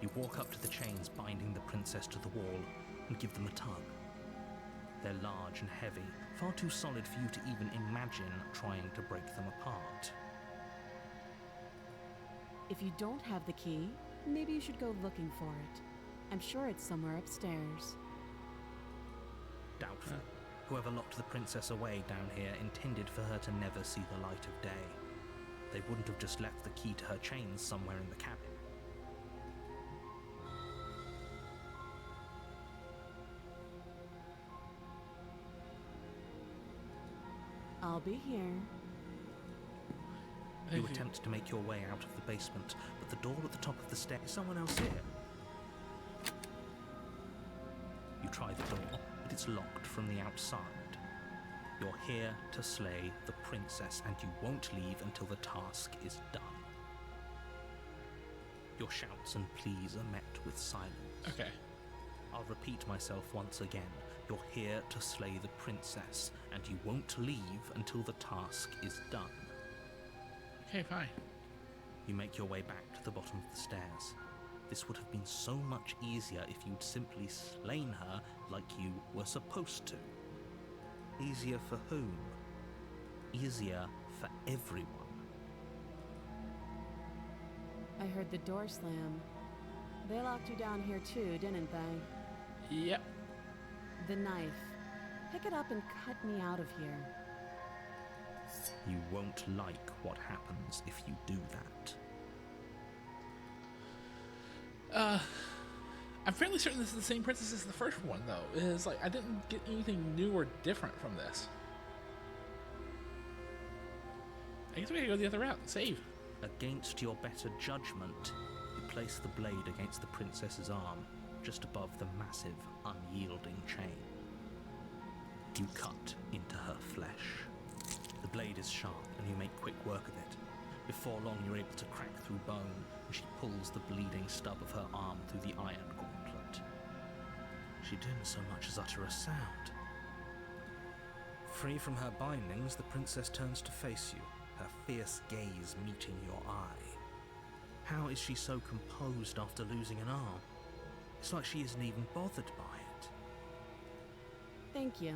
You walk up to the chains binding the princess to the wall and give them a tug. They're large and heavy, far too solid for you to even imagine trying to break them apart. If you don't have the key, maybe you should go looking for it. I'm sure it's somewhere upstairs. Doubtful. Whoever locked the princess away down here intended for her to never see the light of day. They wouldn't have just left the key to her chains somewhere in the cabin. I'll be here. You attempt to make your way out of the basement, but the door at the top of the stairs... Is someone else here? You try the door, but it's locked from the outside. You're here to slay the princess, and you won't leave until the task is done. Your shouts and pleas are met with silence. Okay. I'll repeat myself once again. You're here to slay the princess, and you won't leave until the task is done. Okay, fine. You make your way back to the bottom of the stairs. This would have been so much easier if you'd simply slain her like you were supposed to. Easier for whom? Easier for everyone. I heard the door slam. They locked you down here too, didn't they? Yep. The knife. Pick it up and cut me out of here. You won't like what happens if you do that. I'm fairly certain this is the same princess as the first one, though. It's like I didn't get anything new or different from this. I guess we gotta go the other route and save. Against your better judgment, you place the blade against the princess's arm, just above the massive, unyielding chain. You cut into her flesh. The blade is sharp, and you make quick work of it. Before long, you're able to crack through bone, and she pulls the bleeding stub of her arm through the iron gauntlet. She didn't so much as utter a sound. Free from her bindings, the princess turns to face you, her fierce gaze meeting your eye. How is she so composed after losing an arm? It's like she isn't even bothered by it. Thank you.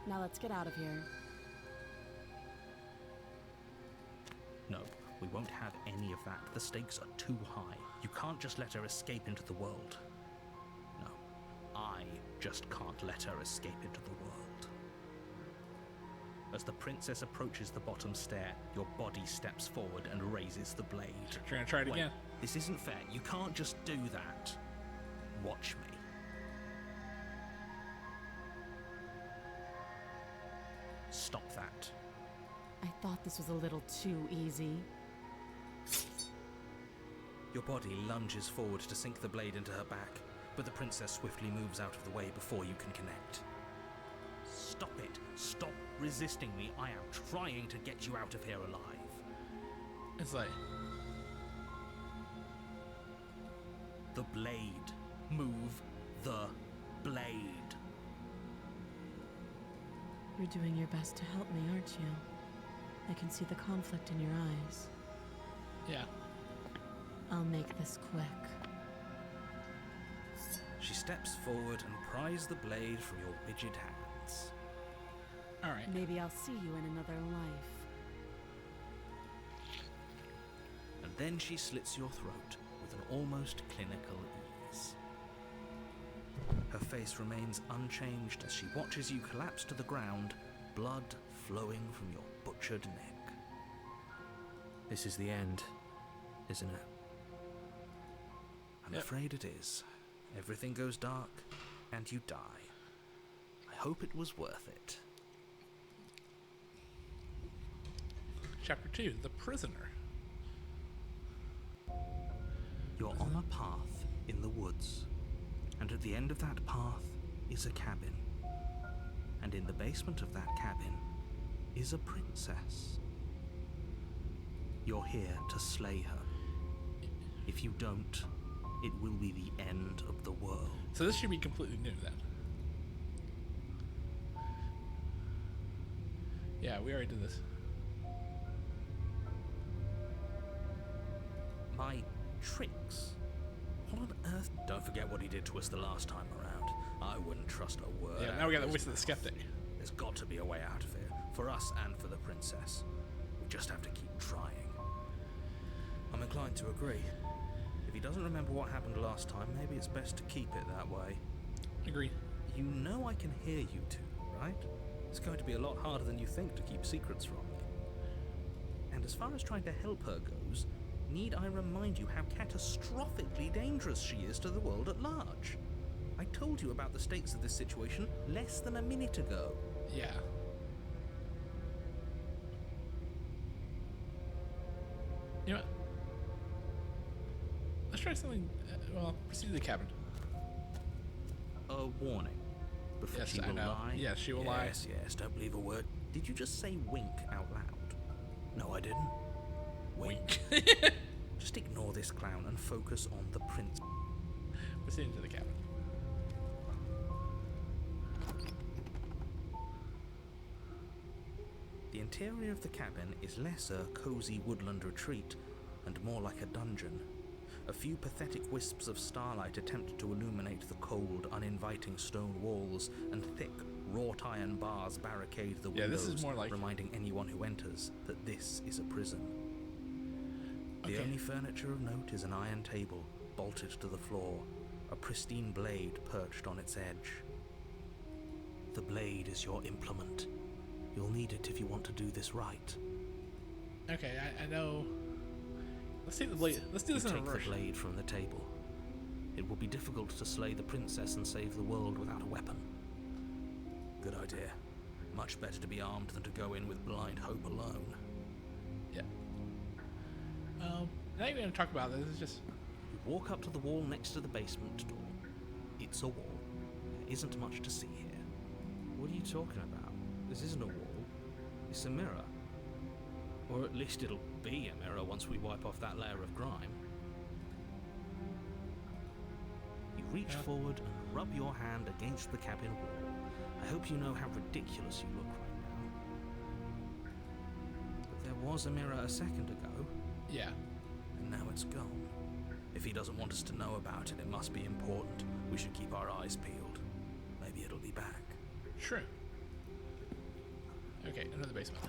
Now let's get out of here. No, we won't have any of that. The stakes are too high. You can't just let her escape into the world. No, I just can't let her escape into the world. As the princess approaches the bottom stair, your body steps forward and raises the blade. You're gonna try it Wait, again. this isn't fair. You can't just do that. Watch me. Stop that. I thought this was a little too easy. Your body lunges forward to sink the blade into her back, but the princess swiftly moves out of the way before you can connect. Stop it. Stop resisting me. I am trying to get you out of here alive. It's like, The blade. Move the blade. You're doing your best to help me, aren't you? I can see the conflict in your eyes. yeah. I'll make this quick. She steps forward and pries the blade from your rigid hands. All right. Maybe I'll see you in another life. And then she slits your throat with an almost clinical ease. Her face remains unchanged as she watches you collapse to the ground, blood flowing from your butchered neck. This is the end, isn't it? I'm Yep. afraid it is. Everything goes dark, and you die. I hope it was worth it. Chapter 2, The Prisoner. You're on a path in the woods, and at the end of that path is a cabin. And in the basement of that cabin is a princess. You're here to slay her. If you don't, it will be the end of the world. So this should be completely new then. Yeah, we already did this. My tricks? What on earth? Don't forget what he did to us the last time around. I wouldn't trust a word. Yeah, out now we got the his voice of the mouth. skeptic. There's got to be a way out of here, for us and for the princess. We just have to keep trying. I'm inclined to agree. If he doesn't remember what happened last time, maybe it's best to keep it that way. Agreed. You know I can hear you two, right? It's going to be a lot harder than you think to keep secrets from me. And as far as trying to help her goes, need I remind you how catastrophically dangerous she is to the world at large? I told you about the stakes of this situation less than a minute ago. Yeah. You know what? Let's try something. Well, proceed to the cabin. A warning. Before Yes, she I will know. lie. Yes, she will lie. Yes, don't believe a word. Did you just say wink out loud? No, I didn't. Wink. Just ignore this clown and focus on the prince. Proceed into the cabin. The interior of the cabin is less a cozy woodland retreat and more like a dungeon. A few pathetic wisps of starlight attempt to illuminate the cold, uninviting stone walls, and thick, wrought iron bars barricade the Yeah, windows, this is more like- reminding anyone who enters that this is a prison. The Okay. only furniture of note is an iron table, bolted to the floor, a pristine blade perched on its edge. The blade is your implement. You'll need it if you want to do this right. Okay, I know. Let's take the blade. Let's do this in Take reverse. the blade from the table. It will be difficult to slay the princess and save the world without a weapon. Good idea. Much better to be armed than to go in with blind hope alone. Yeah. Not even gonna talk about this. It's just. You walk up to the wall next to the basement door. It's a wall. There isn't much to see here. What are you talking about? This isn't a wall. It's a mirror. Or at least it'll be a mirror once we wipe off that layer of grime. You reach forward and rub your hand against the cabin wall. I hope you know how ridiculous you look right now. But there was a mirror a second ago, Yeah. and now it's gone. If he doesn't want us to know about it, it must be important. We should keep our eyes peeled. Maybe it'll be back. Sure. Okay, into the basement.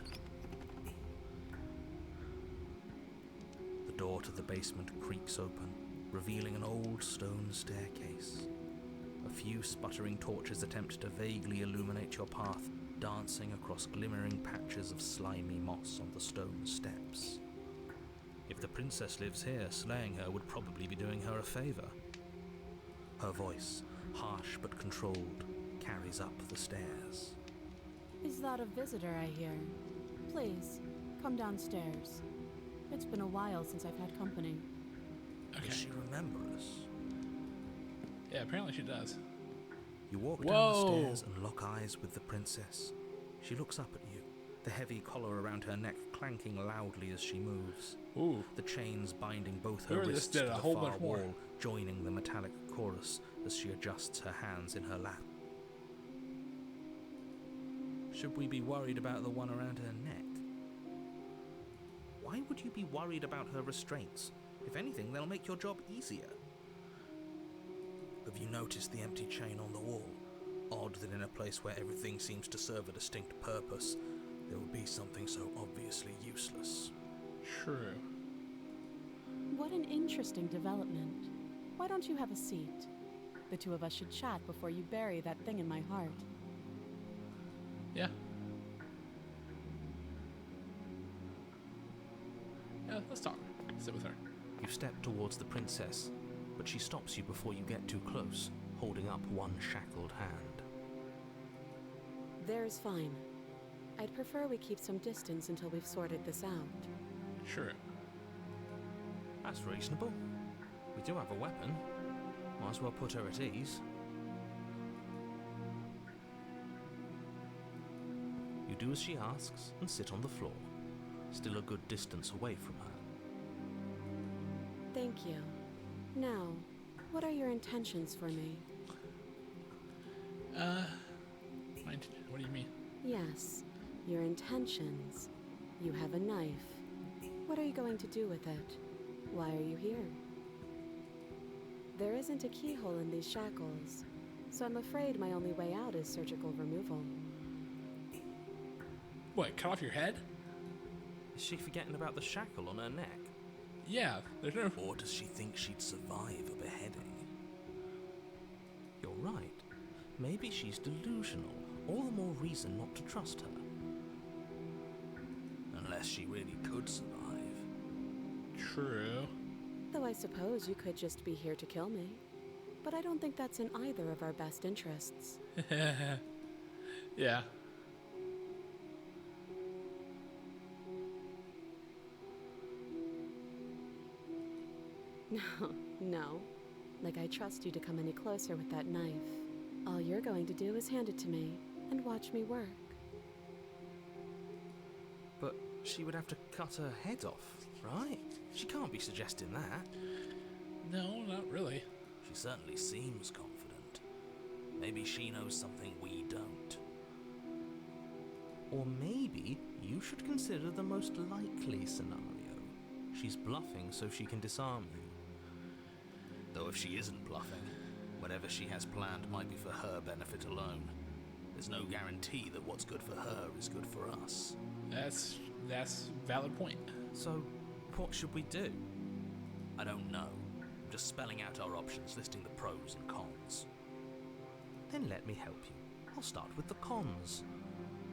The door to the basement creaks open, revealing an old stone staircase. A few sputtering torches attempt to vaguely illuminate your path, dancing across glimmering patches of slimy moss on the stone steps. If the princess lives here, slaying her would probably be doing her a favor. Her voice, harsh but controlled, carries up the stairs. Is that a visitor I hear? Please, come downstairs. It's been a while since I've had company. Okay. Does she remember us? Yeah, apparently she does. You walk down Whoa. the stairs and lock eyes with the princess. She looks up at you, the heavy collar around her neck clanking loudly as she moves. Ooh. The chains binding both her Whoever this wrists did to a the whole far bunch more. wall, joining the metallic chorus as she adjusts her hands in her lap. Should we be worried about the one around her neck? Why would you be worried about her restraints? If anything, they'll make your job easier. Have you noticed the empty chain on the wall? Odd that in a place where everything seems to serve a distinct purpose, there would be something so obviously useless. True. What an interesting development. Why don't you have a seat? The two of us should chat before you bury that thing in my heart. Yeah. Yeah, let's talk. Sit with her. You step towards the princess, but she stops you before you get too close, holding up one shackled hand. There's fine. I'd prefer we keep some distance until we've sorted this out. Sure. That's reasonable. We do have a weapon. Might as well put her at ease. You do as she asks and sit on the floor, still a good distance away from her. Thank you. Now, what are your intentions for me? What do you mean? Yes, your intentions. You have a knife. What are you going to do with it? Why are you here? There isn't a keyhole in these shackles, so I'm afraid my only way out is surgical removal. What, cut off your head? Is she forgetting about the shackle on her neck? Yeah, there's no... Or does she think she'd survive a beheading? You're right. Maybe she's delusional. All the more reason not to trust her. Unless she really could survive. True. Though I suppose you could just be here to kill me. But I don't think that's in either of our best interests. Yeah. No. Like I trust you to come any closer with that knife. All you're going to do is hand it to me and watch me work. But she would have to cut her head off, right? She can't be suggesting that. No, not really. She certainly seems confident. Maybe she knows something we don't. Or maybe you should consider the most likely scenario. She's bluffing so she can disarm you. Though if she isn't bluffing, whatever she has planned might be for her benefit alone. There's no guarantee that what's good for her is good for us. That's valid point. So, what should we do? I don't know. just spelling out our options, listing the pros and cons. Then let me help you. I'll start with the cons.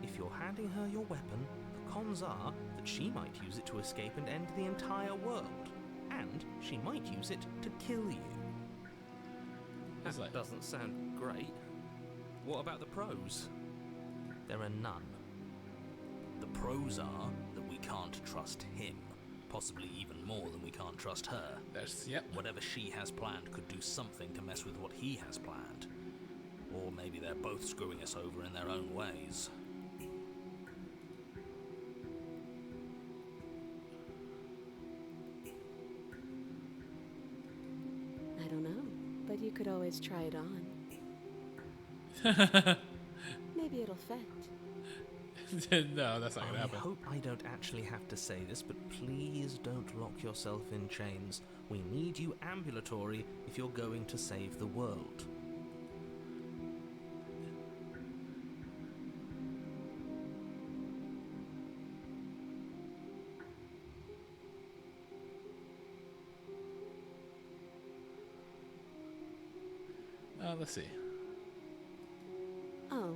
If you're handing her your weapon, the cons are that she might use it to escape and end the entire world. And she might use it to kill you. It's That like- doesn't sound great. What about the pros? There are none. The pros are that we can't trust him. Possibly even more than we can't trust her. Yep. Whatever she has planned could do something to mess with what he has planned. Or maybe they're both screwing us over in their own ways. I don't know, but you could always try it on. Maybe it'll fit. No, that's not gonna I happen. hope I don't actually have to say this, but please don't lock yourself in chains. We need you ambulatory if you're going to save the world. Let's see. Oh,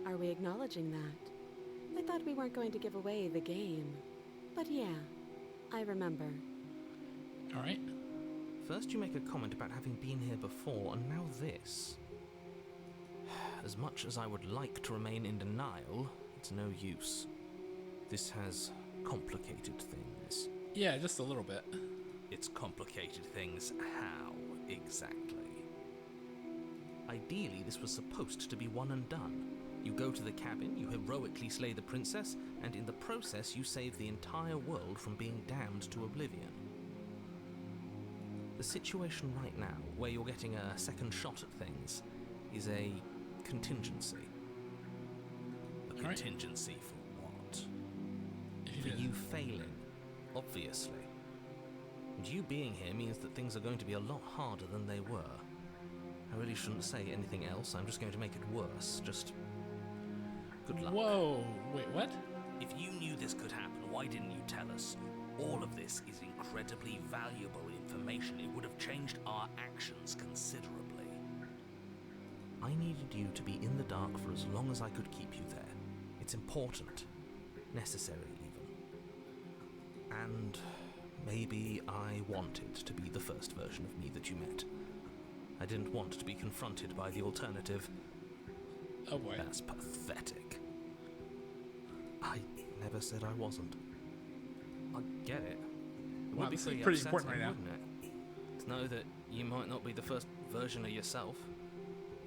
are we acknowledging that? I thought we weren't going to give away the game. But yeah, I remember. All right. First you make a comment about having been here before, and now this. As much as I would like to remain in denial, it's no use. This has complicated things. Yeah, just a little bit. It's complicated things how, exactly? Ideally, this was supposed to be one and done. You go to the cabin, you heroically slay the princess, and in the process you save the entire world from being damned to oblivion. The situation right now, where you're getting a second shot at things, is a contingency. A All right. contingency for what? If For you you failing, obviously. And you being here means that things are going to be a lot harder than they were. I really shouldn't say anything else, I'm just going to make it worse. Just good luck. Whoa, wait, what? If you knew this could happen, why didn't you tell us? All of this is incredibly valuable information. It would have changed our actions considerably. I needed you to be in the dark for as long as I could keep you there. It's important. Necessary, even. And maybe I wanted to be the first version of me that you met. I didn't want to be confronted by the alternative. Oh boy. That's pathetic. I never said I wasn't. I get it. It Wow, would be this is pretty pretty upsetting, important right now. wouldn't it? To know that you might not be the first version of yourself.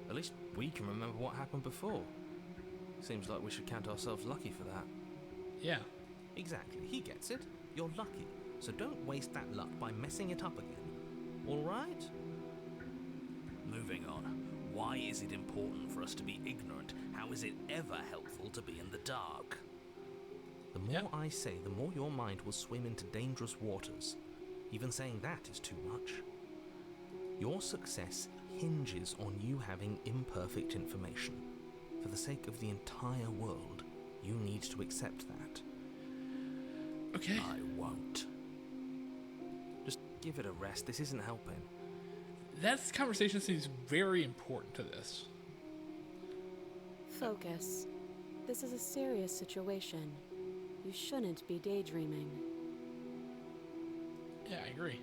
At least we can remember what happened before. Seems like we should count ourselves lucky for that. Yeah. Exactly, he gets it. You're lucky. So don't waste that luck by messing it up again. Alright? Moving on. Why is it important for us to be ignorant? How is it ever helpful to be in the dark? The more Yep. I say, the more your mind will swim into dangerous waters. Even saying that is too much. Your success hinges on you having imperfect information. For the sake of the entire world, you need to accept that. Okay. I won't. Just give it a rest. This isn't helping. That conversation seems very important to this. Focus. This is a serious situation. You shouldn't be daydreaming. Yeah, I agree.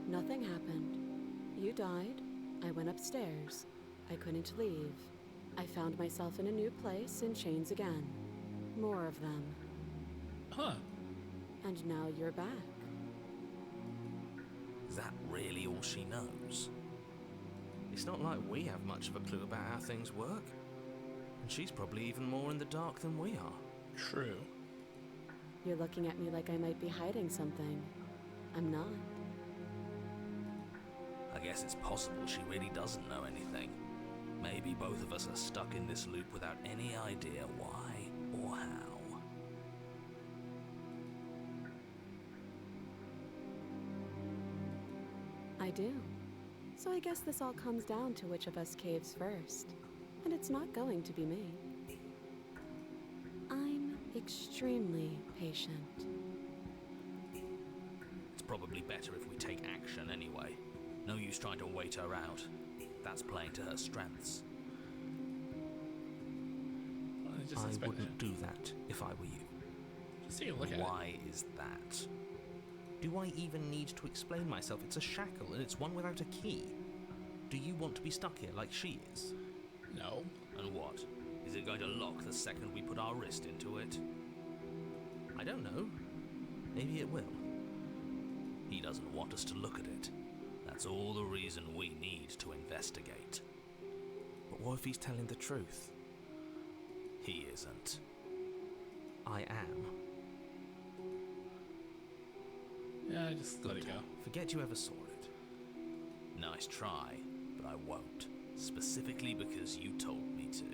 Nothing happened. You died. I went upstairs. I couldn't leave. I found myself in a new place in chains again. More of them. Huh. And now you're back. Is that really all she knows? It's not like we have much of a clue about how things work. And she's probably even more in the dark than we are. True. You're looking at me like I might be hiding something. I'm not. I guess it's possible she really doesn't know anything. Maybe both of us are stuck in this loop without any idea why or how. I do. So I guess this all comes down to which of us caves first. And it's not going to be me. I'm extremely patient. probably better if we take action anyway. No use trying to wait her out. That's playing to her strengths. Well, just I expect wouldn't do that if I were you. Just take a look at it. Why is that? Do I even need to explain myself? It's a shackle and it's one without a key. Do you want to be stuck here like she is? No. And what? Is it going to lock the second we put our wrist into it? I don't know. Maybe it will. He doesn't want us to look at it. That's all the reason we need to investigate. But what if he's telling the truth? He isn't. I am. Yeah, just let it go. Forget you ever saw it. Nice try, but I won't. Specifically because you told me to.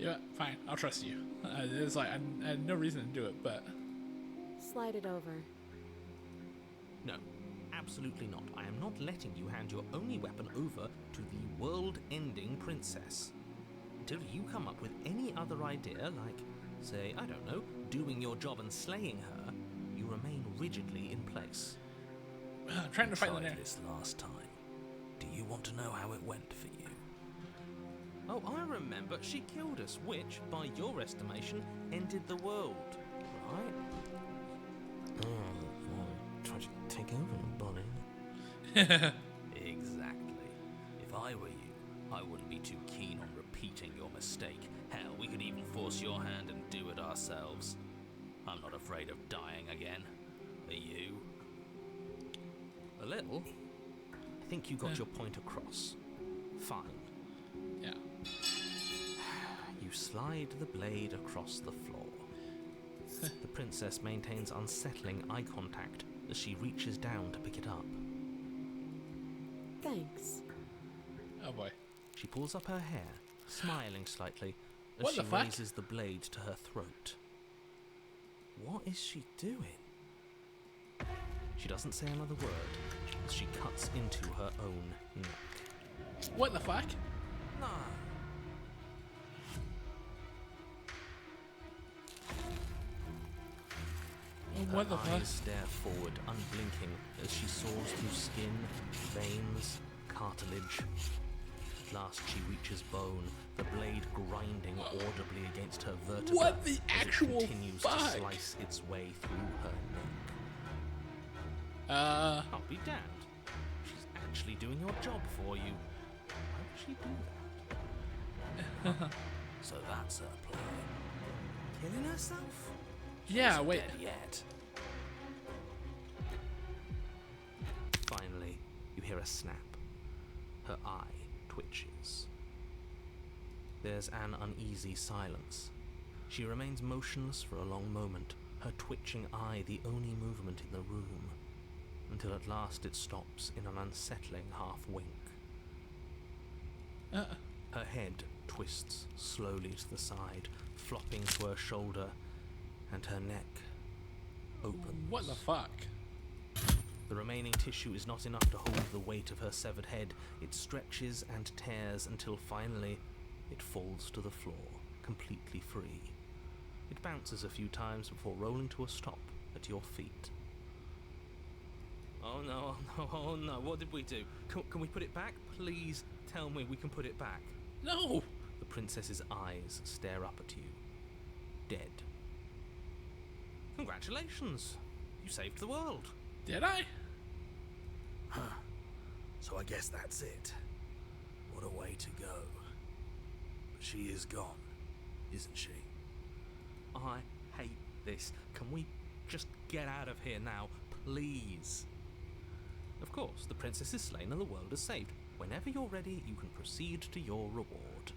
Yeah, fine. I'll trust you. It's like I had no reason to do it, but Slide it over. No, absolutely not. I am not letting you hand your only weapon over to the world-ending princess. Until you come up with any other idea, like, say, I don't know, doing your job and slaying her, you remain rigidly in place. I'm trying to find the Tried narrative. this last time. Do you want to know how it went for you? Oh, I remember. She killed us, which, by your estimation, ended the world, right? Oh, well, tried to take over the body. Exactly. If I were you, I wouldn't be too keen on repeating your mistake. Hell, we could even force your hand and do it ourselves. I'm not afraid of dying again. Are you? A little. I think you got your point across. Fine. Yeah. You slide the blade across the floor. The princess maintains unsettling eye contact as she reaches down to pick it up. Thanks. Oh boy. She pulls up her hair, smiling slightly, as What she the fuck? raises the blade to her throat. What is she doing? She doesn't say another word as she cuts into her own neck. What the fuck? No. What Her the fuck? eyes stare forward, unblinking, as she saws through skin, veins, cartilage. At last she reaches bone, the blade grinding audibly against her vertebra. What the as actual it continues fuck? to slice its way through her neck. I'll be damned. She's actually doing your job for you. Why would she do that? So that's her plan. Killing herself? Yeah, wait. Dead yet. Finally, you hear a snap. Her eye twitches. There's an uneasy silence. She remains motionless for a long moment, her twitching eye the only movement in the room, until at last it stops in an unsettling half-wink. Her head twists slowly to the side, flopping to her shoulder, and her neck opens. What the fuck? The remaining tissue is not enough to hold the weight of her severed head. It stretches and tears until finally it falls to the floor, completely free. It bounces a few times before rolling to a stop at your feet. Oh no, oh no, oh no, what did we do? Can we put it back? Please tell me we can put it back. No. The princess's eyes stare up at you, dead. Congratulations, you saved the world. Did I? So I guess that's it. What a way to go. But she is gone, isn't she? I hate this. Can we just get out of here now, please? Of course, the princess is slain and the world is saved. Whenever you're ready, you can proceed to your reward.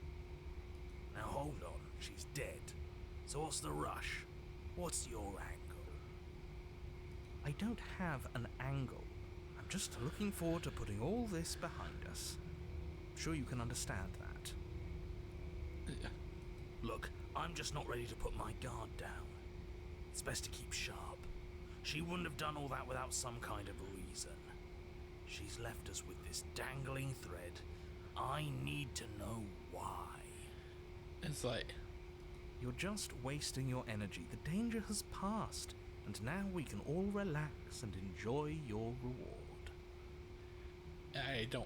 Now hold on, she's dead. So what's the rush? What's your angle? I don't have an angle. I'm just looking forward to putting all this behind us. I'm sure you can understand that. Look, I'm just not ready to put my guard down. It's best to keep sharp. She wouldn't have done all that without some kind of reason. She's left us with this dangling thread. I need to know why. It's like, You're just wasting your energy. The danger has passed, and now we can all relax and enjoy your reward. I don't.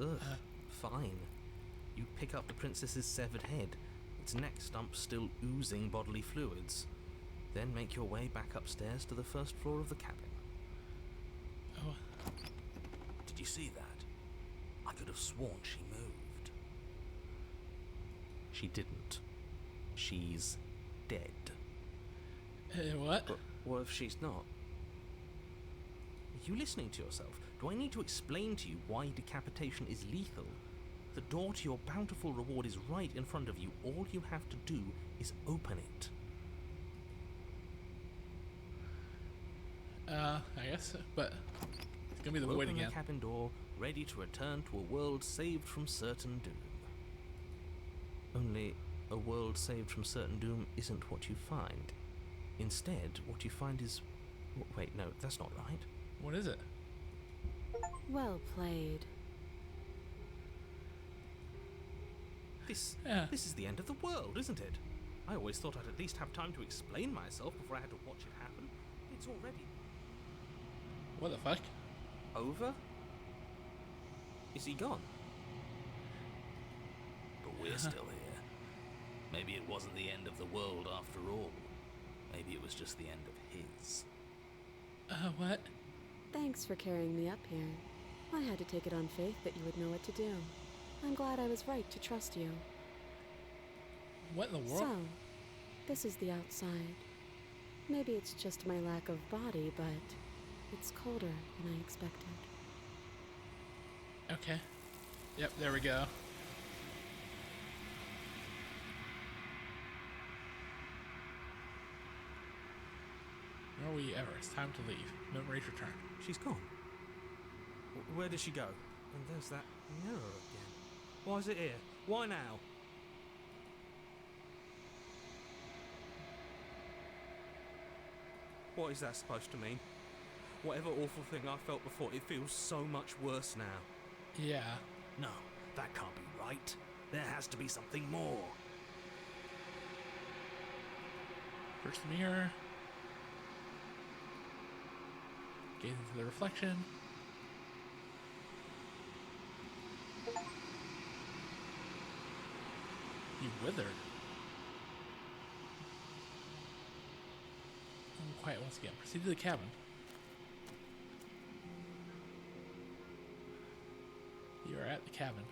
Ugh, fine. You pick up the princess's severed head, its neck stump still oozing bodily fluids. Then make your way back upstairs to the first floor of the cabin. Oh, Did you see that? I could have sworn she moved. She didn't. She's dead. what? But what if she's not? Are you listening to yourself? Do I need to explain to you why decapitation is lethal? The door to your bountiful reward is right in front of you. All you have to do is open it. I guess, but it's gonna be the Open void the again. cabin door, ready to return to a world saved from certain doom. Only, a world saved from certain doom isn't what you find. Instead, what you find is... Wait, no, that's not right. What is it? Well played. This is the end of the world, isn't it? I always thought I'd at least have time to explain myself before I had to watch it happen. It's already What the fuck? over? Is he gone? But we're still here. Maybe it wasn't the end of the world after all. Maybe it was just the end of his. What? Thanks for carrying me up here. I had to take it on faith that you would know what to do. I'm glad I was right to trust you. What in the world? So, this is the outside. Maybe it's just my lack of body, but it's colder than I expected. Okay. Yep, there we go. Where are we ever? It's time to leave. Memories return. She's gone. Where did she go? And there's that mirror again. Why is it here? Why now? What is that supposed to mean? Whatever awful thing I felt before, it feels so much worse now. Yeah. No, that can't be right. There has to be something more. First mirror. Gaze into the reflection. You withered. Quiet once again. Proceed to the cabin. You are at the cabin.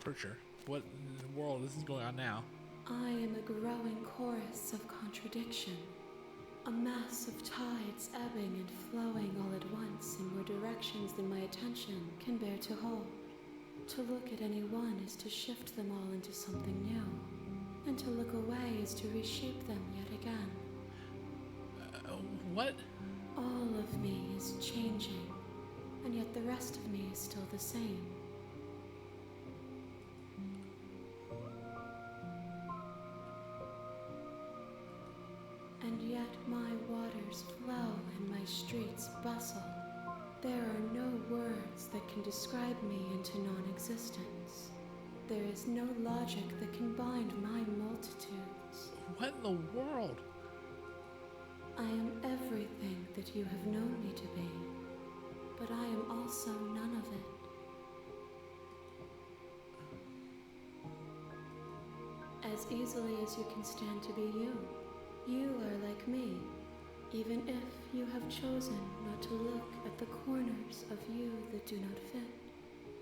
Percher, what in the world is going on now? I am a growing chorus of contradiction. A mass of tides ebbing and flowing all at once in more directions than my attention can bear to hold. To look at any one is to shift them all into something new, and to look away is to reshape them yet again. What? All of me is changing, and yet the rest of me is still the same. And yet my waters flow and my streets bustle. There are no words that can describe me into non-existence. There is no logic that can bind my multitudes. What in the world? I am everything that you have known me to be, but I am also none of it. As easily as you can stand to be you, you are like me, even if you have chosen not to look at the corners of you that do not fit,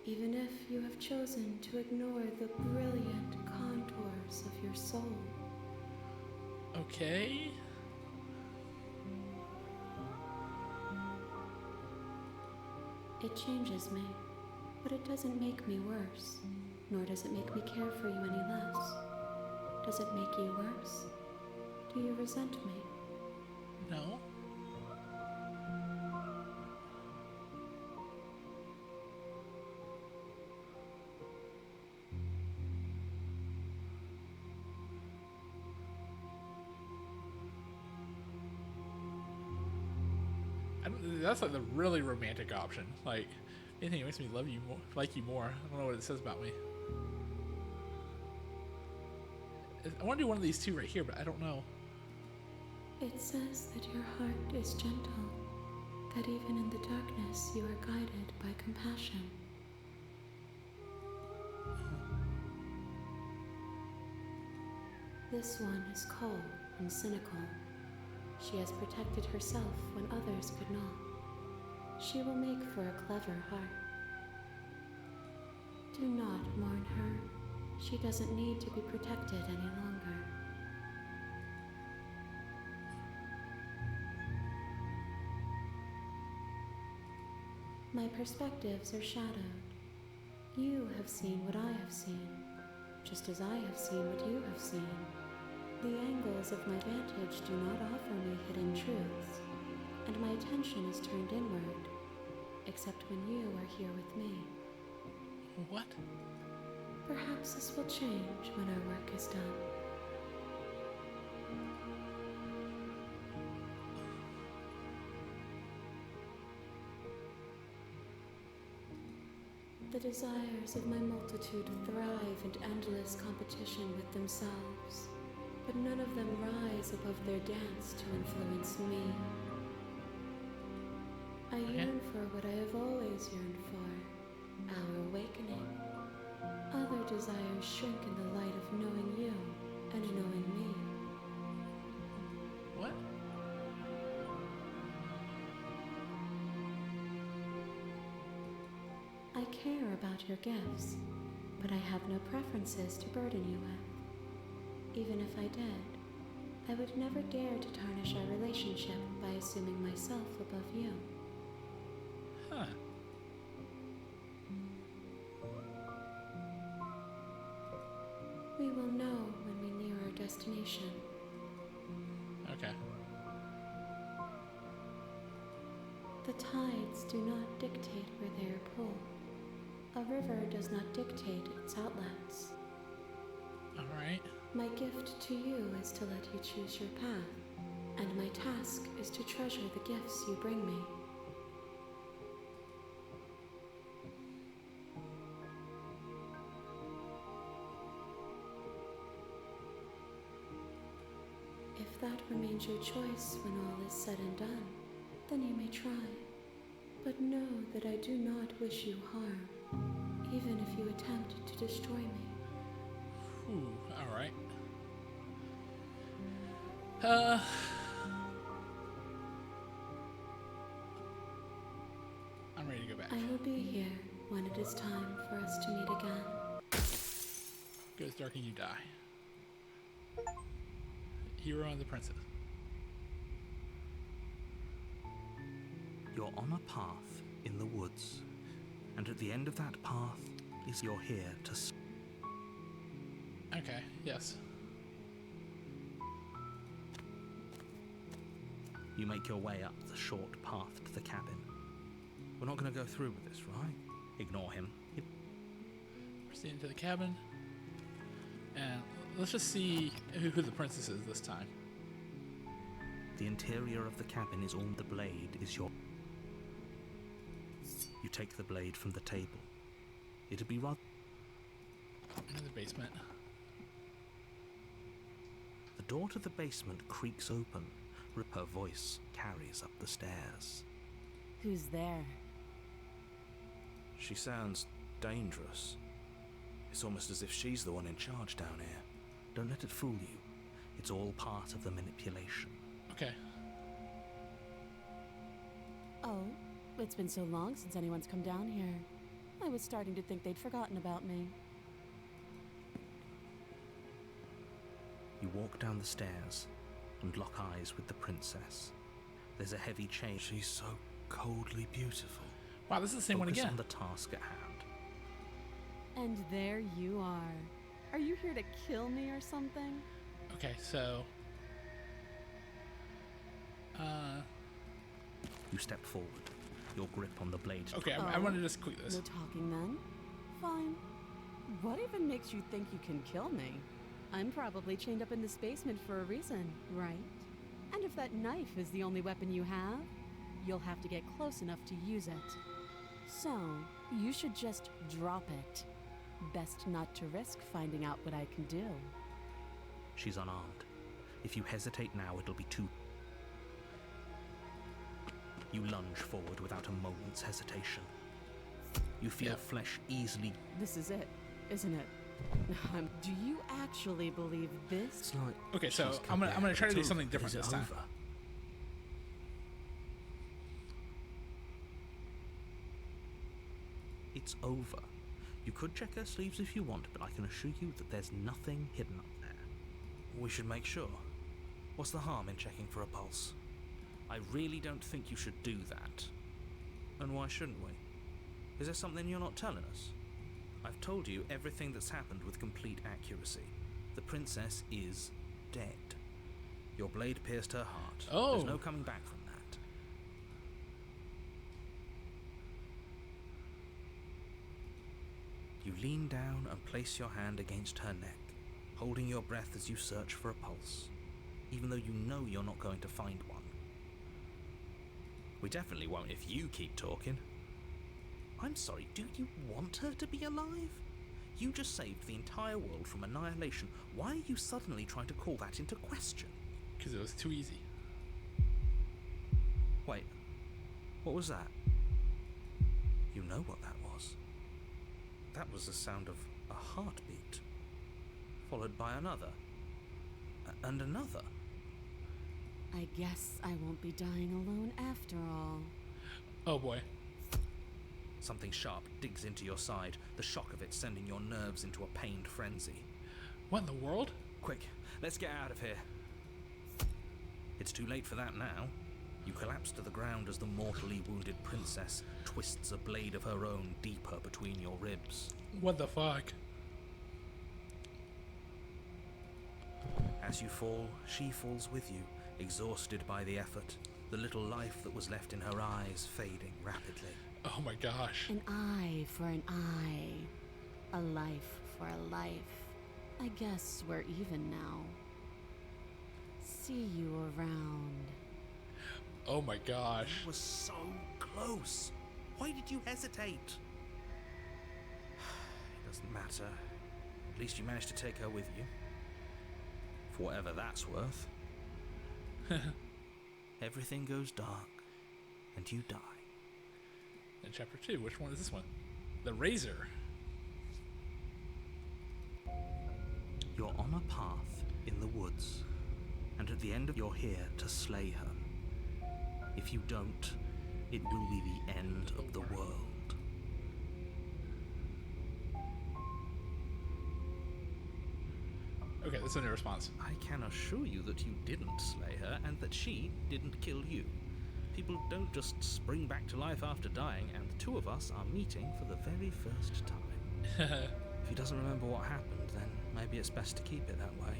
even if you have chosen to ignore the brilliant contours of your soul. Okay. It changes me, but it doesn't make me worse, nor does it make me care for you any less. Does it make you worse? Do you resent me? No. that's like the really romantic option. Like, anything that makes me love you more, like you more. I don't know what it says about me. I want to do one of these two right here, but I don't know. It says that your heart is gentle, that even in the darkness you are guided by compassion. This one is cold and cynical. She has protected herself when others could not. She will make for a clever heart. Do not mourn her. She doesn't need to be protected any longer. My perspectives are shadowed. You have seen what I have seen, just as I have seen what you have seen. The angles of my vantage do not offer me hidden truths, and my attention is turned inward, except when you are here with me. What? Perhaps this will change when our work is done. The desires of my multitude thrive in endless competition with themselves, but none of them rise above their dance to influence me. I yearn for what I have always yearned for, our awakening. Other desires shrink in the light of knowing you and knowing me. What? I care about your gifts, but I have no preferences to burden you with. Even if I did, I would never dare to tarnish our relationship by assuming myself above you. Huh. We will know when we near our destination. Okay. The tides do not dictate where they are pulled. A river does not dictate its outlets. All right. My gift to you is to let you choose your path, and my task is to treasure the gifts you bring me. If that remains your choice when all is said and done, then you may try. But know that I do not wish you harm, even if you attempt to destroy me. Ooh, all right. I'm ready to go back. I will be here when it is time for us to meet again. Goes dark and you die. Hero and the princess. You're on a path in the woods, and at the end of that path is you're here to. Okay, yes. You make your way up the short path to the cabin. We're not going to go through with this, right? Ignore him. Proceed into the cabin. And let's just see who the princess is this time. The interior of the cabin is all the blade is your. You take the blade from the table. It'd be rather. Into the basement. The door to the basement creaks open. Her voice carries up the stairs. Who's there? She sounds dangerous. It's almost as if she's the one in charge down here. Don't let it fool you. It's all part of the manipulation. Okay. Oh, it's been so long since anyone's come down here. I was starting to think they'd forgotten about me. You walk down the stairs and lock eyes with the princess. There's a heavy chain. She's so coldly beautiful. Wow, this is the same one Focus again. on the task at hand. And there you are. Are you here to kill me or something? Okay, so... You step forward, your grip on the blade. Okay, I want to just quick this. No talking then? Fine. What even makes you think you can kill me? I'm probably chained up in this basement for a reason, right? And if that knife is the only weapon you have, you'll have to get close enough to use it. So, you should just drop it. Best not to risk finding out what I can do. She's unarmed. If you hesitate now, it'll be too... You lunge forward without a moment's hesitation. You feel flesh easily... This is it, isn't it? Do you actually believe this? It's like... Okay, so she's I'm gonna compared try to do over. something different Is it this time. over? It's over. You could check her sleeves if you want, but I can assure you that there's nothing hidden up there. We should make sure. What's the harm in checking for a pulse? I really don't think you should do that. And why shouldn't we? Is there something you're not telling us? I've told you everything that's happened with complete accuracy. The princess is dead. Your blade pierced her heart. Oh. There's no coming back from that. You lean down and place your hand against her neck, holding your breath as you search for a pulse, even though you know you're not going to find one. We definitely won't if you keep talking. I'm sorry, do you want her to be alive? You just saved the entire world from annihilation. Why are you suddenly trying to call that into question? Because it was too easy. Wait, what was that? You know what that was. That was the sound of a heartbeat, followed by another, and another. I guess I won't be dying alone after all. Oh boy. Something sharp digs into your side, the shock of it sending your nerves into a pained frenzy. What in the world? Quick, let's get out of here. It's too late for that now. You collapse to the ground as the mortally wounded princess twists a blade of her own deeper between your ribs. What the fuck? As you fall, she falls with you, exhausted by the effort, the little life that was left in her eyes fading rapidly. Oh my gosh. An eye for an eye. A life for a life. I guess we're even now. See you around. Oh my gosh. You were so close. Why did you hesitate? It doesn't matter. At least you managed to take her with you. For whatever that's worth. Everything goes dark, and you die. In chapter 2, which one is this one? The Razor. You're on a path in the woods, and at the end of you're here to slay her. If you don't, it will be the end of the world. Okay, that's a new response. I can assure you that you didn't slay her, and that she didn't kill you. People don't just spring back to life after dying, and the two of us are meeting for the very first time. If he doesn't remember what happened, then maybe it's best to keep it that way.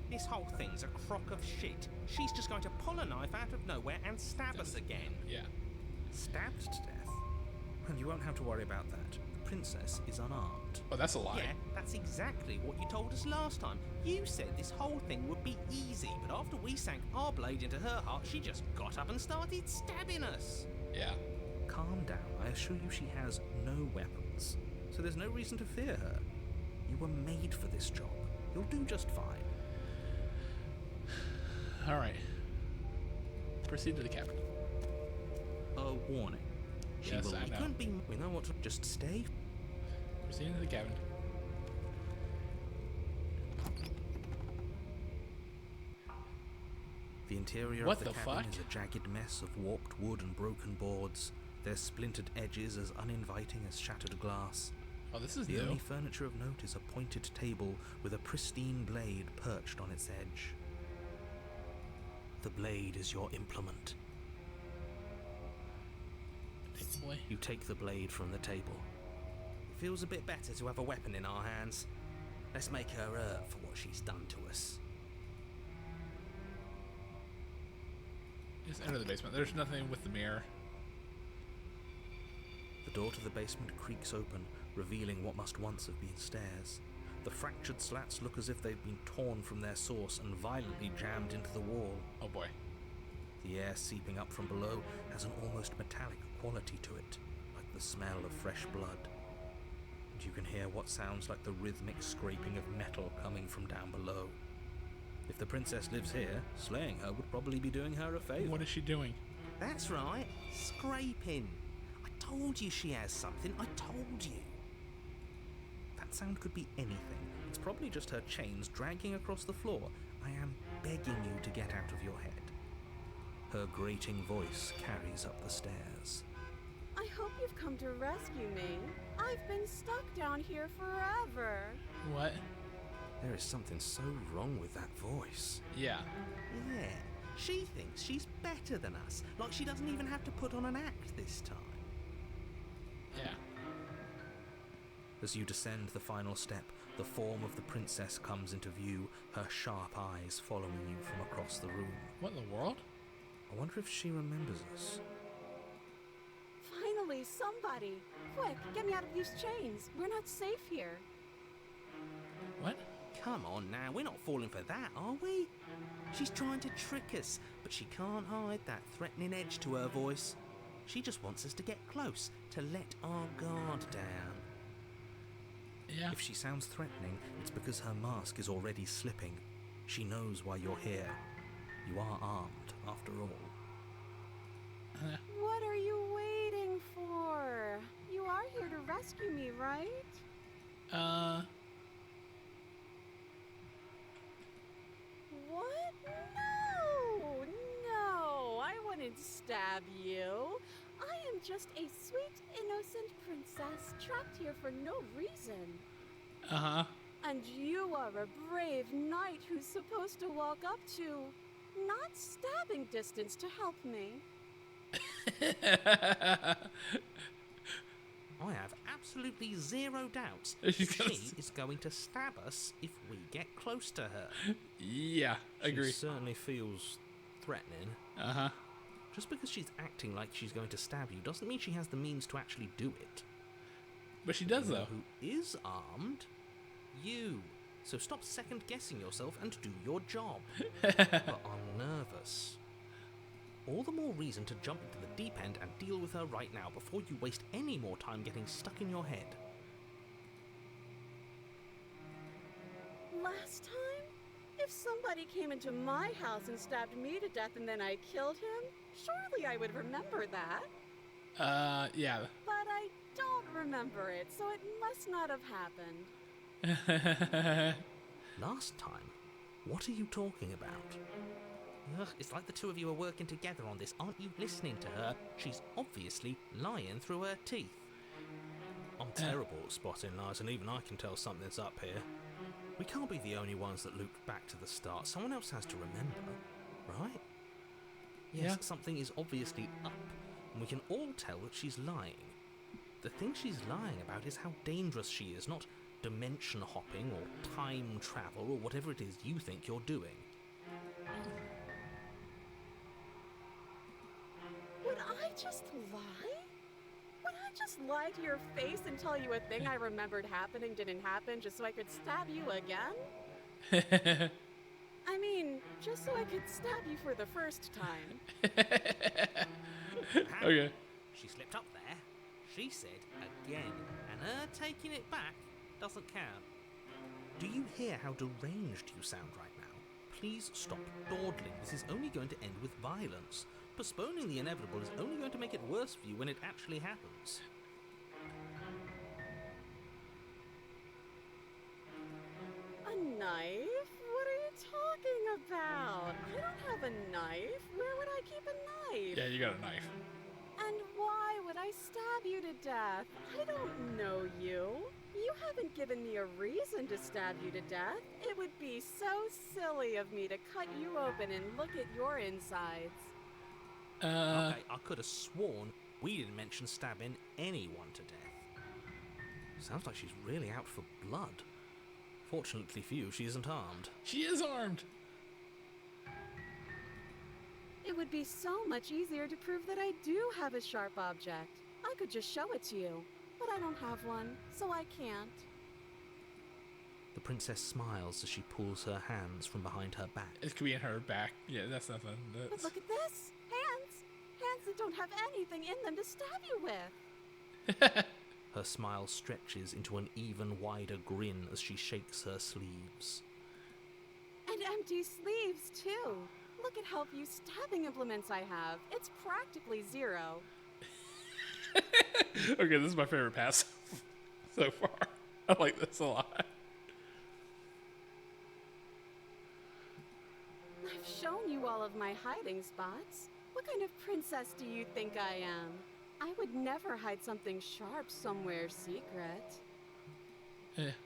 This whole thing's a crock of shit. She's just going to pull a knife out of nowhere and stab us again. Yeah. Stabbed to death? And you won't have to worry about that. The princess is unarmed. Oh, that's a lie. Yeah, that's exactly what you told us last time. You said this whole thing would be easy, but after we sank our blade into her heart, she just got up and started stabbing us. Yeah. Calm down. I assure you she has no weapons. So there's no reason to fear her. You were made for this job. You'll do just fine. Alright. Proceed to the captain. A warning. She Yes, will I know. couldn't be. We know what to. Just stay. Proceed to the cabin. The interior What of the the cabin fuck? is a jagged mess of warped wood and broken boards, their splintered edges as uninviting as shattered glass. Oh, this is The new. only furniture of note is a pointed table with a pristine blade perched on its edge. The blade is your implement. Boy. You take the blade from the table. It feels a bit better to have a weapon in our hands. Let's make her hurt for what she's done to us. Just enter the basement. There's nothing with the mirror. The door to the basement creaks open, revealing what must once have been stairs. The fractured slats look as if they've been torn from their source and violently jammed into the wall. Oh boy. The air seeping up from below has an almost metallic quality to it, like the smell of fresh blood. And you can hear what sounds like the rhythmic scraping of metal coming from down below. If the princess lives here, slaying her would probably be doing her a favor. What is she doing? That's right, scraping. I told you she has something, I told you. That sound could be anything. It's probably just her chains dragging across the floor. I am begging you to get out of your head. Her grating voice carries up the stairs. I hope you've come to rescue me. I've been stuck down here forever. What? There is something so wrong with that voice. Yeah. Yeah, she thinks she's better than us, like she doesn't even have to put on an act this time. Yeah. As you descend the final step, the form of the princess comes into view, her sharp eyes following you from across the room. What in the world? I wonder if she remembers us. Finally, somebody! Quick, get me out of these chains. We're not safe here. What? Come on now, we're not falling for that, are we? She's trying to trick us, but she can't hide that threatening edge to her voice. She just wants us to get close, to let our guard down. Yeah. If she sounds threatening, it's because her mask is already slipping. She knows why you're here. You are armed, after all. What are you waiting for? You are here to rescue me, right? What? No! No! I wouldn't stab you. I am just a sweet, innocent princess trapped here for no reason. Uh-huh. And you are a brave knight who's supposed to walk up to not stabbing distance to help me. I have absolutely zero doubts She she is going to stab us if we get close to her. Yeah, agree. She certainly feels threatening. Uh-huh. Just because she's acting like she's going to stab you doesn't mean she has the means to actually do it. But she does, You know though. who is armed? You. So stop second guessing yourself and do your job. But I'm nervous. All the more reason to jump into the deep end and deal with her right now before you waste any more time getting stuck in your head. Last time? If somebody came into my house and stabbed me to death and then I killed him, surely I would remember that. Yeah. But I don't remember it, so it must not have happened. Last time? What are you talking about? Ugh, it's like the two of you are working together on this. Aren't you listening to her? She's obviously lying through her teeth. I'm terrible at spotting lies, and even I can tell something's up here. We can't be the only ones that looped back to the start. Someone else has to remember, right? Yes, Yeah. something is obviously up, and we can all tell that she's lying. The thing she's lying about is how dangerous she is, not dimension hopping or time travel or whatever it is you think you're doing. Would I just lie? Would I just lie to your face and tell you a thing I remembered happening didn't happen just so I could stab you again? I mean, just so I could stab you for the first time. Okay. She slipped up there. She said again, and her taking it back doesn't count. Do you hear how deranged you sound right now? Please stop dawdling. This is only going to end with violence. Postponing the inevitable is only going to make it worse for you when it actually happens. A knife? What are you talking about? I don't have a knife. Where would I keep a knife? Yeah, you got a knife. And why would I stab you to death? I don't know you. You haven't given me a reason to stab you to death. It would be so silly of me to cut you open and look at your insides. Okay, I could have sworn we didn't mention stabbing anyone to death. Sounds like she's really out for blood. Fortunately for you, she isn't armed. She is armed. It would be so much easier to prove that I do have a sharp object. I could just show it to you, but I don't have one, so I can't. The princess smiles as she pulls her hands from behind her back. It could be in her back. Yeah, that's nothing. But look at this! Hands! Hands that don't have anything in them to stab you with! Her smile stretches into an even wider grin as she shakes her sleeves. And empty sleeves, too! Look at how few stabbing implements I have. It's practically zero. Okay, this is my favorite pass so far. I like this a lot. I've shown you all of my hiding spots. What kind of princess do you think I am? I would never hide something sharp somewhere secret.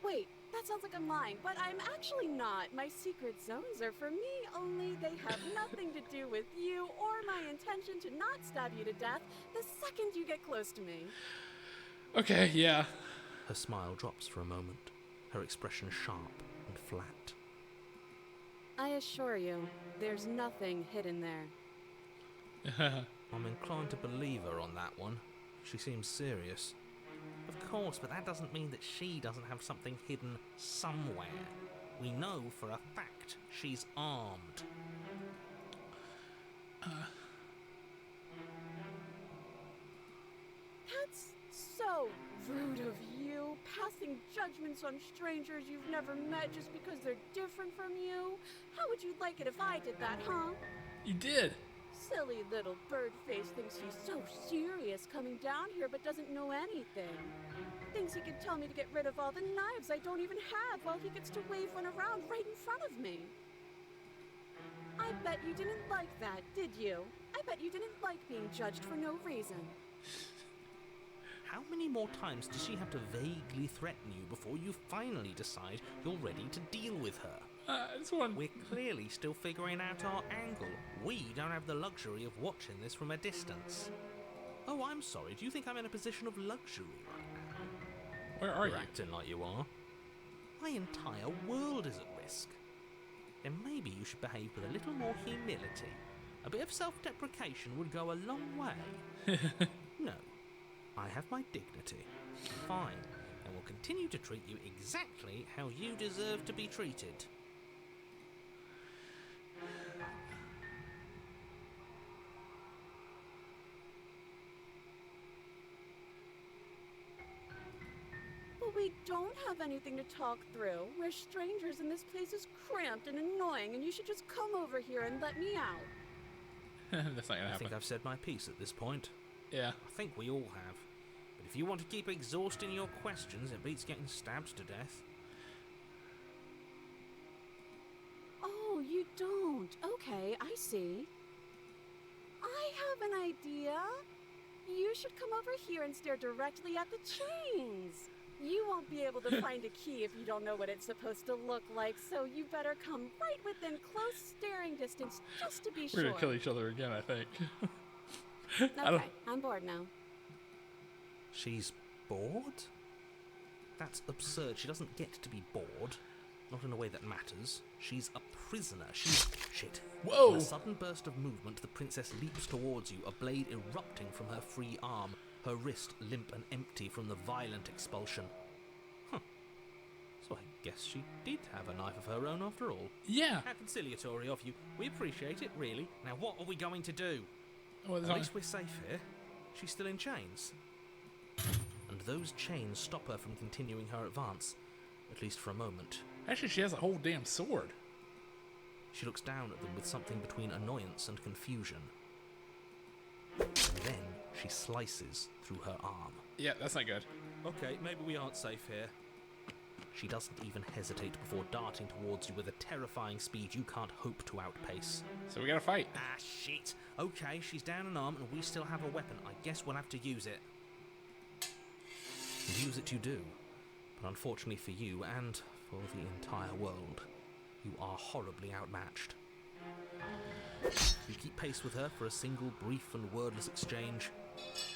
Wait, that sounds like I'm lying, but I'm actually not. My secret zones are for me, only they have nothing to do with you or my intention to not stab you to death the second you get close to me. Okay, yeah. Her smile drops for a moment, her expression sharp and flat. I assure you, there's nothing hidden there. I'm inclined to believe her on that one. She seems serious. Of course, but that doesn't mean that she doesn't have something hidden somewhere. We know for a fact she's armed. That's so rude of you, passing judgments on strangers you've never met just because they're different from you. How would you like it if I did that, huh? You did. Silly little bird face thinks he's so serious coming down here but doesn't know anything. Thinks he could tell me to get rid of all the knives I don't even have while he gets to wave one around right in front of me. I bet you didn't like that, did you? I bet you didn't like being judged for no reason. How many more times does she have to vaguely threaten you before you finally decide you're ready to deal with her? This one. We're clearly still figuring out our angle. We don't have the luxury of watching this from a distance. Oh, I'm sorry. Do you think I'm in a position of luxury right now? Where are You're you? acting like you are. My entire world is at risk. Then maybe you should behave with a little more humility. A bit of self-deprecation would go a long way. No. I have my dignity. Fine. And will continue to treat you exactly how you deserve to be treated. But we don't have anything to talk through. We're strangers and this place is cramped and annoying and you should just come over here and let me out. That's not gonna I happen. think I've said my piece at this point. Yeah. I think we all have. But if you want to keep exhausting your questions, it beats getting stabbed to death. Oh, you don't. Okay, I see. I have an idea. You should come over here and stare directly at the chains. You won't be able to find a key if you don't know what it's supposed to look like, so you better come right within close staring distance just to be We're sure. gonna kill each other again, I think. Okay, I'm bored now. She's bored? That's absurd. She doesn't get to be bored. Not in a way that matters. She's a prisoner. She's... Shit. Whoa! In a sudden burst of movement, the princess leaps towards you, a blade erupting from her free arm, her wrist limp and empty from the violent expulsion. Huh. So I guess she did have a knife of her own after all. Yeah. How conciliatory of you. We appreciate it, really. Now what are we going to do? Oh, At least we're safe here. She's still in chains. And those chains stop her from continuing her advance, at least for a moment. Actually, she has a whole damn sword. She looks down at them with something between annoyance and confusion. And then she slices through her arm. Yeah, that's not good. Okay, maybe we aren't safe here. She doesn't even hesitate before darting towards you with a terrifying speed you can't hope to outpace. So we gotta fight. Ah, shit. Okay, she's down an arm and we still have a weapon. I guess we'll have to use it. And use it you do. But unfortunately for you and for the entire world, you are horribly outmatched. You keep pace with her for a single brief and wordless exchange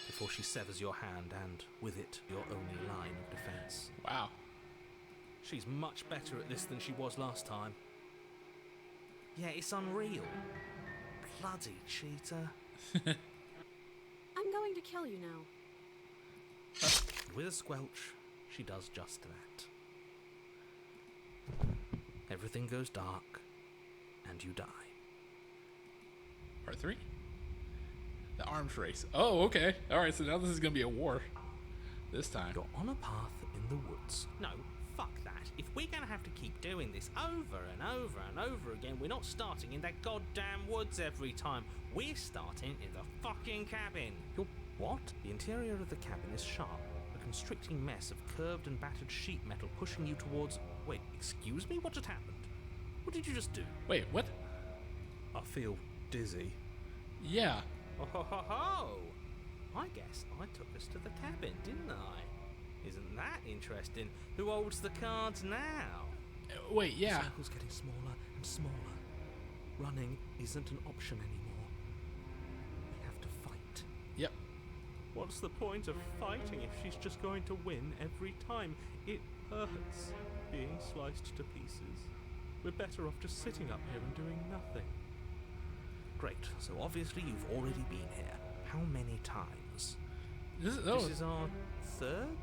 before she severs your hand and, with it, your only line of defense. Wow. She's much better at this than she was last time. Yeah, it's unreal. Bloody cheater. I'm going to kill you now. With a squelch, she does just that. Everything goes dark, and you die. Part 3? The arms race. Oh, okay. Alright, so now this is going to be a war. This time. You're on a path in the woods. No, fuck that. If we're gonna have to keep doing this over and over and over again, we're not starting in that goddamn woods every time. We're starting in the fucking cabin. You're what? The interior of the cabin is sharp, a constricting mess of curved and battered sheet metal pushing you towards... Wait, excuse me? What just happened? What did you just do? Wait, what? I feel dizzy. Yeah. Oh ho ho ho! I guess I took us to the cabin, didn't I? Isn't that interesting? Who holds the cards now? Wait, yeah. The circle's getting smaller and smaller. Running isn't an option anymore. We have to fight. Yep. What's the point of fighting if she's just going to win every time? It hurts being sliced to pieces. We're better off just sitting up here and doing nothing. Great, so obviously you've already been here. How many times? This is, This is our third?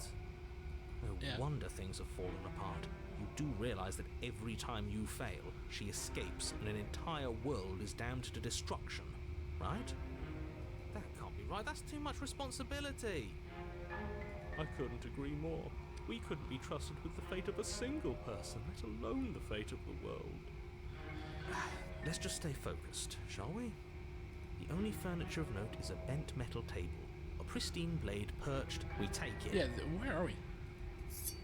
No Yeah. wonder things have fallen apart. You do realise that every time you fail, she escapes and an entire world is damned to destruction, right? That can't be right. That's too much responsibility. I couldn't agree more. We couldn't be trusted with the fate of a single person, let alone the fate of the world. Let's just stay focused, shall we? The only furniture of note is a bent metal table, a pristine blade perched. We take it. Yeah, where are we?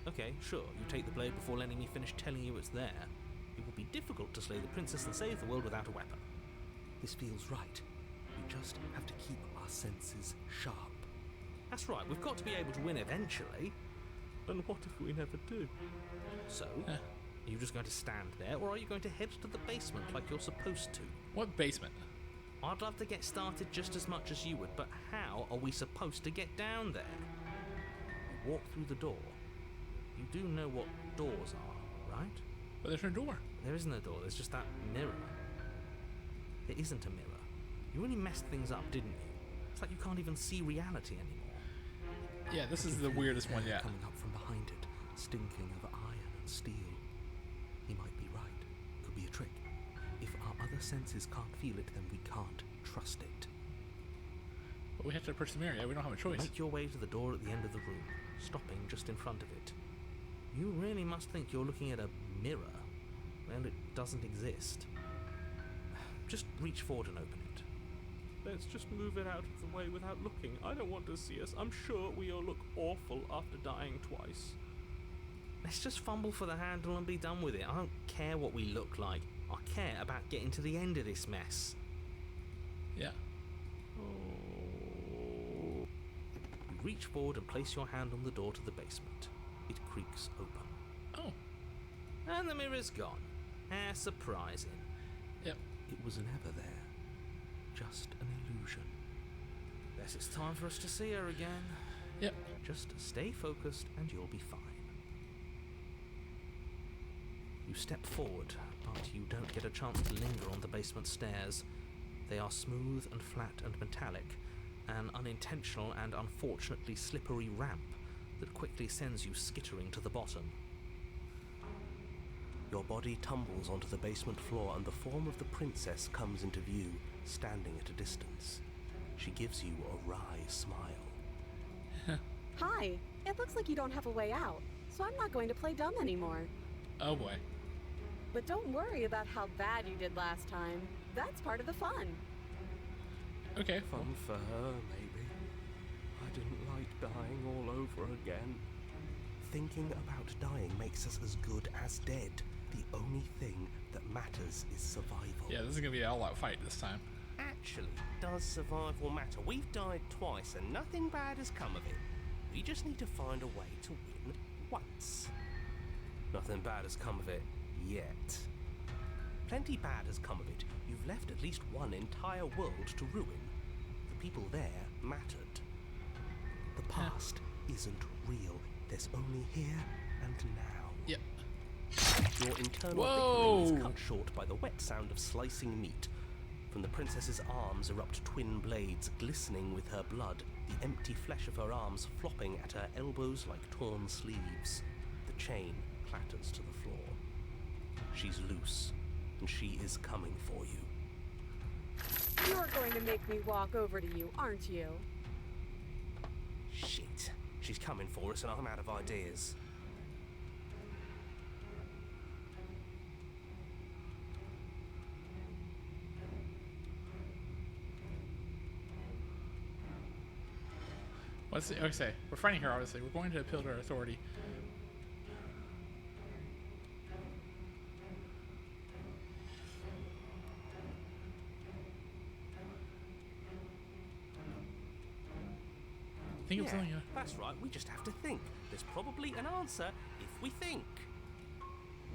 Okay, sure, you take the blade before letting me finish telling you it's there. It would be difficult to slay the princess and save the world without a weapon. This feels right. We just have to keep our senses sharp. That's right, we've got to be able to win eventually. And what if we never do? So, are you just going to stand there, or are you going to head to the basement like you're supposed to? What basement? I'd love to get started just as much as you would, but how are we supposed to get down there? You walk through the door. You do know what doors are, right? But there's no door. There isn't a door, there's just that mirror. There isn't a mirror. You really messed things up, didn't you? It's like you can't even see reality anymore. Yeah, this is the weirdest one yet. Coming up from behind it, stinking of iron and steel. He might be right. Could be a trick. If our other senses can't feel it, then we can't trust it. But we have to approach the mirror. Yeah, we don't have a choice. Make your way to the door at the end of the room, stopping just in front of it. You really must think you're looking at a mirror. Well, it doesn't exist. Just reach forward and open it. Let's just move it out of the way without looking. I don't want to see us. I'm sure we all look awful after dying twice. Let's just fumble for the handle and be done with it. I don't care what we look like. I care about getting to the end of this mess. Yeah. Oh. You reach forward and place your hand on the door to the basement. It creaks open. Oh. And the mirror's gone. How surprising. Yep. It was never there. Just an illusion. Guess it's time for us to see her again. Yep. Just stay focused and you'll be fine. You step forward, but you don't get a chance to linger on the basement stairs. They are smooth and flat and metallic, an unintentional and unfortunately slippery ramp that quickly sends you skittering to the bottom. Your body tumbles onto the basement floor and the form of the princess comes into view, standing at a distance. She gives you a wry smile. Hi. It looks like you don't have a way out, so I'm not going to play dumb anymore. Oh boy. But don't worry about how bad you did last time. That's part of the fun. Okay. Fun for her, maybe. I didn't like dying all over again. Thinking about dying makes us as good as dead. The only thing that matters is survival. Yeah, this is gonna be an all-out fight this time. Actually, does survival matter? We've died twice and nothing bad has come of it. We just need to find a way to win once. Nothing bad has come of it yet. Plenty bad has come of it. You've left at least one entire world to ruin. The people there mattered. The past isn't real. There's only here and now. Yep. Your internal Whoa! bickering is cut short by the wet sound of slicing meat. From the princess's arms erupt twin blades glistening with her blood, the empty flesh of her arms flopping at her elbows like torn sleeves. The chain clatters to the floor. She's loose, and she is coming for you. You're going to make me walk over to you, aren't you? Shit. She's coming for us and I'm out of ideas. What's the, okay, we're fighting her, obviously. We're going to appeal to her authority. Think of Yeah, something. that's right. We just have to think. There's probably an answer if we think.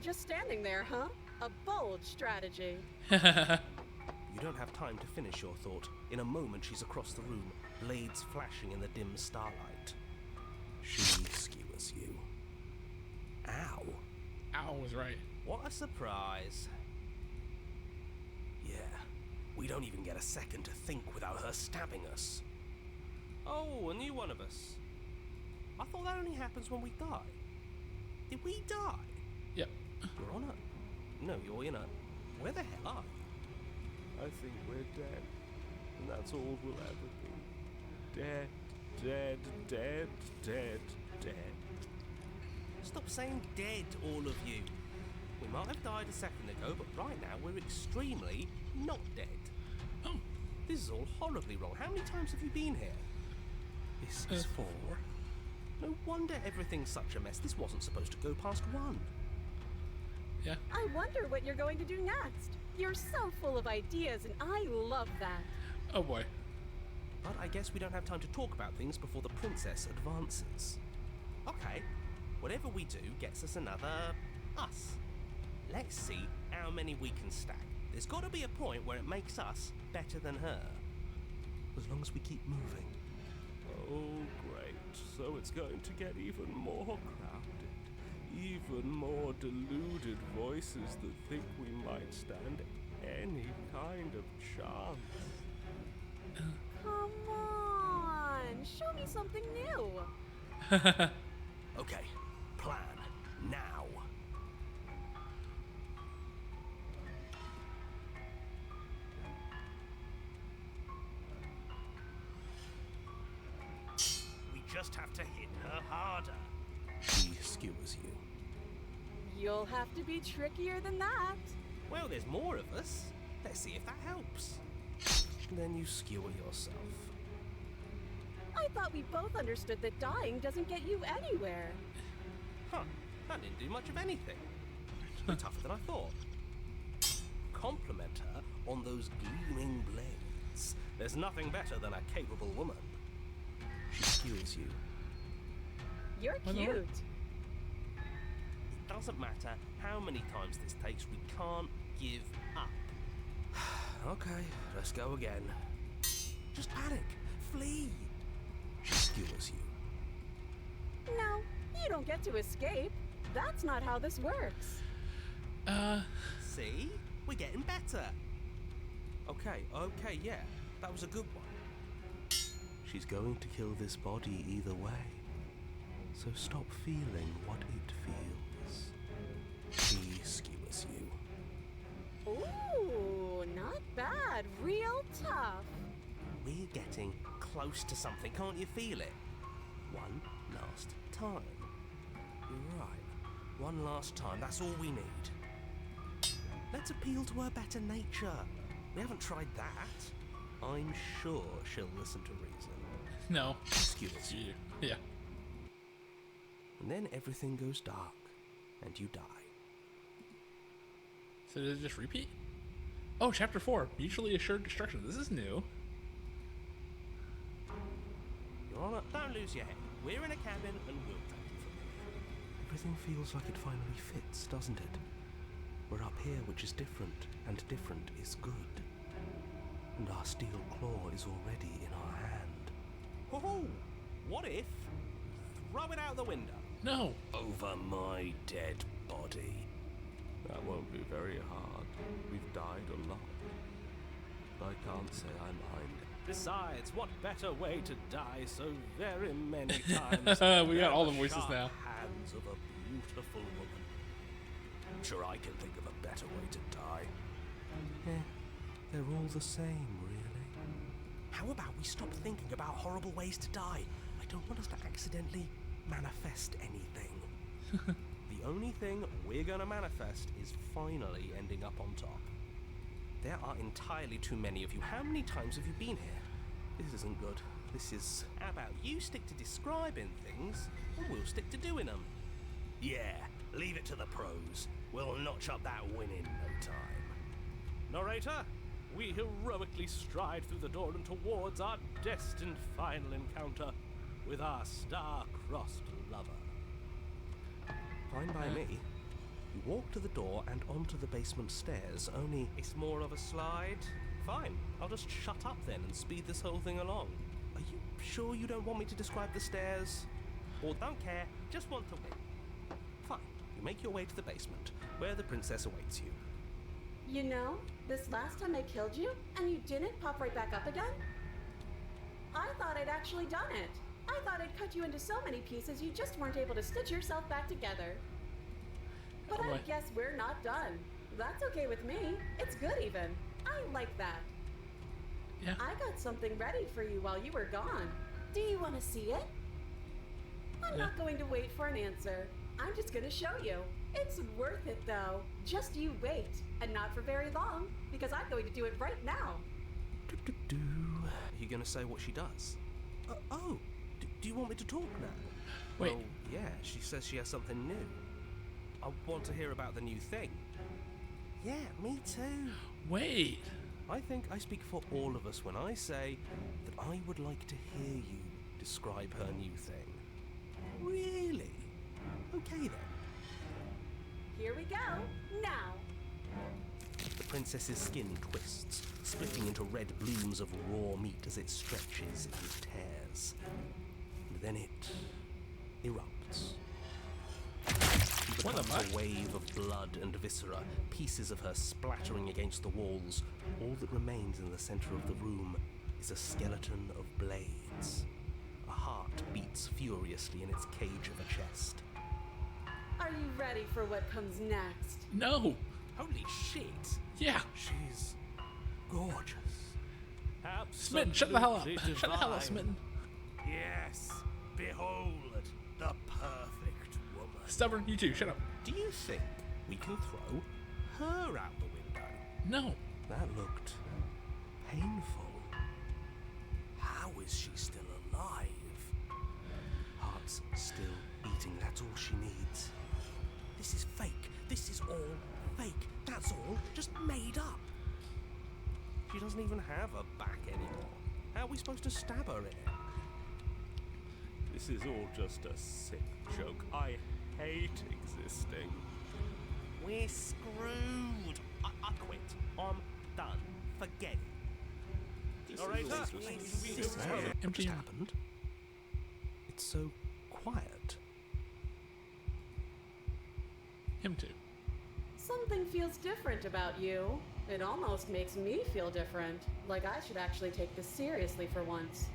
Just standing there, huh? A bold strategy. You don't have time to finish your thought. In a moment, she's across the room, blades flashing in the dim starlight. She skewers you. Ow. Ow was right. What a surprise. Yeah, we don't even get a second to think without her stabbing us. Oh, a new one of us. I thought that only happens when we die. Did we die? Yep. You're on a... No, you're in a... Where the hell are you? I think we're dead. And that's all we'll ever be. Dead, dead, dead, dead, dead. Stop saying dead, all of you. We might have died a second ago, but right now we're extremely not dead. Oh. This is all horribly wrong. How many times have you been here? This is 4. No wonder everything's such a mess. This wasn't supposed to go past 1. Yeah. I wonder what you're going to do next. You're so full of ideas, and I love that. Oh boy. But I guess we don't have time to talk about things before the princess advances. Okay, whatever we do gets us another us. Let's see how many we can stack. There's got to be a point where it makes us better than her. As long as we keep moving. Oh, great. So it's going to get even more crowded. Even more deluded voices that think we might stand any kind of chance. Come on, show me something new. Okay, plan now. We just have to hit her harder. She skewers you. You'll have to be trickier than that. Well, there's more of us. Let's see if that helps. Then you skewer yourself. I thought we both understood that dying doesn't get you anywhere. Huh, that didn't do much of anything. You're tougher than I thought. Compliment her on those gleaming blades. There's nothing better than a capable woman. She skewers you. You're Well, cute. It doesn't matter how many times this takes, we can't give up. Okay, let's go again. Just panic. Flee. She skewers you. No, you don't get to escape. That's not how this works. See? We're getting better. Okay, yeah. That was a good one. She's going to kill this body either way. So stop feeling what it feels. She skewers you. Ooh, not bad. Real tough. We're getting close to something. Can't you feel it? One last time. You're right. One last time. That's all we need. Let's appeal to her better nature. We haven't tried that. I'm sure she'll listen to reason. No. She skewers you. Yeah. And then everything goes dark, and you die. So does it just repeat? Oh, chapter 4. Mutually assured destruction. This is new. Your Honor, don't lose your head. We're in a cabin and we'll take it from here. Everything feels like it finally fits, doesn't it? We're up here, which is different, and different is good. And our steel claw is already in our hand. Oh, what if? Throw it out the window. No. Over my dead body. That won't be very hard. We've died a lot. But I can't say I mind. Besides, what better way to die so very many times? We got all the than voices sharp now. Hands of a beautiful woman. I'm sure I can think of a better way to die. Yeah, they're all the same, really. How about we stop thinking about horrible ways to die? I don't want us to accidentally manifest anything. The only thing we're gonna manifest is finally ending up on top. There are entirely too many of you. How many times have you been here? This isn't good. This is... How about you stick to describing things, and we'll stick to doing them? Yeah, leave it to the pros. We'll notch up that win in no time. Narrator, we heroically stride through the door and towards our destined final encounter with our star-crossed lover. Fine by me. You walk to the door and onto the basement stairs, only... It's more of a slide. Fine, I'll just shut up then and speed this whole thing along. Are you sure you don't want me to describe the stairs? Or don't care, just want to win. Fine, you make your way to the basement, where the princess awaits you. You know, this last time I killed you, and you didn't pop right back up again? I thought I'd actually done it. I thought I'd cut you into so many pieces you just weren't able to stitch yourself back together. But I guess we're not done. That's okay with me. It's good even. I like that. Yeah. I got something ready for you while you were gone. Do you want to see it? I'm not going to wait for an answer. I'm just going to show you. It's worth it though. Just you wait. And not for very long, because I'm going to do it right now. Are you going to say what she does? Do you want me to talk now? Wait. Well, yeah, she says she has something new. I want to hear about the new thing. Yeah, me too. Wait. I think I speak for all of us when I say that I would like to hear you describe her new thing. Really? Okay then. Here we go. Now. The princess's skin twists, splitting into red blooms of raw meat as it stretches and tears. And then it erupts. She What the becomes fuck? a wave of blood and viscera, pieces of her splattering against the walls. All that remains in the center of the room is a skeleton of blades. A heart beats furiously in its cage of a chest. Are you ready for what comes next? No. Holy shit! Yeah. She's gorgeous. Smitten, shut the hell up. Absolutely Shut the hell up, divine. Smitten. Yes, behold the perfect woman. Stubborn, you too. Shut up. Do you think we can throw her out the window? No. That looked painful. How is she still alive? Heart's still beating, that's all she needs. This is fake. This is all fake. That's all just made up. She doesn't even have a back anymore. How are we supposed to stab her in it? This is all just a sick joke. I hate existing. We're screwed. I quit. I'm done. Forget it. All right, Just Empty. happened. It's so quiet. Him too. Something feels different about you. It almost makes me feel different. Like I should actually take this seriously for once.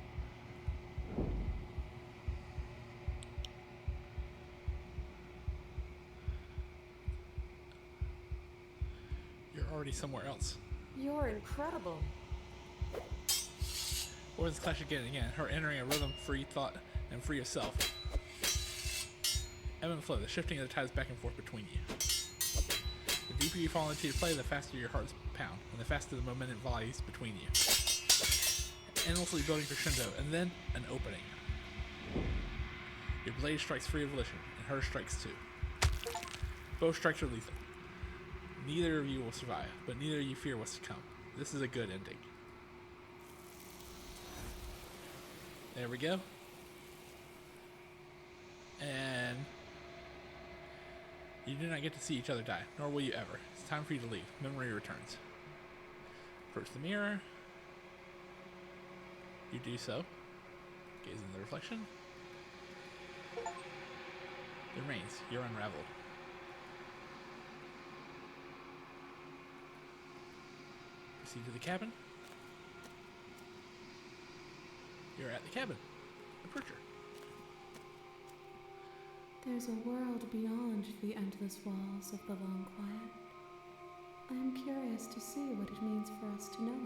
You're already somewhere else. You're incredible. Or this clash again and again. Her entering a rhythm, free thought, and free of self. Ebb and flow, the shifting of the tides back and forth between you. The deeper you fall into your play, the faster your hearts pound, and the faster the momentum volleys between you. Endlessly building crescendo, and then an opening. Your blade strikes free of volition, and hers strikes too. Both strikes are lethal. Neither of you will survive, but neither of you fear what's to come. This is a good ending. There we go. And you do not get to see each other die, nor will you ever. It's time for you to leave. Memory returns. Approach the mirror. You do so. Gaze in the reflection. It remains. You're unraveled. Proceed to the cabin. You're at the cabin. Approach her. There's a world beyond the endless walls of the long quiet. I am curious to see what it means for us to know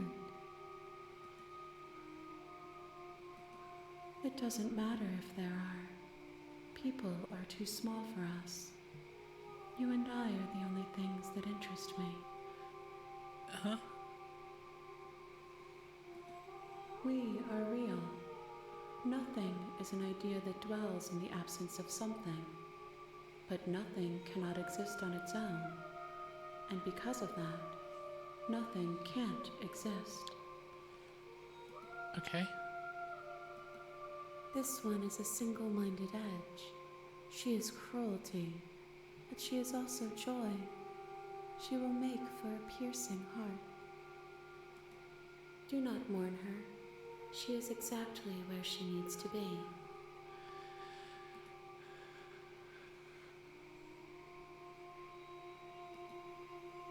it. It doesn't matter if there are. People are too small for us. You and I are the only things that interest me. Huh? We are real. Nothing is an idea that dwells in the absence of something. But nothing cannot exist on its own. And because of that, nothing can't exist. Okay. This one is a single-minded edge. She is cruelty, but she is also joy. She will make for a piercing heart. Do not mourn her. She is exactly where she needs to be.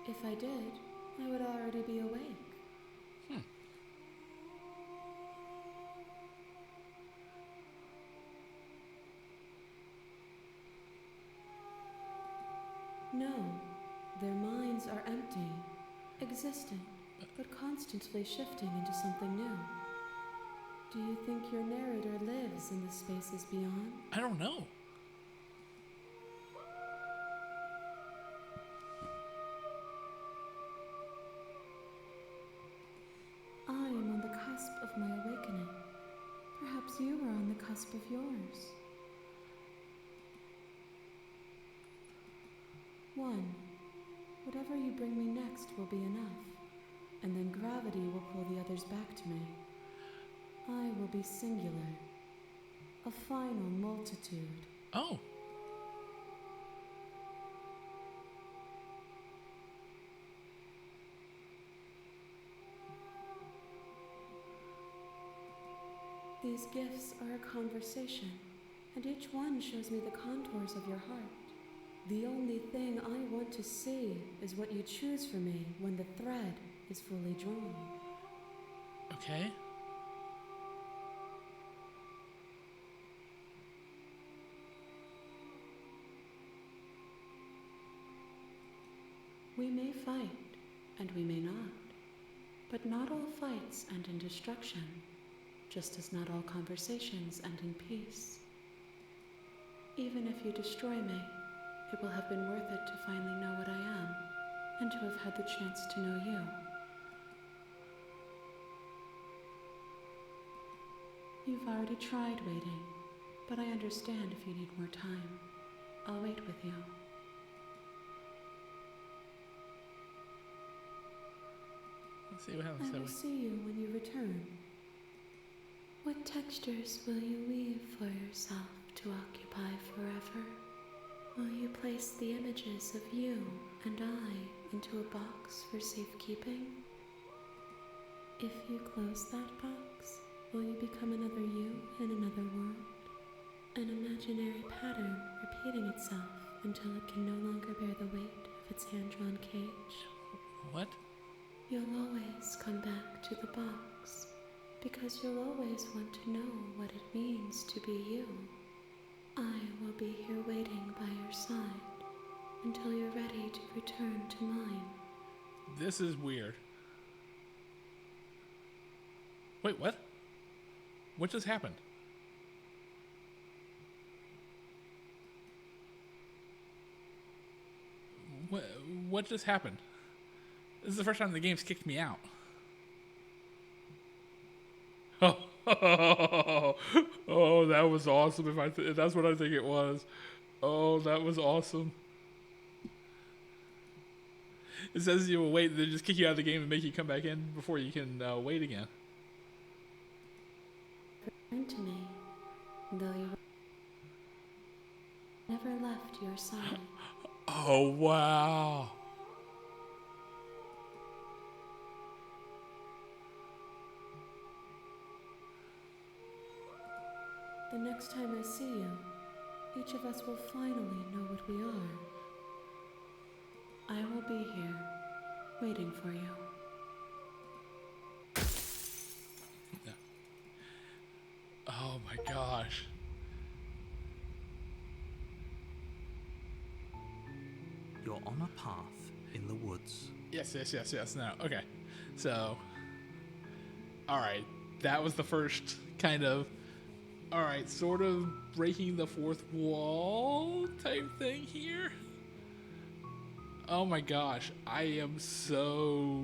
If I did, I would already be awake. No, their minds are empty, existent, but constantly shifting into something new. Do you think your narrator lives in the spaces beyond? I don't know. I am on the cusp of my awakening. Perhaps you are on the cusp of yours. One, whatever you bring me next will be enough, and then gravity will pull the others back to me. I will be singular, a final multitude. Oh. These gifts are a conversation, and each one shows me the contours of your heart. The only thing I want to see is what you choose for me when the thread is fully drawn. Okay. We may fight, and we may not. But not all fights end in destruction, just as not all conversations end in peace. Even if you destroy me, it will have been worth it to finally know what I am, and to have had the chance to know you. You've already tried waiting, but I understand if you need more time. I'll wait with you. Let's see what happens I that will way. see you when you return. What textures will you weave for yourself to occupy forever? Will you place the images of you and I into a box for safekeeping? If you close that box, will you become another you in another world? An imaginary pattern repeating itself until it can no longer bear the weight of its hand-drawn cage? What? You'll always come back to the box, because you'll always want to know what it means to be you. I will be here waiting by your side until you're ready to return to mine. This is weird. Wait, what? What just happened? What just happened? This is the first time the game's kicked me out. Oh, that was awesome. If that's what I think it was. Oh, that was awesome. It says you will wait, they just kick you out of the game and make you come back in before you can wait again. Return to me, though you never left your side. Oh, wow. The next time I see you, each of us will finally know what we are. I will be here, waiting for you. Oh my gosh. You're on a path in the woods. Yes. No. Okay. So, all right. That was the first kind of, all right, sort of breaking the fourth wall type thing here. Oh my gosh. I am so...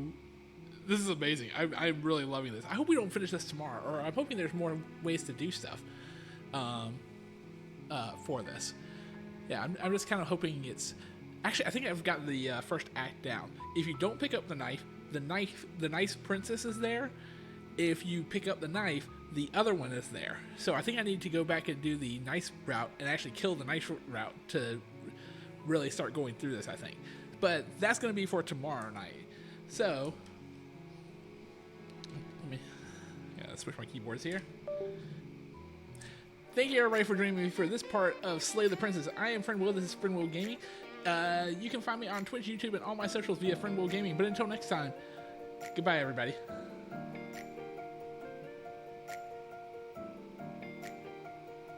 This is amazing. I'm really loving this. I hope we don't finish this tomorrow, or I'm hoping there's more ways to do stuff for this. Yeah, I'm just kind of hoping it's... Actually, I think I've got the first act down. If you don't pick up the knife, the nice princess is there. If you pick up the knife, the other one is there. So I think I need to go back and do the nice route and actually kill the nice route to really start going through this, I think. But that's going to be for tomorrow night. So, let's switch my keyboards here. Thank you everybody for joining me for this part of Slay the Princess. I am Friend Will, this is Friend Will Gaming. You can find me on Twitch, YouTube, and all my socials via Friend Will Gaming. But until next time, goodbye everybody.